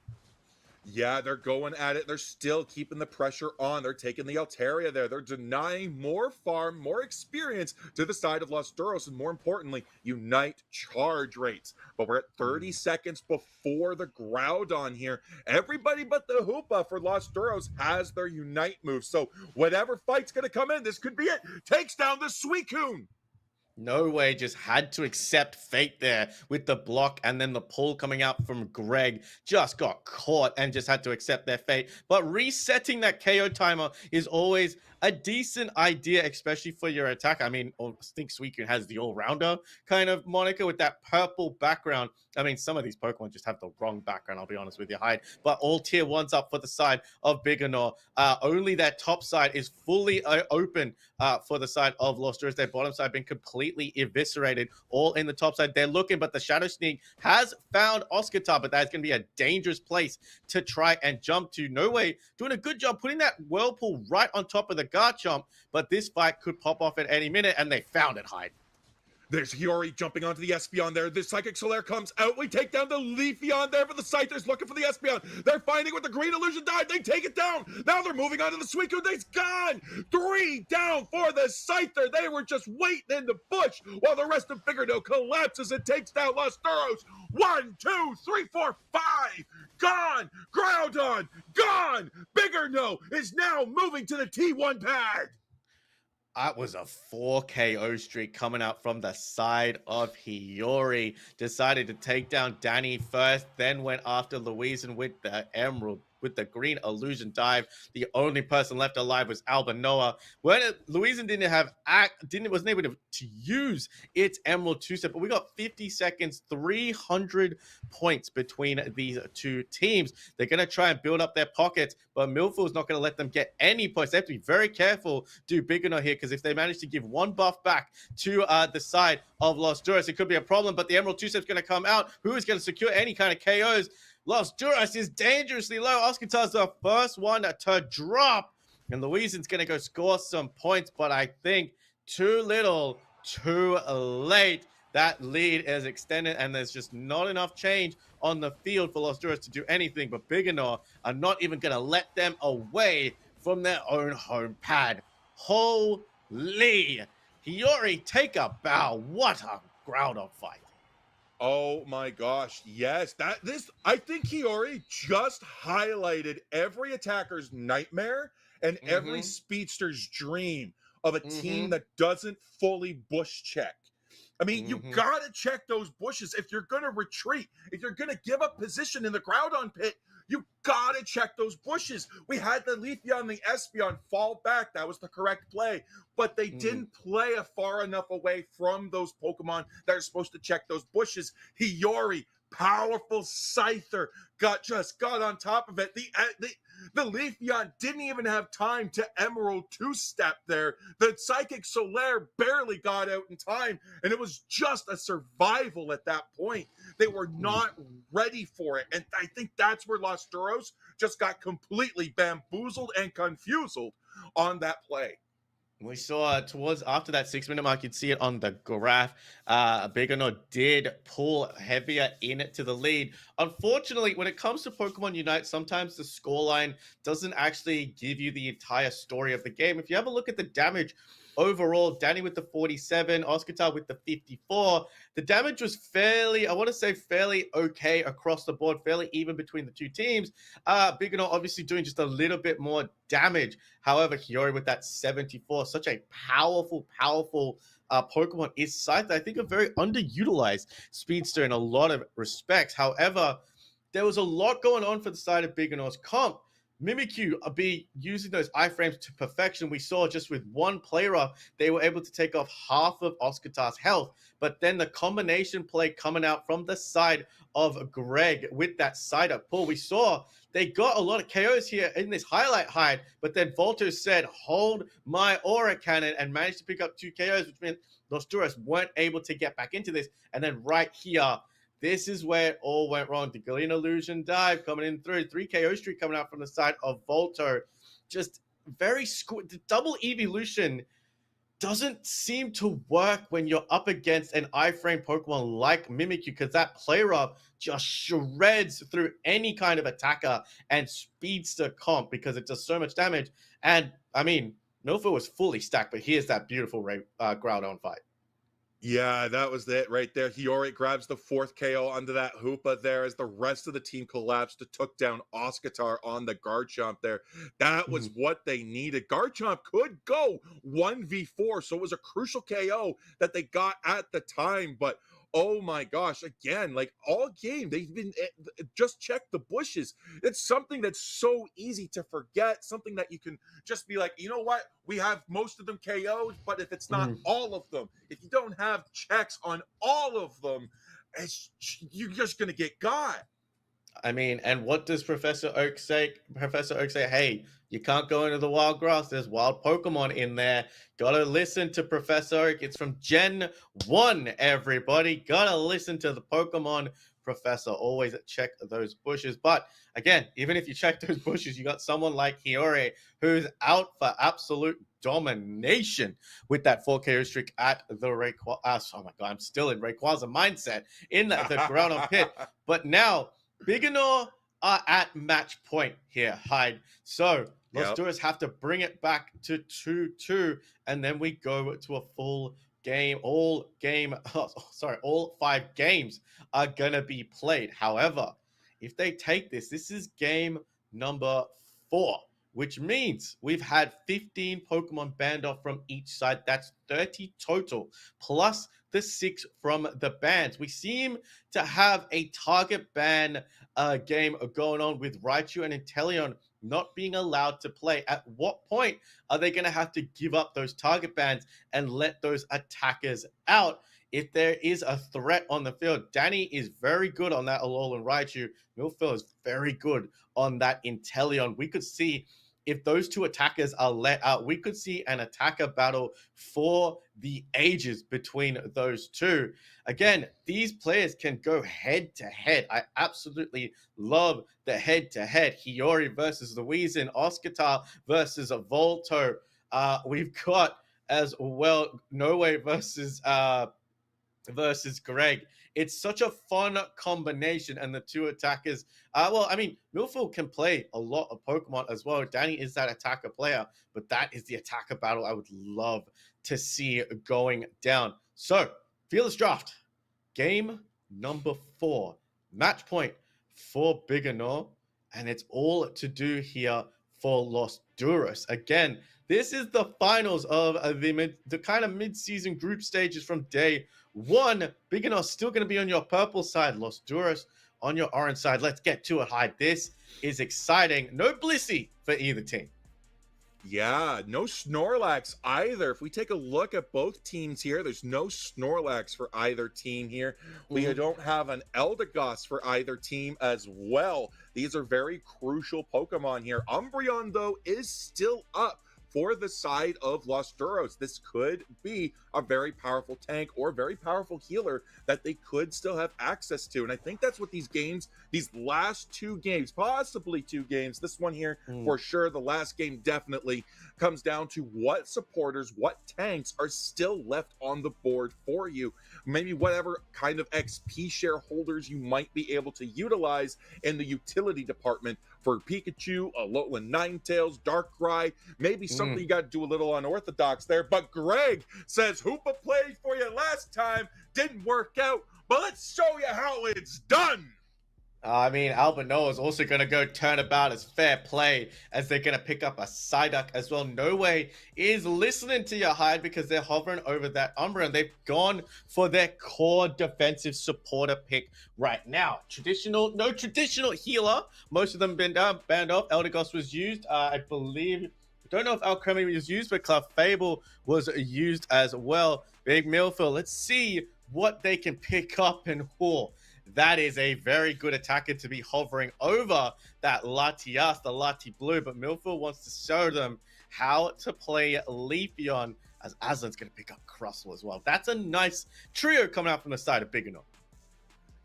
Yeah, they're going at it. They're still keeping the pressure on. They're taking the Altaria there. They're denying more farm, more experience to the side of Los Duros, and more importantly, Unite charge rates. But we're at 30 seconds before the Groudon here. Everybody but the Hoopa for Los Duros has their Unite move. So whatever fight's going to come in, this could be it. Takes down the Suicune. No Way just had to accept fate there with the block, and then the pull coming out from Greg just got caught and just had to accept their fate. But resetting that KO timer is always a decent idea, especially for your attack. I mean, I think Suicune has the all-rounder kind of moniker with that purple background. I mean, some of these Pokemon just have the wrong background, I'll be honest with you, Hyde. But all tier 1s up for the side of Bigano. Only that top side is fully open for the side of Los Duros. Their bottom side been completely eviscerated. All in the top side. They're looking, but the Shadow Sneak has found Oscar, but that's going to be a dangerous place to try and jump to. No Way doing a good job putting that Whirlpool right on top of the Garchomp, but this fight could pop off at any minute, and they found it, Hyde. There's Hiyori jumping onto the Espeon there. The Psychic Solaire comes out. We take down the Leafeon there for the Scythers looking for the Espeon. They're finding with the Green Illusion died. They take it down. Now they're moving on to the Suicune. They's gone. 3 down for the Scyther. They were just waiting in the bush while the rest of Bigger No collapses and takes down Los Duros. 1, 2, 3, 4, 5. Gone. Groudon. Gone. Bigger No is now moving to the T1 pad. That was a 4 KO streak coming out from the side of Hiyori. Decided to take down Danny first, then went after Louisen with the Emerald, with the green illusion dive. The only person left alive was Albanoa. When Louisen wasn't able to use its Emerald 2-step, but we got 50 seconds, 300 points between these two teams. They're going to try and build up their pockets, but Millfield's not going to let them get any points. They have to be very careful, do Bigano here, because if they manage to give one buff back to the side of Los Duras, it could be a problem, but the Emerald 2-step's going to come out. Who is going to secure any kind of KOs? Los Duras is dangerously low. Oscar's the first one to drop, and Louisen's going to go score some points, but I think too little, too late. That lead is extended, and there's just not enough change on the field for Los Duras to do anything, but Biganor are not even going to let them away from their own home pad. Holy! Hiyori, take a bow. What a ground-up fight. Oh my gosh, yes. I think Hiyori just highlighted every attacker's nightmare and every speedster's dream of a team that doesn't fully bush check. I mean, you gotta check those bushes if you're gonna retreat. If you're gonna give up position in the Groudon pit, you gotta check those bushes. We had the Leafeon and the Espeon fall back. That was the correct play. But they didn't play far enough away from those Pokemon that are supposed to check those bushes. Hiyori, powerful Scyther, got on top of it. The Leafeon didn't even have time to Emerald 2-step there. The Psychic Solaire barely got out in time, and it was just a survival at that point. They were not ready for it, and I think that's where Los Duros just got completely bamboozled and confused on that play. We saw towards after that 6-minute mark, you'd see it on the graph. Biganor did pull heavier into the lead. Unfortunately, when it comes to Pokemon Unite, sometimes the scoreline doesn't actually give you the entire story of the game. If you have a look at the damage overall, Danny with the 47, Oscar with the 54. The damage was fairly okay across the board, fairly even between the two teams. Biganor obviously doing just a little bit more damage. However, Hiyori with that 74, such a powerful Pokemon is Scyther. I think a very underutilized speedster in a lot of respects. However, there was a lot going on for the side of Biganor's comp. Mimikyu be using those iframes to perfection. We saw just with one player up, they were able to take off half of Oscar's health. But then the combination play coming out from the side of Greg with that side up pull, we saw they got a lot of KOs here in this highlight hide. But then Volto said, hold my Aura Cannon, and managed to pick up 2 KOs, which meant Los Duras weren't able to get back into this. And then right here, this is where it all went wrong. The Green Illusion dive coming in through. 3 KO streak coming out from the side of Volto. Just very the double evolution doesn't seem to work when you're up against an iframe Pokemon like Mimikyu, because that player up just shreds through any kind of attacker and speedster comp because it does so much damage. And I mean, Milfoil was fully stacked, but here's that beautiful Groudon fight. Yeah, that was it right there. Hiyori grabs the 4th KO under that Hoopa there as the rest of the team collapsed to took down Oscar on the Garchomp there. That was what they needed. Garchomp could go 1v4, so it was a crucial KO that they got at the time, but oh my gosh, again, like all game, they've been just check the bushes. It's something that's so easy to forget, something that you can just be like, you know what? We have most of them KO'd, but if it's not all of them, if you don't have checks on all of them, you're just going to get got. I mean, and what does Professor Oak say? Professor Oak say, hey, you can't go into the wild grass. There's wild Pokemon in there. Gotta listen to Professor Oak. It's from Gen 1, everybody. Gotta listen to the Pokemon Professor. Always check those bushes. But again, even if you check those bushes, you got someone like Hiyori who's out for absolute domination with that 4 KO streak at the Rayquaza. Oh my God, I'm still in Rayquaza mindset in the Groudon pit. But now, Biganor are at match point here, Hyde. So Los Duras have to bring it back to 2-2, and then we go to a full game. All 5 games are gonna be played. However, if they take this is game number 4. which means we've had 15 Pokemon banned off from each side. That's 30 total, plus the 6 from the bans. We seem to have a target ban game going on with Raichu and Inteleon not being allowed to play. At what point are they going to have to give up those target bans and let those attackers out? If there is a threat on the field, Danny is very good on that Alolan Raichu. Milphil is very good on that Inteleon. We could see, if those two attackers are let out, we could see an attacker battle for the ages between those two. Again, these players can go head to head. I absolutely love the head to head. Hiyori versus Louisin, Oscar versus Volto. We've got as well Noe versus Greg. It's such a fun combination, and the two attackers. Milphil can play a lot of Pokemon as well. Danny is that attacker player, but that is the attacker battle I would love to see going down. So, Fearless Draft, game number 4, match point for Biggino, and it's all to do here for Los Duros. Again, this is the finals of the kind of mid-season group stages from day 1. Biggino still going to be on your purple side. Los Duros on your orange side. Let's get to it, Hyde. This is exciting. No Blissey for either team. Yeah, no Snorlax either. If we take a look at both teams here, there's no Snorlax for either team here. We don't have an Eldegoss for either team as well. These are very crucial Pokemon here. Umbreon, though, is still up for the side of Los Duros. This could be a very powerful tank or very powerful healer that they could still have access to. And I think that's what these games, these last 2 games, possibly 2 games, this one here for sure, the last game definitely comes down to what supporters, what tanks are still left on the board for you. Maybe whatever kind of XP shareholders you might be able to utilize in the utility department for Pikachu, Alolan Ninetales, Darkrai, maybe something you got to do a little unorthodox there. But Greg says Hoopa played for you last time, didn't work out, but let's show you how it's done. Albano is also going to go turnabout as fair play, as they're going to pick up a Psyduck as well. No Way is listening to your Hyde because they're hovering over that Umbreon. They've gone for their core defensive supporter pick right now. No traditional healer. Most of them been banned off. Eldegoss was used, I believe. I don't know if Alchemy was used, but Clefable was used as well. Big Milphil, let's see what they can pick up and haul. That is a very good attacker to be hovering over that Latias, the Lati Blue, but Milphil wants to show them how to play Leafeon, as Aslan's going to pick up Crustle as well. That's a nice trio coming out from the side of Biggino.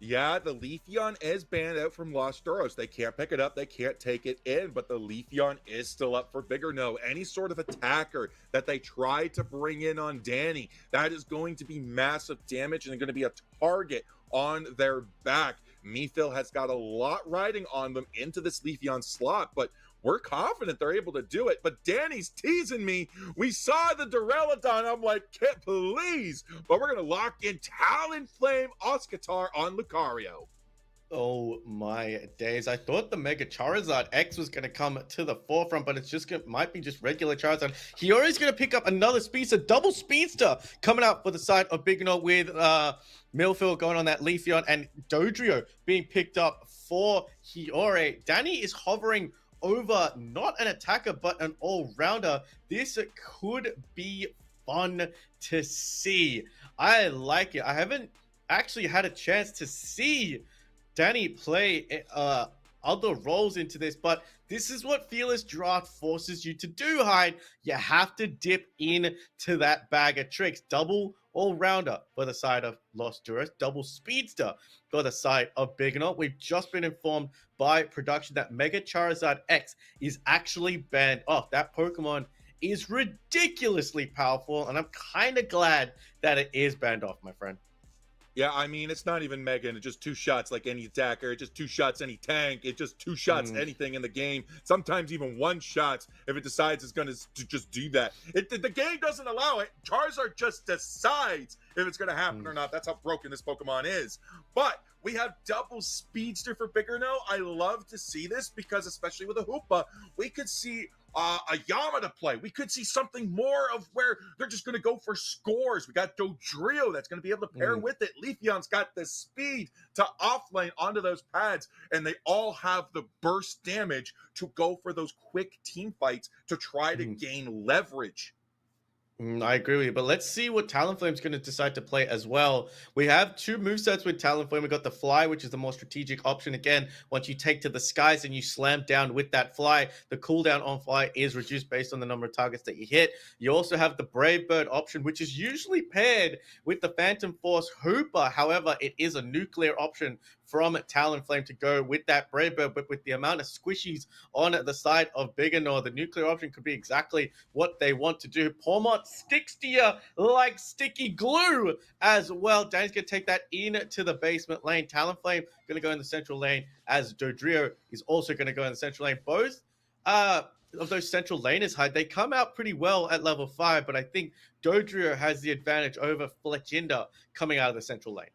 Yeah, the Leafeon is banned out from Los Duros. They can't pick it up. They can't take it in, but the Leafeon is still up for Biggino. Any sort of attacker that they try to bring in on Danny, that is going to be massive damage and going to be a target on their back. Milphil has got a lot riding on them into this Leafeon slot, but we're confident they're able to do it. But Danny's teasing me. We saw the Duraludon. I'm like, please. But we're going to lock in Talonflame Oscatar on Lucario. Oh my days. I thought the Mega Charizard X was going to come to the forefront, but it's just might be just regular Charizard. Hiyori's going to pick up another Speedster, double Speedster coming out for the side of Biggino with Milphil going on that Leafeon and Dodrio being picked up for Hiyori. Danny is hovering over not an attacker, but an all-rounder. This could be fun to see. I like it. I haven't actually had a chance to see Danny play other roles into this, but this is what Fearless Draft forces you to do, Hyde. You have to dip into that bag of tricks. Double all-rounder for the side of Los Duros, double Speedster for the side of Biggino. We've just been informed by production that Mega Charizard X is actually banned off. That Pokemon is ridiculously powerful, and I'm kind of glad that it is banned off, my friend. Yeah, I mean, it's not even Mega, and it's just 2 shots like any attacker. It's just 2 shots any tank. It's just 2 shots anything in the game. Sometimes even 1 shot if it decides it's going to just do that. The game doesn't allow it. Charizard just decides if it's going to happen or not. That's how broken this Pokemon is. But we have double Speedster for Biggino. I love to see this because, especially with a Hoopa, we could see a Yamada play. We could see something more of where they're just going to go for scores. We got Dodrio that's going to be able to pair with it. Leafeon's got the speed to offlane onto those pads, and they all have the burst damage to go for those quick team fights to try to gain leverage. I agree with you, but let's see what Talonflame's going to decide to play as well. We have two movesets with Talonflame. We've got the Fly, which is the more strategic option. Again, once you take to the skies and you slam down with that Fly, the cooldown on Fly is reduced based on the number of targets that you hit. You also have the Brave Bird option, which is usually paired with the Phantom Force Hooper. However, it is a nuclear option from Talonflame to go with that Brave Bird, but with the amount of squishies on the side of Biganor, the nuclear option could be exactly what they want to do. Pormont sticks to you like sticky glue as well. Danny's going to take that into the basement lane. Talonflame going to go in the central lane, as Dodrio is also going to go in the central lane. Both of those central laners, they come out pretty well at level 5, but I think Dodrio has the advantage over Fletchinder coming out of the central lane.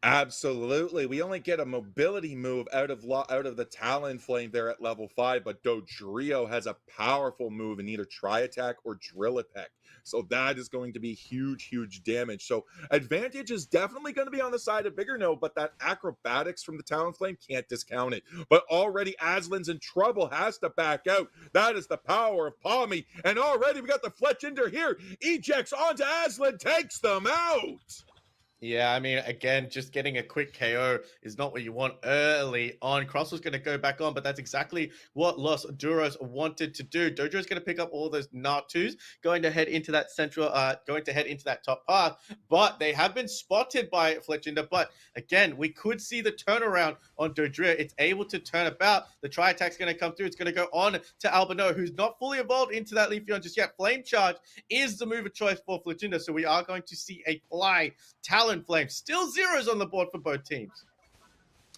Absolutely. We only get a mobility move out of the Talonflame there at level 5, but Dodrio has a powerful move in either Tri-Attack or Drill-Attack. So that is going to be huge, huge damage. So advantage is definitely going to be on the side of Biganor, but that acrobatics from the Talonflame can't discount it. But already Aslan's in trouble, has to back out. That is the power of Palmy. And already we got the Fletchinder here. Ejects onto Aslan, takes them out. Yeah, I mean, again, just getting a quick KO is not what you want early on. Cross was going to go back on, but that's exactly what Los Duros wanted to do. Dojo's going to pick up all those Natus, going to head into that top path, but they have been spotted by Fletchinder. But again, we could see the turnaround on Dodrio. It's able to turn about. The Tri-Attack's going to come through. It's going to go on to Albino, who's not fully evolved into that Leafeon just yet. Flame Charge is the move of choice for Fletchinder, so we are going to see a Fly Talonflame. Still zeros on the board for both teams.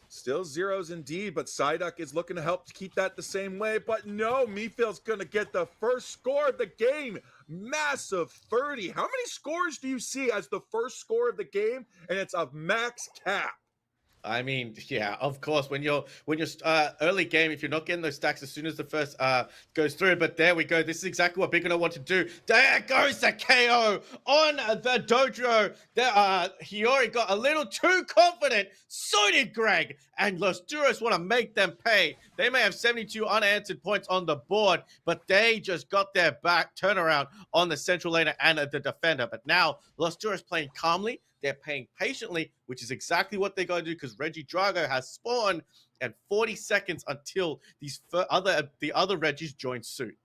Still zeros indeed, but Psyduck is looking to help to keep that the same way. But no, Mifil's going to get the first score of the game. Massive 30. How many scores do you see as the first score of the game? And it's a max cap. I mean, yeah, of course, when you're early game, if you're not getting those stacks as soon as the first goes through, but there we go. This is exactly what Biganor want to do. There goes the KO on the Dodrio. Hiyori got a little too confident. So did Greg. And Los Duros want to make them pay. They may have 72 unanswered points on the board, but they just got their back turnaround on the central laner and the defender. But now Los Duros playing calmly. They're paying patiently, which is exactly what they got to do because Reggie Drago has spawned and 40 seconds until the other Reggies join suit.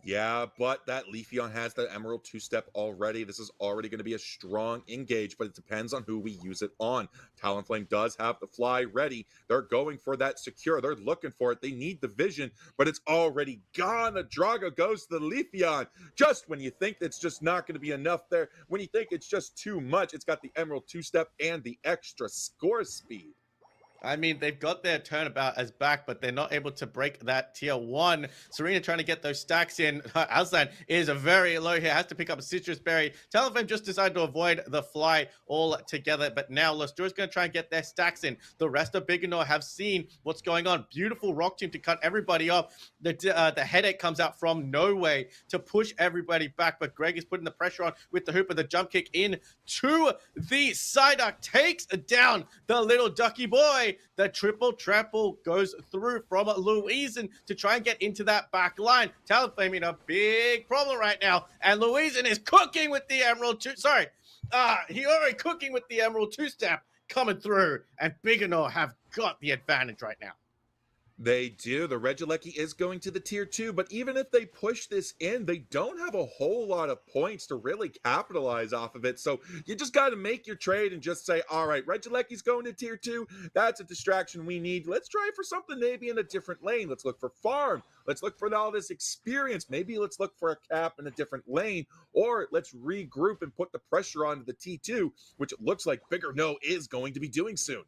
Yeah, but that Leafeon has the Emerald 2-step already. This is already going to be a strong engage, but it depends on who we use it on. Talonflame does have the Fly ready. They're going for that secure. They're looking for it. They need the vision, but it's already gone. The Drago goes to the Leafeon. Just when you think it's just not going to be enough there, when you think it's just too much, it's got the Emerald 2-step and the extra score speed. I mean, they've got their turnabout as back, but they're not able to break that tier 1. Serena trying to get those stacks in. Aslan is very low here, has to pick up a citrus berry. Talonflame just decided to avoid the Fly altogether, but now Los Duros going to try and get their stacks in. The rest of Biganor have seen what's going on. Beautiful rock team to cut everybody off. The headache comes out from no way to push everybody back, but Greg is putting the pressure on with the Hooper, the jump kick in to the Psyduck, takes down the little ducky boy. The triple trample goes through from Louisin to try and get into that back line. Talonflame in a big problem right now, and Louisin is cooking with the Emerald 2. Hiyori cooking with the Emerald 2-step coming through, and Biganor have got the advantage right now. They do. The Regieleki is going to the tier 2, but even if they push this in, they don't have a whole lot of points to really capitalize off of it. So you just got to make your trade and just say, all right, Regieleki's going to tier 2. That's a distraction we need. Let's try for something maybe in a different lane. Let's look for farm. Let's look for all this experience. Maybe let's look for a cap in a different lane, or let's regroup and put the pressure onto the T2, which it looks like Biganor is going to be doing soon.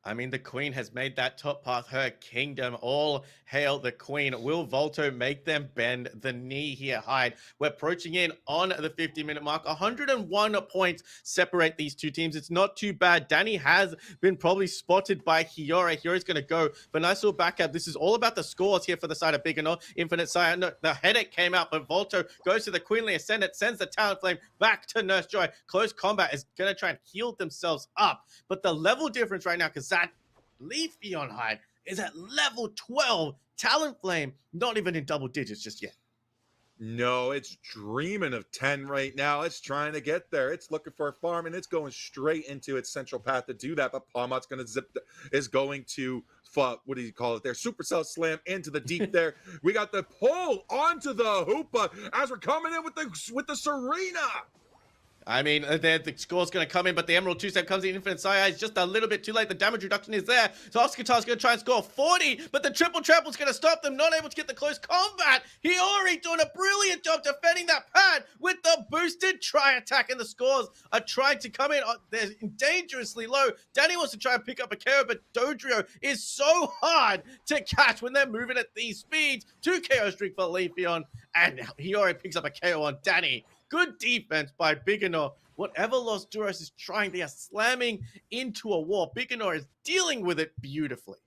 I mean, the queen has made that top path her kingdom. All hail the queen. Will Volto make them bend the knee here? Hyde. We're approaching in on the 50-minute mark. 101 points separate these two teams. It's not too bad. Danny has been probably spotted by Hiyori. Hiyori's going to go for a nice little backup. This is all about the scores here for the side of Big Eno. Infinite Sire. No, the headache came out, but Volto goes to the Queenly Ascendant, sends the Talonflame back to Nurse Joy. Close combat is going to try and heal themselves up. But the level difference right now, because that Leafeon Hyde is at level 12. Talonflame, not even in double digits just yet. No, it's dreaming of 10 right now. It's trying to get there. It's looking for a farm, and it's going straight into its central path to do that. But Palmot's going to is going to, what do you call it there? Supercell slam into the deep there. We got the pull onto the Hoopa as we're coming in with the Serena. I mean, the score's going to come in, but the Emerald two-step comes in. Infinite Sire is just a little bit too late. The damage reduction is there. So Oscar's going to try and score 40, but the triple trample's going to stop them, not able to get the close combat. Hiyori doing a brilliant job defending that pad with the boosted tri-attack, and the scores are trying to come in. They're dangerously low. Danny wants to try and pick up a KO, but Dodrio is so hard to catch when they're moving at these speeds. 2 KO streak for Leafeon, and Hiyori picks up a KO on Danny. Good defense by Big Eno. Whatever Los Duros is trying, they are slamming into a wall. Big Eno is dealing with it beautifully.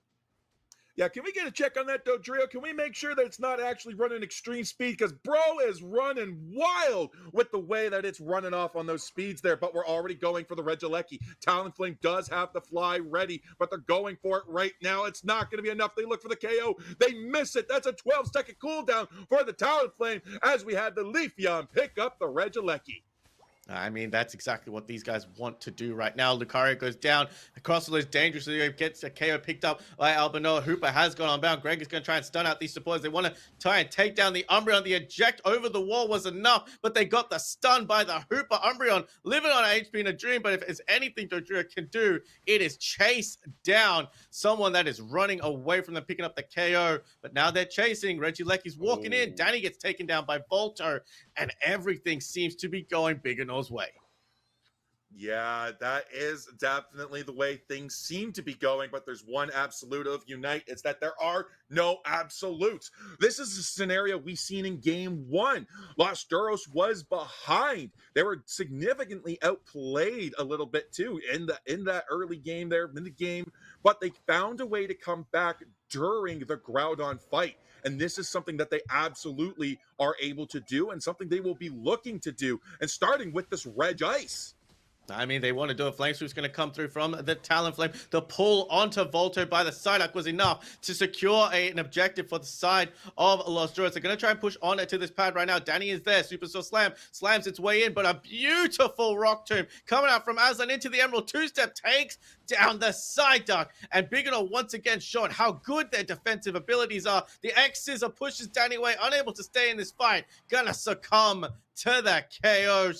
Yeah, can we get a check on that, Dodrio? Can we make sure that it's not actually running extreme speed? Because bro is running wild with the way that it's running off on those speeds there. But we're already going for the Regieleki. Talonflame does have the fly ready, but they're going for it right now. It's not going to be enough. They look for the KO. They miss it. That's a 12-second cooldown for the Talonflame as we had the Leafeon pick up the Regieleki. I mean, that's exactly what these guys want to do right now. Lucario goes down. The crossbow is dangerous. He gets a KO picked up by Albanoa. Hooper has gone on bound. Greg is going to try and stun out these supporters. They want to try and take down the Umbreon. The eject over the wall was enough, but they got the stun by the Hooper. Umbreon living on HP in a dream, but if there's anything Dodrio can do, it is chase down someone that is running away from them, picking up the KO. But now they're chasing. Regieleki's walking in. Danny gets taken down by Volto, and everything seems to be going Big Eno's way. Yeah, that is definitely the way things seem to be going, but there's one absolute of Unite. It's that there are no absolutes. This is a scenario we've seen in game 1. Los Duros was behind. They were significantly outplayed a little bit too in that early game there, in the game, but they found a way to come back during the Groudon fight. And this is something that they absolutely are able to do, and something they will be looking to do, and starting with this Reg Ice. I mean, they want to do a flame swoop's going to come through from the Talonflame. The pull onto Volto by the Psyduck was enough to secure an objective for the side of Los Duros. They're going to try and push on to this pad right now. Danny is there. Supercell Slam slams its way in, but a beautiful Rock Tomb coming out from Aslan into the Emerald. Two-step takes down the Psyduck. And Big Eno once again showing how good their defensive abilities are. The X-Scissor pushes Danny away, unable to stay in this fight. Gonna succumb to the KO.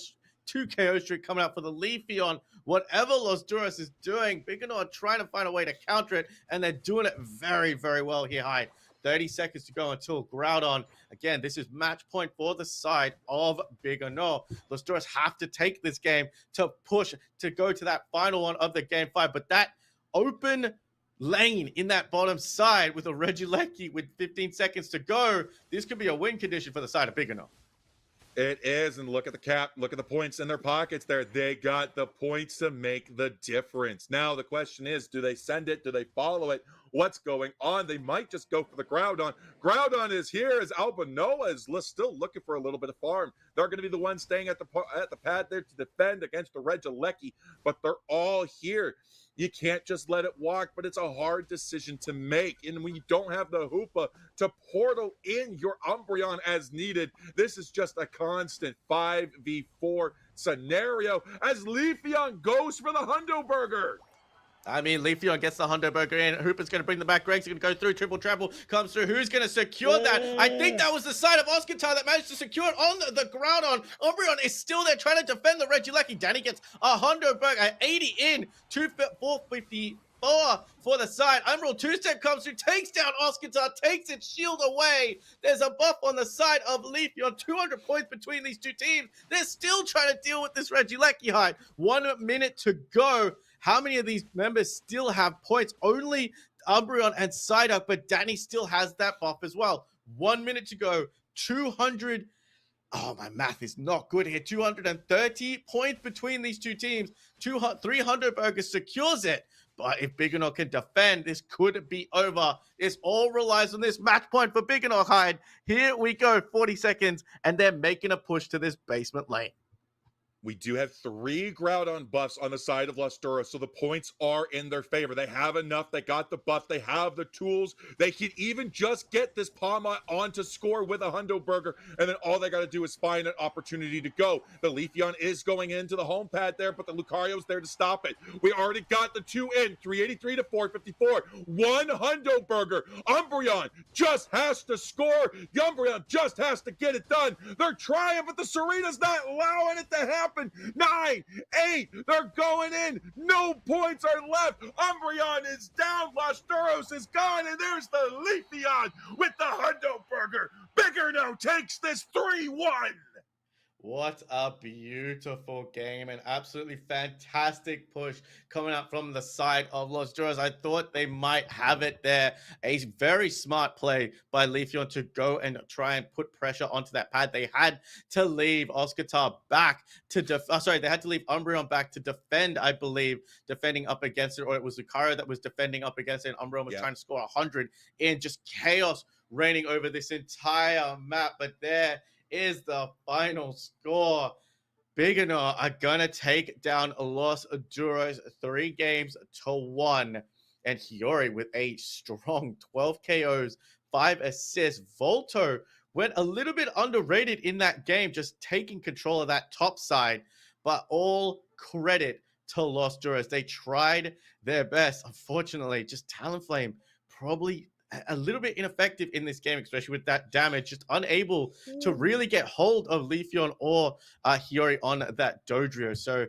2 KO streak coming out for the Leafeon. Whatever Los Duros is doing, Big Eno are trying to find a way to counter it, and they're doing it very, very well here, Hyde. 30 seconds to go until Groudon. Again, this is match point for the side of Big Eno. Los Duros have to take this game to push to go to that final one of the game 5, but that open lane in that bottom side with a Regieleki with 15 seconds to go, this could be a win condition for the side of Big Eno. It is, and look at the cap, look at the points in their pockets there. They got the points to make the difference. Now, the question is, do they send it? Do they follow it? What's going on? They might just go for the Groudon. Groudon is here as Albanoa is still looking for a little bit of farm. They're going to be the ones staying at the pad there to defend against the Regieleki, but they're all here. You can't just let it walk, but it's a hard decision to make. And when you don't have the Hoopa to portal in your Umbreon as needed, this is just a constant 5v4 scenario as Leafeon goes for the Hundo Burger. I mean, Leafeon gets the Hundo Burger in. Hooper's going to bring them back. Greg's going to go through. Triple trample comes through. Who's going to secure that? I think that was the side of Oscartar that managed to secure it on the Groudon. Umbreon is still there trying to defend the Regieleki. Danny gets a Hundo Burger at 80 in. 454 for the side. Emerald two-step comes through, takes down Oscartar, takes its shield away. There's a buff on the side of Leafeon. 200 points between these two teams. They're still trying to deal with this Regieleki Hyde. 1 minute to go. How many of these members still have points? Only Umbreon and Psyduck, but Danny still has that buff as well. 1 minute to go. 200. Oh, my math is not good here. 230 points between these two teams. 300 Burger secures it. But if Biggino can defend, this could be over. This all relies on this match point for Biggino Hyde. Here we go, 40 seconds, and they're making a push to this basement lane. We do have 3 Groudon buffs on the side of Lusturos, so the points are in their favor. They have enough. They got the buff. They have the tools. They can even just get this Palma on to score with a Hundo Burger, and then all they got to do is find an opportunity to go. The Leafeon is going into the home pad there, but the Lucario's there to stop it. We already got the 2 in, 383 to 454. 1 Hundo Burger. Umbreon just has to score. Umbreon just has to get it done. They're trying, but the Serena's not allowing it to happen. 9, 8, they're going in. No points are left. Umbreon is down. Lusturos is gone. And there's the Leafeon with the Hundo Burger. Biggerno takes this 3-1. What a beautiful game. An absolutely fantastic push coming out from the side of Los Duros. I thought they might have it there. A very smart play by Leafeon to go and try and put pressure onto that pad. They had to leave Oscar back to they had to leave Umbreon back to defend, I believe, defending up against it, or it was Lucario that was defending up against it, and Umbreon was trying to score 100 in just chaos reigning over this entire map. But there is the final score. Biggino are gonna take down Los Duros 3-1, and Hiyori with a strong 12 KOs, 5 assists. Volto went a little bit underrated in that game, just taking control of that top side, but all credit to Los Duros. They tried their best. Unfortunately, just Talonflame probably a little bit ineffective in this game, especially with that damage, just unable to really get hold of Leafeon or Hiyori on that Dodrio. So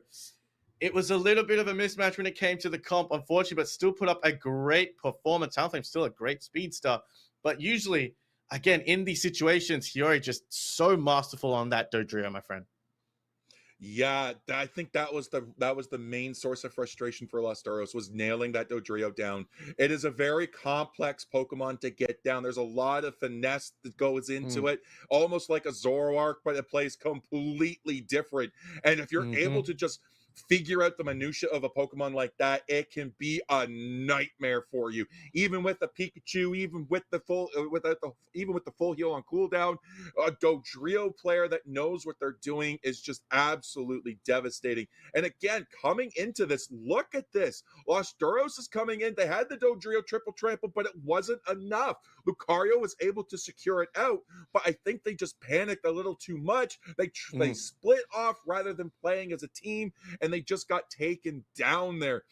it was a little bit of a mismatch when it came to the comp, unfortunately, but still put up a great performance. Talonflame's still a great speedster, but usually, again, in these situations, Hiyori just so masterful on that Dodrio, my friend. Yeah, I think that was the main source of frustration for Lusturos, was nailing that Dodrio down. It is a very complex Pokemon to get down. There's a lot of finesse that goes into it, almost like a Zoroark, but it plays completely different. And if you're able to just figure out the minutia of a Pokemon like that, it can be a nightmare for you. Even with the Pikachu, even with the full heal on cooldown, a Dodrio player that knows what they're doing is just absolutely devastating. And again, coming into this, look at this. Los Duros is coming in. They had the Dodrio triple trample, but it wasn't enough. Lucario was able to secure it out, but I think they just panicked a little too much. They split off rather than playing as a team, and they just got taken down there.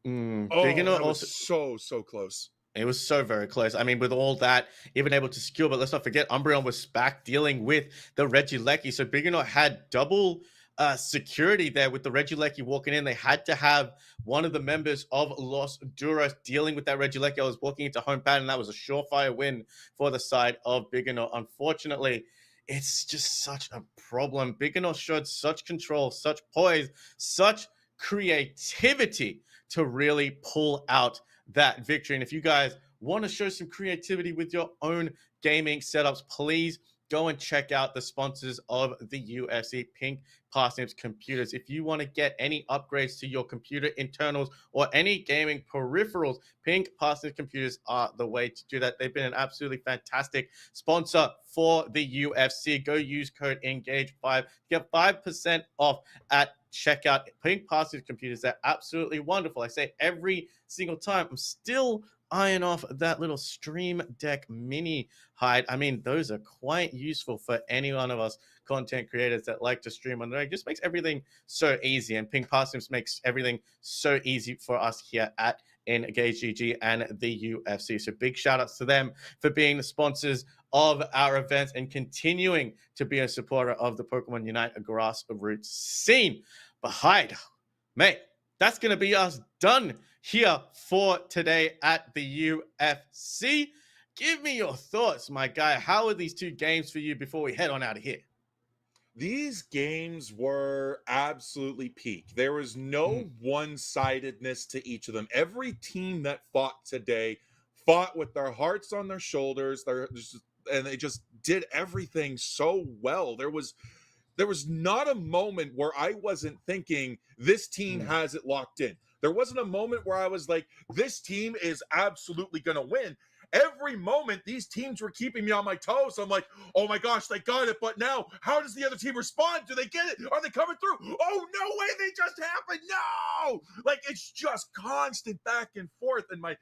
That was so close. It was so very close. I mean, with all that, even able to secure, but let's not forget, Umbreon was back dealing with the Regieleki. So Biggino had double security there with the Regieleki walking in. They had to have one of the members of Los Duros dealing with that Regieleki. I was walking into home pad, and that was a surefire win for the side of Biggino. Unfortunately, it's just such a problem. Biggino showed such control, such poise, such creativity to really pull out that victory. And if you guys want to show some creativity with your own gaming setups, please go and check out the sponsors of the UFC, Pink Parsnips Computers. If you want to get any upgrades to your computer internals or any gaming peripherals, Pink Parsnips Computers are the way to do that. They've been an absolutely fantastic sponsor for the UFC. Go use code ENGAGE5. Get 5% off at checkout. Pink Parsnips Computers, they're absolutely wonderful. I say every single time. I'm still eyeing off that little Stream Deck Mini hide. I mean, those are quite useful for any one of us content creators that like to stream on there. It just makes everything so easy, and Pink Parsnips makes everything so easy for us here at INGAGE GG and the UFC. So big shout outs to them for being the sponsors of our events and continuing to be a supporter of the Pokemon Unite grassroots scene. But Hyde, mate, that's going to be us done here for today at the UFC. Give me your thoughts, my guy. How are these two games for you before we head on out of here? These games were absolutely peak. There was no one-sidedness to each of them. Every team that fought today fought with their hearts on their shoulders. And they just did everything so well. There was not a moment where I wasn't thinking this team has it locked in. There wasn't a moment where I was like, this team is absolutely going to win. Every moment, these teams were keeping me on my toes. So I'm like, oh my gosh, they got it. But now, how does the other team respond? Do they get it? Are they coming through? Oh, no way, they just happened. No! Like, it's just constant back and forth. And my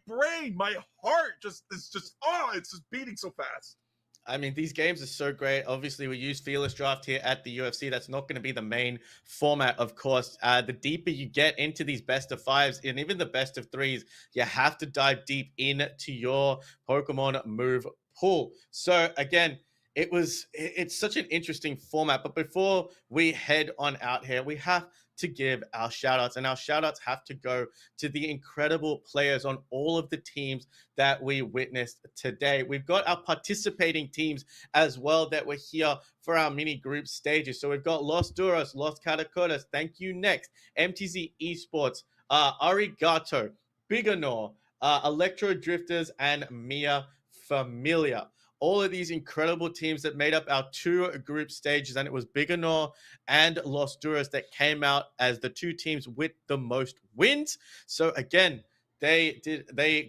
brain, my heart it's just beating so fast. I mean, these games are so great. Obviously, we use Fearless Draft here at the UFC. That's not going to be the main format, of course. The deeper you get into these best of fives and even the best of threes, you have to dive deep into your Pokemon move pool. So again, it's such an interesting format. But before we head on out here, we have to give our shout outs, and our shout outs have to go to the incredible players on all of the teams that we witnessed today. We've got our participating teams as well that were here for our mini group stages. So we've got Los Duros, Los Catacoras, Thank You Next, MTZ Esports, Arigato, Biganor, Electro Drifters, and Mia Familia. All of these incredible teams that made up our two group stages, and it was Biganor and Los Duros that came out as the two teams with the most wins. So again, they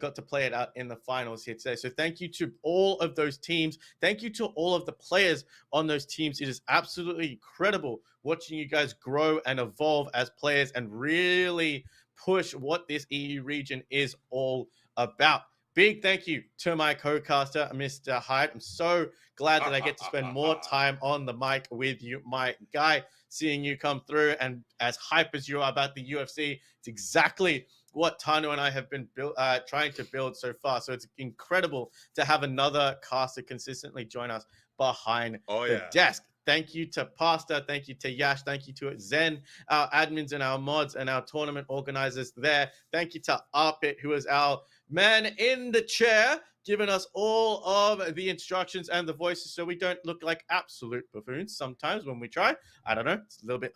got to play it out in the finals here today. So thank you to all of those teams. Thank you to all of the players on those teams. It is absolutely incredible watching you guys grow and evolve as players and really push what this EU region is all about. Big thank you to my co-caster, Mr. Hyde. I'm so glad that I get to spend more time on the mic with you, my guy, seeing you come through. And as hype as you are about the UFC, it's exactly what Tano and I have been trying to build so far. So it's incredible to have another caster consistently join us behind the desk. Thank you to Pasta. Thank you to Yash. Thank you to Zen, our admins and our mods and our tournament organizers there. Thank you to Arpit, who is our man in the chair, giving us all of the instructions and the voices so we don't look like absolute buffoons sometimes when we try. I don't know. It's a little bit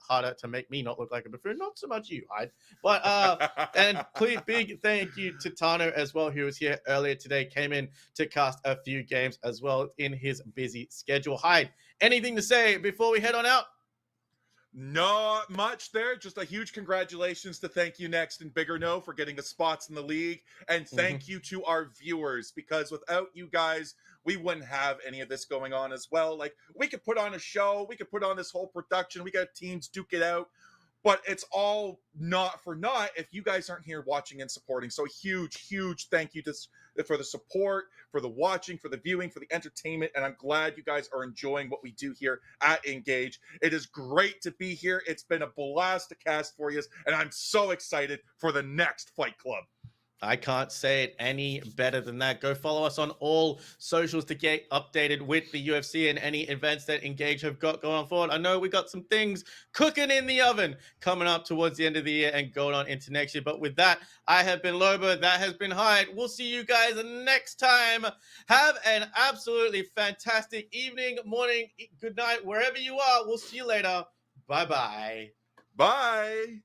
harder to make me not look like a buffoon. Not so much you, Hyde. But, and please, big thank you to Tano as well, who was here earlier today, came in to cast a few games as well in his busy schedule. Hyde, anything to say before we head on out? Not much there. Just a huge congratulations to Thank You Next and Bigger No for getting the spots in the league. And thank you to our viewers, because without you guys, we wouldn't have any of this going on as well. Like, we could put on a show, we could put on this whole production, we got teams duke it out, but it's all not for naught if you guys aren't here watching and supporting. So huge thank you for the support, for the watching, for the viewing, for the entertainment. And I'm glad you guys are enjoying what we do here at Engage. It is great to be here. It's been a blast to cast for you. And I'm so excited for the next Fight Club. I can't say it any better than that. Go follow us on all socials to get updated with the UFC and any events that Engage have got going forward. I know we got some things cooking in the oven coming up towards the end of the year and going on into next year. But with that, I have been Loba. That has been Hyde. We'll see you guys next time. Have an absolutely fantastic evening, morning, good night, wherever you are. We'll see you later. Bye-bye. Bye.